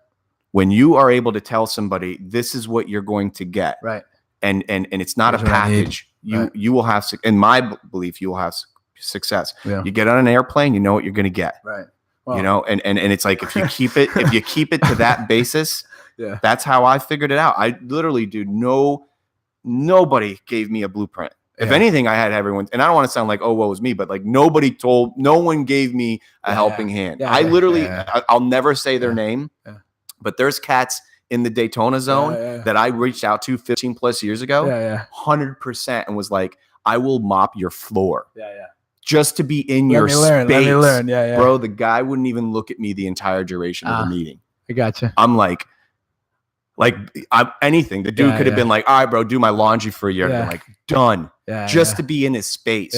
When you are able to tell somebody, this is what you're going to get. Right. And it's not a package. You will have, in my belief, you will have success. Yeah. You get on an airplane, you know what you're going to get. Right. Well, and it's like if you keep it to that basis, that's how I figured it out. I literally, dude, nobody gave me a blueprint. If anything, I had everyone, and I don't want to sound like, oh, what was me, but like no one gave me a helping hand. I literally, I'll never say their name, but there's cats in the Daytona zone that I reached out to 15 plus years ago, 100%, and was like, I will mop your floor. Just to be in your space. Let me learn. Bro, the guy wouldn't even look at me the entire duration of the meeting. I gotcha. I'm like anything. The dude could have been like, all right, bro, do my laundry for a year. I'm like, done. Just to be in his space.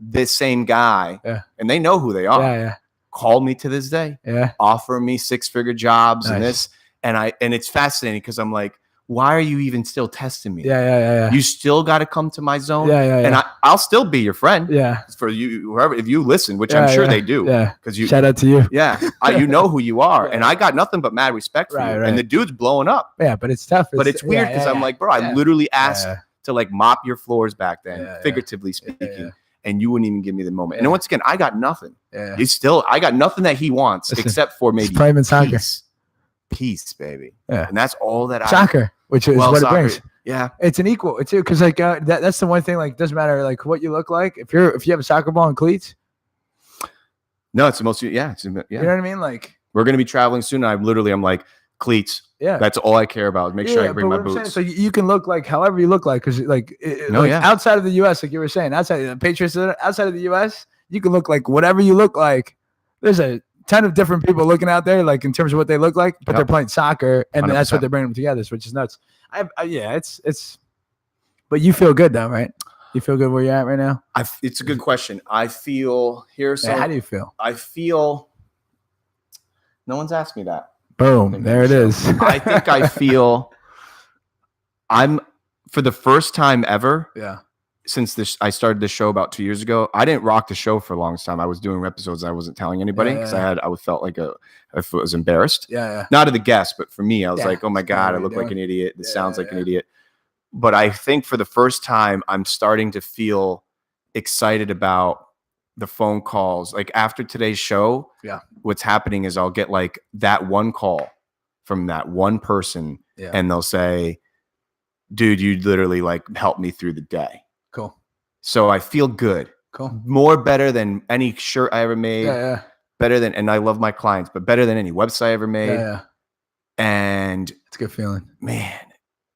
This same guy, and they know who they are. Call me to this day. Offer me 6-figure jobs and this. And it's fascinating because I'm like, why are you even still testing me? You still got to come to my zone. And I'll still be your friend. For you, whoever, if you listen, which I'm sure they do. Because shout out to you. You know who you are. And I got nothing but mad respect for you. And the dude's blowing up. But it's tough. But it's weird because I'm like, bro, I literally asked to like mop your floors back then, figuratively speaking. And you wouldn't even give me the moment. And once again, I got nothing. I got nothing that he wants except for maybe peace, baby. And that's all that soccer. Which is what it brings. Yeah, it's an equal. It's because like that's the one thing. Like, doesn't matter like what you look like. If you have a soccer ball and cleats. No, it's the most. You know what I mean? Like, we're gonna be traveling soon. I'm like cleats. That's all I care about. Make sure I bring my boots. So you can look like however you look like, because outside of the U.S., like you were saying, outside of the Patriots, outside of the U.S., you can look like whatever you look like. There's a ton of different people looking out there, like in terms of what they look like, but they're playing soccer, and 100%. That's what they're bringing them together, which is nuts. It's. But you feel good though, right? You feel good where you're at right now? It's a good question. I feel how do you feel? I feel. No one's asked me that. Boom! There it is. I think I feel. I'm for the first time ever. Since I started this show about 2 years ago, I didn't rock the show for a long time. I was doing episodes I wasn't telling anybody because I felt like I was embarrassed. Not to the guests, but for me, I was like, oh my God, I look like an idiot. This sounds like an idiot. But I think for the first time, I'm starting to feel excited about the phone calls. Like after today's show, what's happening is I'll get like that one call from that one person and they'll say, dude, you literally like helped me through the day. Cool. So I feel good. Cool. More better than any shirt I ever made. Better than, and I love my clients, but better than any website I ever made. And it's a good feeling. Man,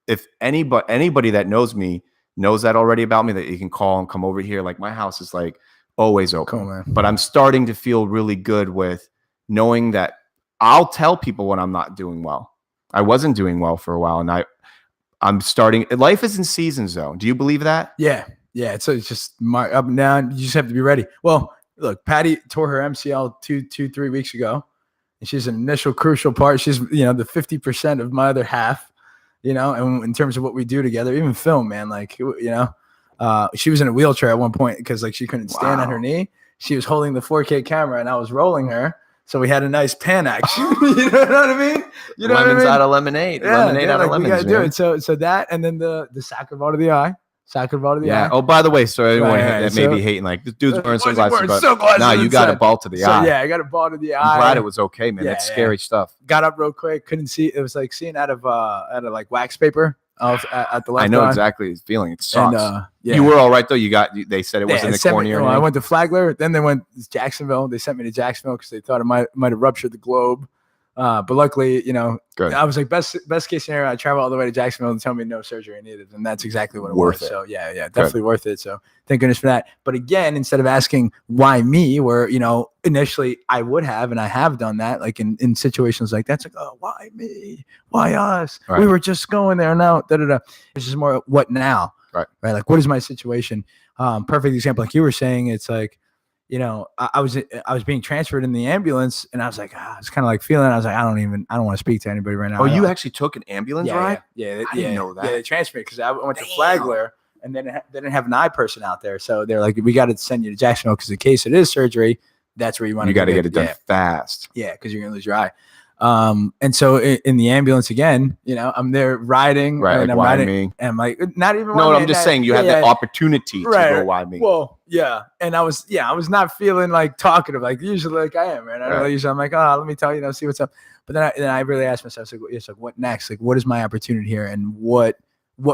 if anybody that knows me knows that already about me, that you can call and come over here. Like my house is like always open. Cool, man. But I'm starting to feel really good with knowing that I'll tell people when I'm not doing well. I wasn't doing well for a while, and I'm starting. Life is in seasons, though. Do you believe that? Yeah. So it's just up and down. You just have to be ready. Well, look, Patty tore her MCL 3 weeks ago, and she's an initial crucial part. She's, you know, the 50% of my other half, you know, and in terms of what we do together, even film, man, like, you know, she was in a wheelchair at one point because like she couldn't stand on her knee. She was holding the 4K camera and I was rolling her. So we had a nice pan action. You know what I mean? You know Lemons what I mean? out of lemonade. Yeah, lemonade out of lemons. We gotta do it. So that, and then the sacred ball to the eye. Sacred ball to the eye. Oh, by the way, so everyone that may be hating, like, this dude's wearing sunglasses. Nah, you got a ball to the eye. Yeah, I got a ball to the eye. I'm glad it was okay, man. That's scary stuff. Got up real quick. Couldn't see. It was like seeing out of like wax paper. At the left I know eye. exactly his feeling. It sucks. And, you were all right though. They said it wasn't the cornea. I went to Flagler. Then they went to Jacksonville. They sent me to Jacksonville because they thought it might have ruptured the globe. But luckily, you know, good. I was like, best case scenario, I travel all the way to Jacksonville and tell me no surgery needed, and that's exactly what it was. So yeah, definitely worth it. So thank goodness for that. But again, instead of asking why me, where, you know, initially I would have, and I have done that, like in situations like that, it's like, oh, why me? Why us? Right. We were just going there now. This is more what now, right? Like, what is my situation? Perfect example, like you were saying, it's like, you know, I was being transferred in the ambulance, and I was like, it's kind of like feeling. I was like, I don't want to speak to anybody right now. Oh, you actually took an ambulance ride? Yeah, I didn't know that. Yeah, they transferred me because I went to Flagler, and then they didn't have an eye person out there, so they're like, we got to send you to Jacksonville because in case it is surgery, that's where you want to. You got to get it done fast. Yeah, because you're gonna lose your eye. And so in the ambulance again, you know, I'm there riding, right? And like, I'm why riding, me? and I'm like, not even. No, I'm just saying you had the opportunity to go. Why me? Well, yeah, and I was not feeling like talkative, like usually like I am, right? I'm like, oh, let me tell you, see what's up. But then I really asked myself, like, it's like, what next? Like, what is my opportunity here, and what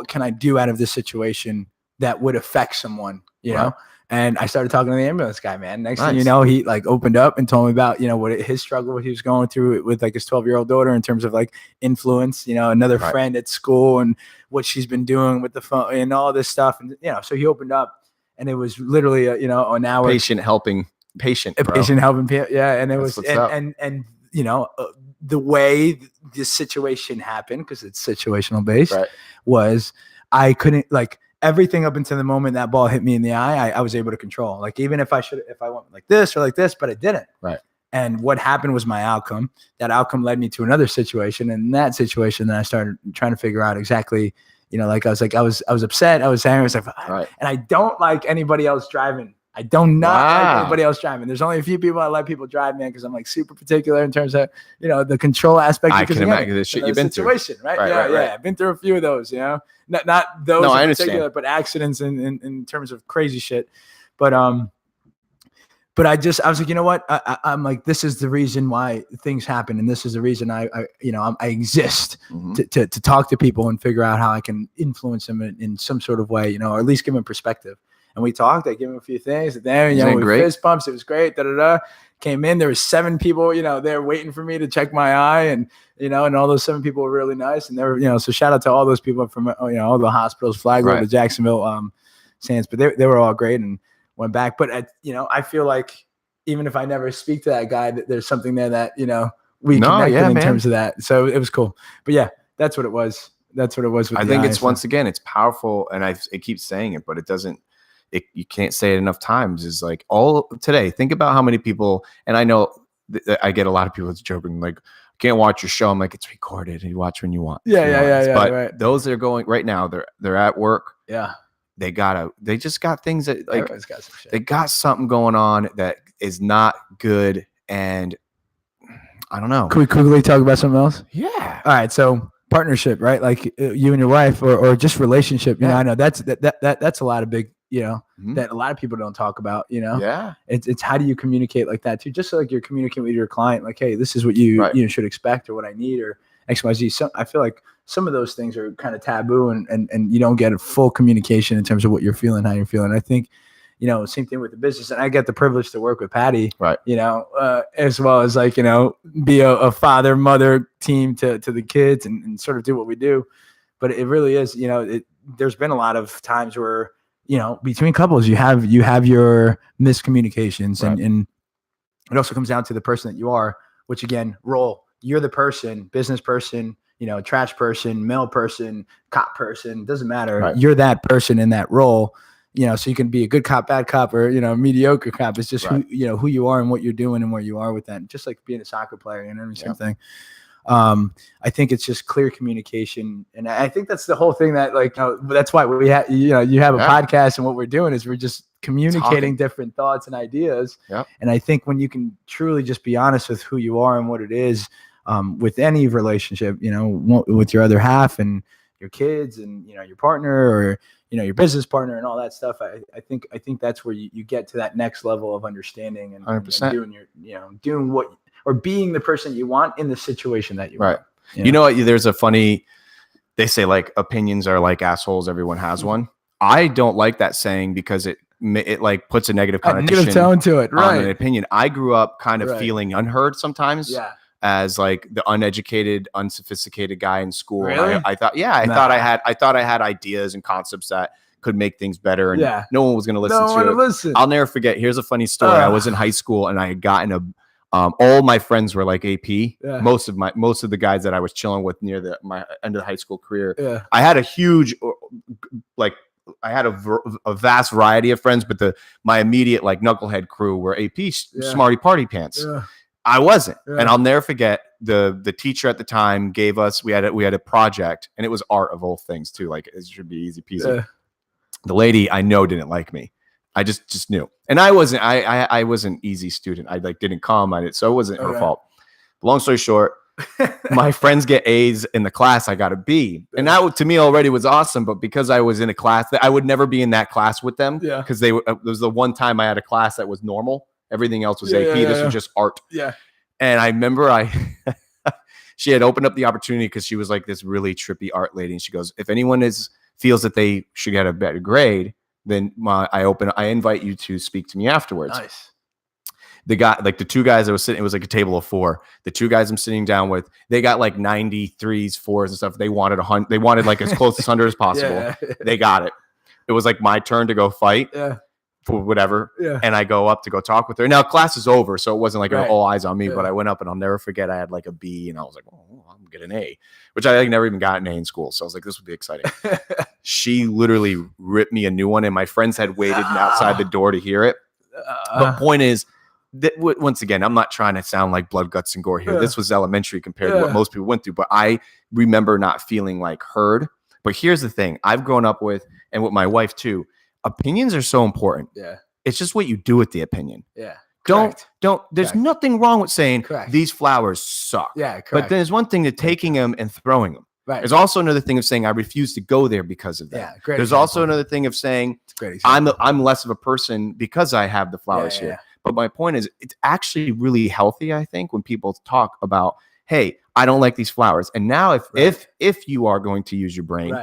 can I do out of this situation that would affect someone, you know? And I started talking to the ambulance guy, man. Next thing you know, he like opened up and told me about, you know, what his struggle, what he was going through with like his 12-year-old daughter in terms of like influence, you know, another friend at school and what she's been doing with the phone and all this stuff. And, you know, so he opened up and it was literally, an hour. Patient helping patient. Yeah. And it was, and you know, the way this situation happened, because it's situational based, was I couldn't like, everything up until the moment that ball hit me in the eye, I was able to control. Like, even if I went like this or like this, but I didn't. Right. And what happened was my outcome. That outcome led me to another situation. And in that situation, then I started trying to figure out exactly, you know, like I was upset. I was angry. I was like, and I don't like anybody else driving. I don't like anybody else driving. There's only a few people I let people drive, man, because I'm like super particular in terms of, you know, the control aspect. I can imagine the shit you've been through. Right? Yeah. I've been through a few of those, you know, not those in particular, but accidents in terms of crazy shit. But I was like, you know what? I'm like, this is the reason why things happen, and this is the reason I exist to talk to people and figure out how I can influence them in some sort of way, you know, or at least give them perspective. And we talked. I gave him a few things. And then, you know, we fist bumps. It was great. Came in. There was 7 people, you know, there waiting for me to check my eye, and you know, and all those 7 people were really nice. And they were, you know, so shout out to all those people from, you know, all the hospitals, Flagler, the Jacksonville, Sands. But they were all great and went back. But you know, I feel like even if I never speak to that guy, that there's something there that, you know, we connected in terms of that. So it was cool. But yeah, that's what it was. That's what it was. With I think it's once again, it's powerful, and I keep saying it, but it doesn't. You can't say it enough times. Is like all today. Think about how many people, and I know I get a lot of people that's joking like, can't watch your show. I'm like, it's recorded, and you watch when you want. Yeah. But those that are going right now, they're at work. Yeah, they just got things that like they got something going on that is not good, and I don't know. Can we quickly talk about something else? Yeah. All right. So partnership, right? Like you and your wife, or just relationship. You know, I know that's a lot of big. You know, that a lot of people don't talk about, you know? Yeah. It's how do you communicate like that too? Just so like you're communicating with your client, like, hey, this is what you should expect, or what I need, or XYZ. So I feel like some of those things are kind of taboo, and you don't get a full communication in terms of what you're feeling, how you're feeling. I think, you know, same thing with the business. And I get the privilege to work with Patty, you know, as well as like, you know, be a father, mother team to the kids and sort of do what we do. But it really is, you know, there's been a lot of times where, you know, between couples, you have your miscommunications, and it also comes down to the person that you are, which again, role. You're the person, business person, you know, trash person, mail person, cop person, doesn't matter. You're that person in that role. so you can be a good cop, bad cop, or, a mediocre cop. It's just who you are and what you're doing and where you are with that. Just like being a soccer player, same thing. I think it's just clear communication. And I think that's the whole thing that that's why we have, you have a podcast, and what we're doing is we're just communicating different thoughts and ideas. Yep. And I think when you can truly just be honest with who you are and what it is, with any relationship, with your other half and your kids and, your partner or, your business partner and all that stuff. I think that's where you get to that next level of understanding and 100%. doing doing what, or being the person you want in the situation that you want. There's a funny, they say like opinions are like assholes. Everyone has one. I don't like that saying because it like puts a negative connotation tone to it. Right. On an opinion. I grew up kind of feeling unheard sometimes. Yeah. As like the uneducated, unsophisticated guy in school. Really? I thought I had ideas and concepts that could make things better, and no one was going to listen to it. I'll never forget. Here's a funny story. I was in high school and I had gotten all my friends were like AP. Yeah. Most of the guys that I was chilling with near my end of the high school career. Yeah. I had a huge, I had a vast variety of friends, but my immediate like knucklehead crew were AP smarty party pants. Yeah. I wasn't. Yeah. And I'll never forget the teacher at the time gave us, we had a project, and it was art of all things too. Like it should be easy peasy. Yeah. The lady I know didn't like me. I just knew. And I wasn't an easy student. I didn't come on it. So it wasn't her fault. Long story short, my friends get A's in the class. I got a B. And that to me already was awesome. But because I was in a class that I would never be in that class with them. Yeah. Because it was the one time I had a class that was normal. Everything else was AP. This was just art. Yeah. And I remember she had opened up the opportunity because she was like this really trippy art lady. And she goes, if anyone feels that they should get a better grade, then I invite you to speak to me afterwards. Nice. The guy, like the two guys I was sitting, it was like a table of 4. The 2 guys I'm sitting down with, they got like 93s, 4s and stuff. They wanted 100. They wanted like as close to 100 as possible. Yeah. They got it. It was like my turn to go fight. Yeah. For whatever. Yeah. And I go up to go talk with her. Now class is over, so it wasn't like all eyes on me, but I went up and I'll never forget I had like a B and I was like, oh, I'm gonna get an A, which I never even got an A in school. So I was like, this would be exciting. She literally ripped me a new one, and my friends had waited outside the door to hear it. But point is that once again, I'm not trying to sound like blood, guts, and gore here. This was elementary compared to what most people went through, but I remember not feeling like heard. But here's the thing I've grown up with, and with my wife too, opinions are so important. Yeah. It's just what you do with the opinion. Yeah. Don't, there's nothing wrong with saying these flowers suck. Yeah. Correct. But there's one thing to taking them and throwing them. Right. There's also another thing of saying I refuse to go there because of that. Yeah. Great. There's also another thing of saying I'm less of a person because I have the flowers here. But my point is, it's actually really healthy, I think, when people talk about, hey, I don't like these flowers. And now if you are going to use your brain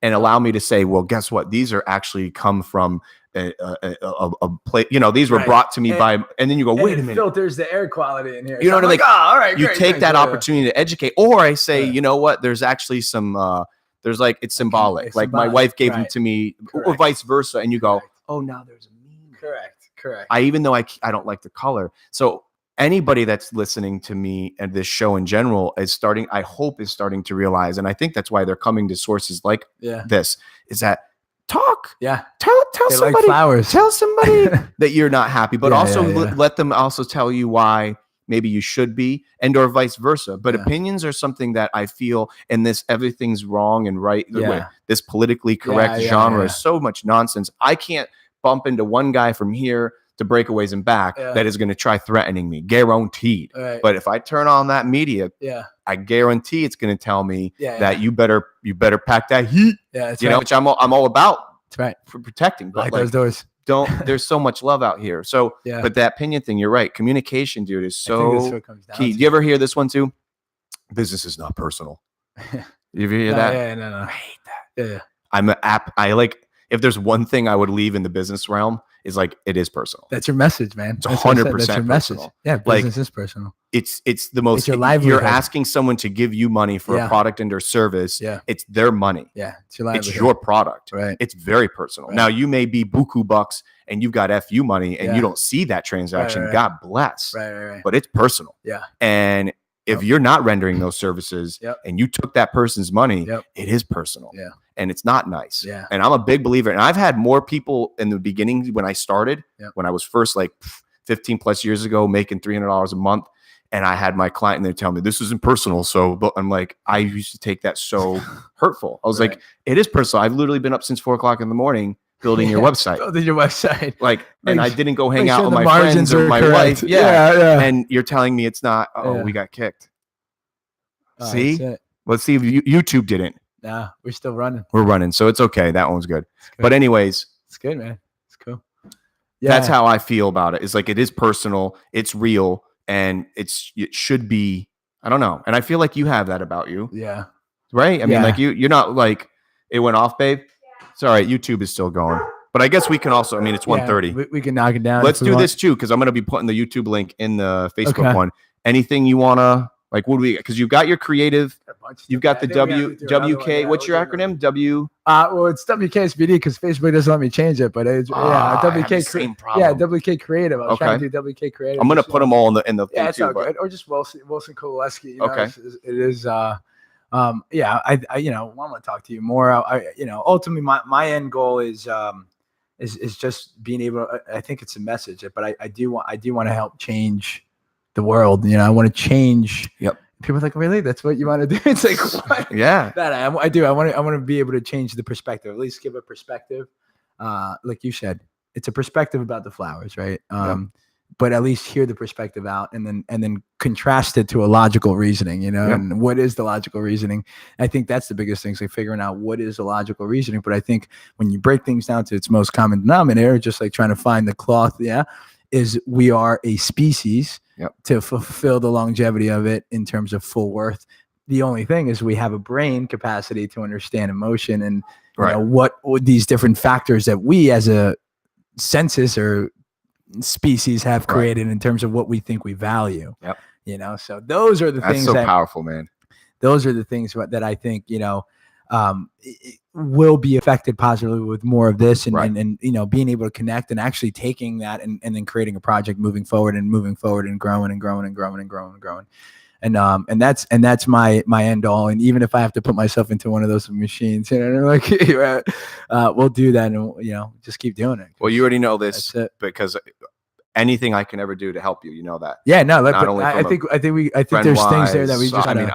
and allow me to say, well, guess what? These are actually come from a plate. These were brought to me by, and then you go, wait a minute. Filters the air quality in here. You know what I mean? Like, oh, all right. You take that opportunity to educate, or I say, you know what? There's actually some. There's like it's symbolic. Like my wife gave them to me, or vice versa, and you go, oh, now there's a meaning. Correct. Even though I don't like the color, so. Anybody that's listening to me and this show in general is starting to realize, and I think that's why they're coming to sources like this, is that talk. Yeah. Tell somebody, like flowers. Tell somebody that you're not happy, but let them also tell you why maybe you should be, and or vice versa. But opinions are something that I feel in this everything's wrong and right. This politically correct genre is so much nonsense. I can't bump into one guy from here to breakaways and back that is going to try threatening me, guaranteed. Right. But if I turn on that media, I guarantee it's going to tell me that you better pack that heat. Yeah, that's which I'm all about. That's right. For protecting. But like those doors. There's so much love out here. So, but that opinion thing, you're right. Communication, dude, is so key. Do you ever hear this one too? Business is not personal. You ever hear that? Yeah, no. I hate that. Yeah. If there's one thing I would leave in the business realm, is like it is personal. That's your message, man. It's 100% That's your message. Yeah, business is personal. It's the most. It's your livelihood. You're asking someone to give you money for a product and or service. Yeah, it's their money. Yeah, it's your livelihood. It's your product. Right. It's very personal. Now you may be buku bucks and you've got FU money and you don't see that transaction. Right. God bless. Right. But it's personal. Yeah. And if you're not rendering those services and you took that person's money, it is personal. Yeah. and it's not nice. Yeah. And I'm a big believer. And I've had more people in the beginning when I started, when I was first like 15 plus years ago, making $300 a month. And I had my client and they tell me this isn't personal. So, but I'm like, I used to take that so hurtful. I was like, it is personal. I've literally been up since 4 o'clock in the morning building your website. Building your website. Like, and I didn't go hang out sure with my friends or my wife. Yeah. And you're telling me it's not, we got kicked. See? Let's see if YouTube didn't. Nah, we're still running. We're running. So it's okay. That one's good. But anyways. It's good, man. It's cool. Yeah. That's how I feel about it. It's like, it is personal. It's real. And it should be, I don't know. And I feel like you have that about you. Yeah. Right? I mean, like you're not like, it went off, babe. It's all right. YouTube is still going. But I guess we can also, I mean, it's 1:30. We can knock it down. Let's do this too, because I'm going to be putting the YouTube link in the Facebook one. Anything you want to, like, what do we, because you've got your creative, you've got the WK, what's your acronym? Well, it's WKSBD because Facebook doesn't let me change it, but it's WK Creative. I was trying to do WK Creative. I'm going to put them all in the it's all good. Or just Wilson Kowaleski. You know, it is I want to talk to you more. Ultimately my end goal is just being able to, I think it's a message, but I do want to help change the world. I want to change. Yep. People are like, really? That's what you want to do? It's like, what? Yeah. That I do. I want to be able to change the perspective, at least give a perspective. Like you said, it's a perspective about the flowers, right? But at least hear the perspective out and then contrast it to a logical reasoning, and what is the logical reasoning? I think that's the biggest thing, is like figuring out what is the logical reasoning. But I think when you break things down to its most common denominator, just like trying to find the cloth, is we are a species to fulfill the longevity of it in terms of full worth. The only thing is we have a brain capacity to understand emotion and what these different factors that we as a census or species have created in terms of what we think we value. So those are the things that's so powerful, man. Those are the things that I think, will be affected positively with more of this and being able to connect and actually taking that and then creating a project moving forward and growing and growing. And that's my end all. And even if I have to put myself into one of those machines, we'll do that and just keep doing it. Well, you already know this because anything I can ever do to help you, you know that. Yeah, no, I think there's things there that we just. I mean,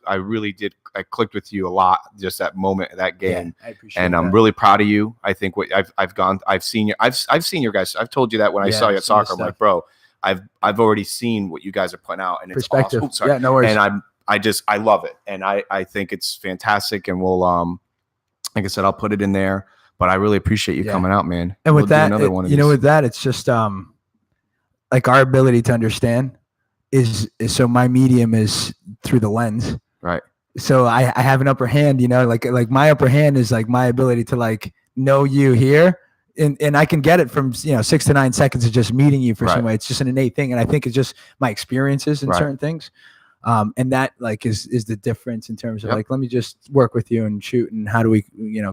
I really did. I clicked with you a lot, just that moment, that game, I appreciate and that. I'm really proud of you. I think what I've seen your guys. I've told you that when I saw you at soccer, I'm like, bro, I've already seen what you guys are putting out, and it's perspective. Awesome. Sorry. Yeah, no worries. And I love it, and I think it's fantastic, and we'll like I said, I'll put it in there. But I really appreciate you coming out, man. And with that, with that, it's just like our ability to understand is so my medium is through the lens, right? So I have an upper hand, like my upper hand is like my ability to like know you here. And I can get it from 6 to 9 seconds of just meeting you for some way. It's just an innate thing, and I think it's just my experiences in certain things, and that like is the difference in terms of like, let me just work with you and shoot, and how do we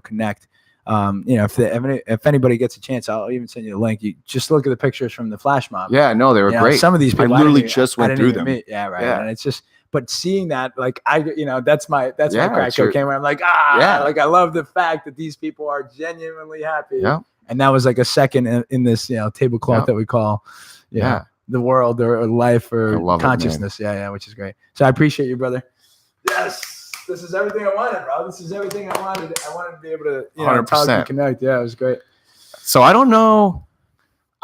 connect? If anybody gets a chance, I'll even send you the link. You just look at the pictures from the flash mob. Yeah, no, they were great. Some of these people, I literally just went through them. Yeah, right. Yeah. And it's just, but seeing that, like that's my crack cocaine where I'm like, like I love the fact that these people are genuinely happy. Yeah. And that was like a second in this, tablecloth that we call, the world or life or consciousness. Which is great. So I appreciate you, brother. Yes. This is everything I wanted, bro. This is everything I wanted. I wanted to be able to, 100%. talk and connect. Yeah, it was great. So I don't know.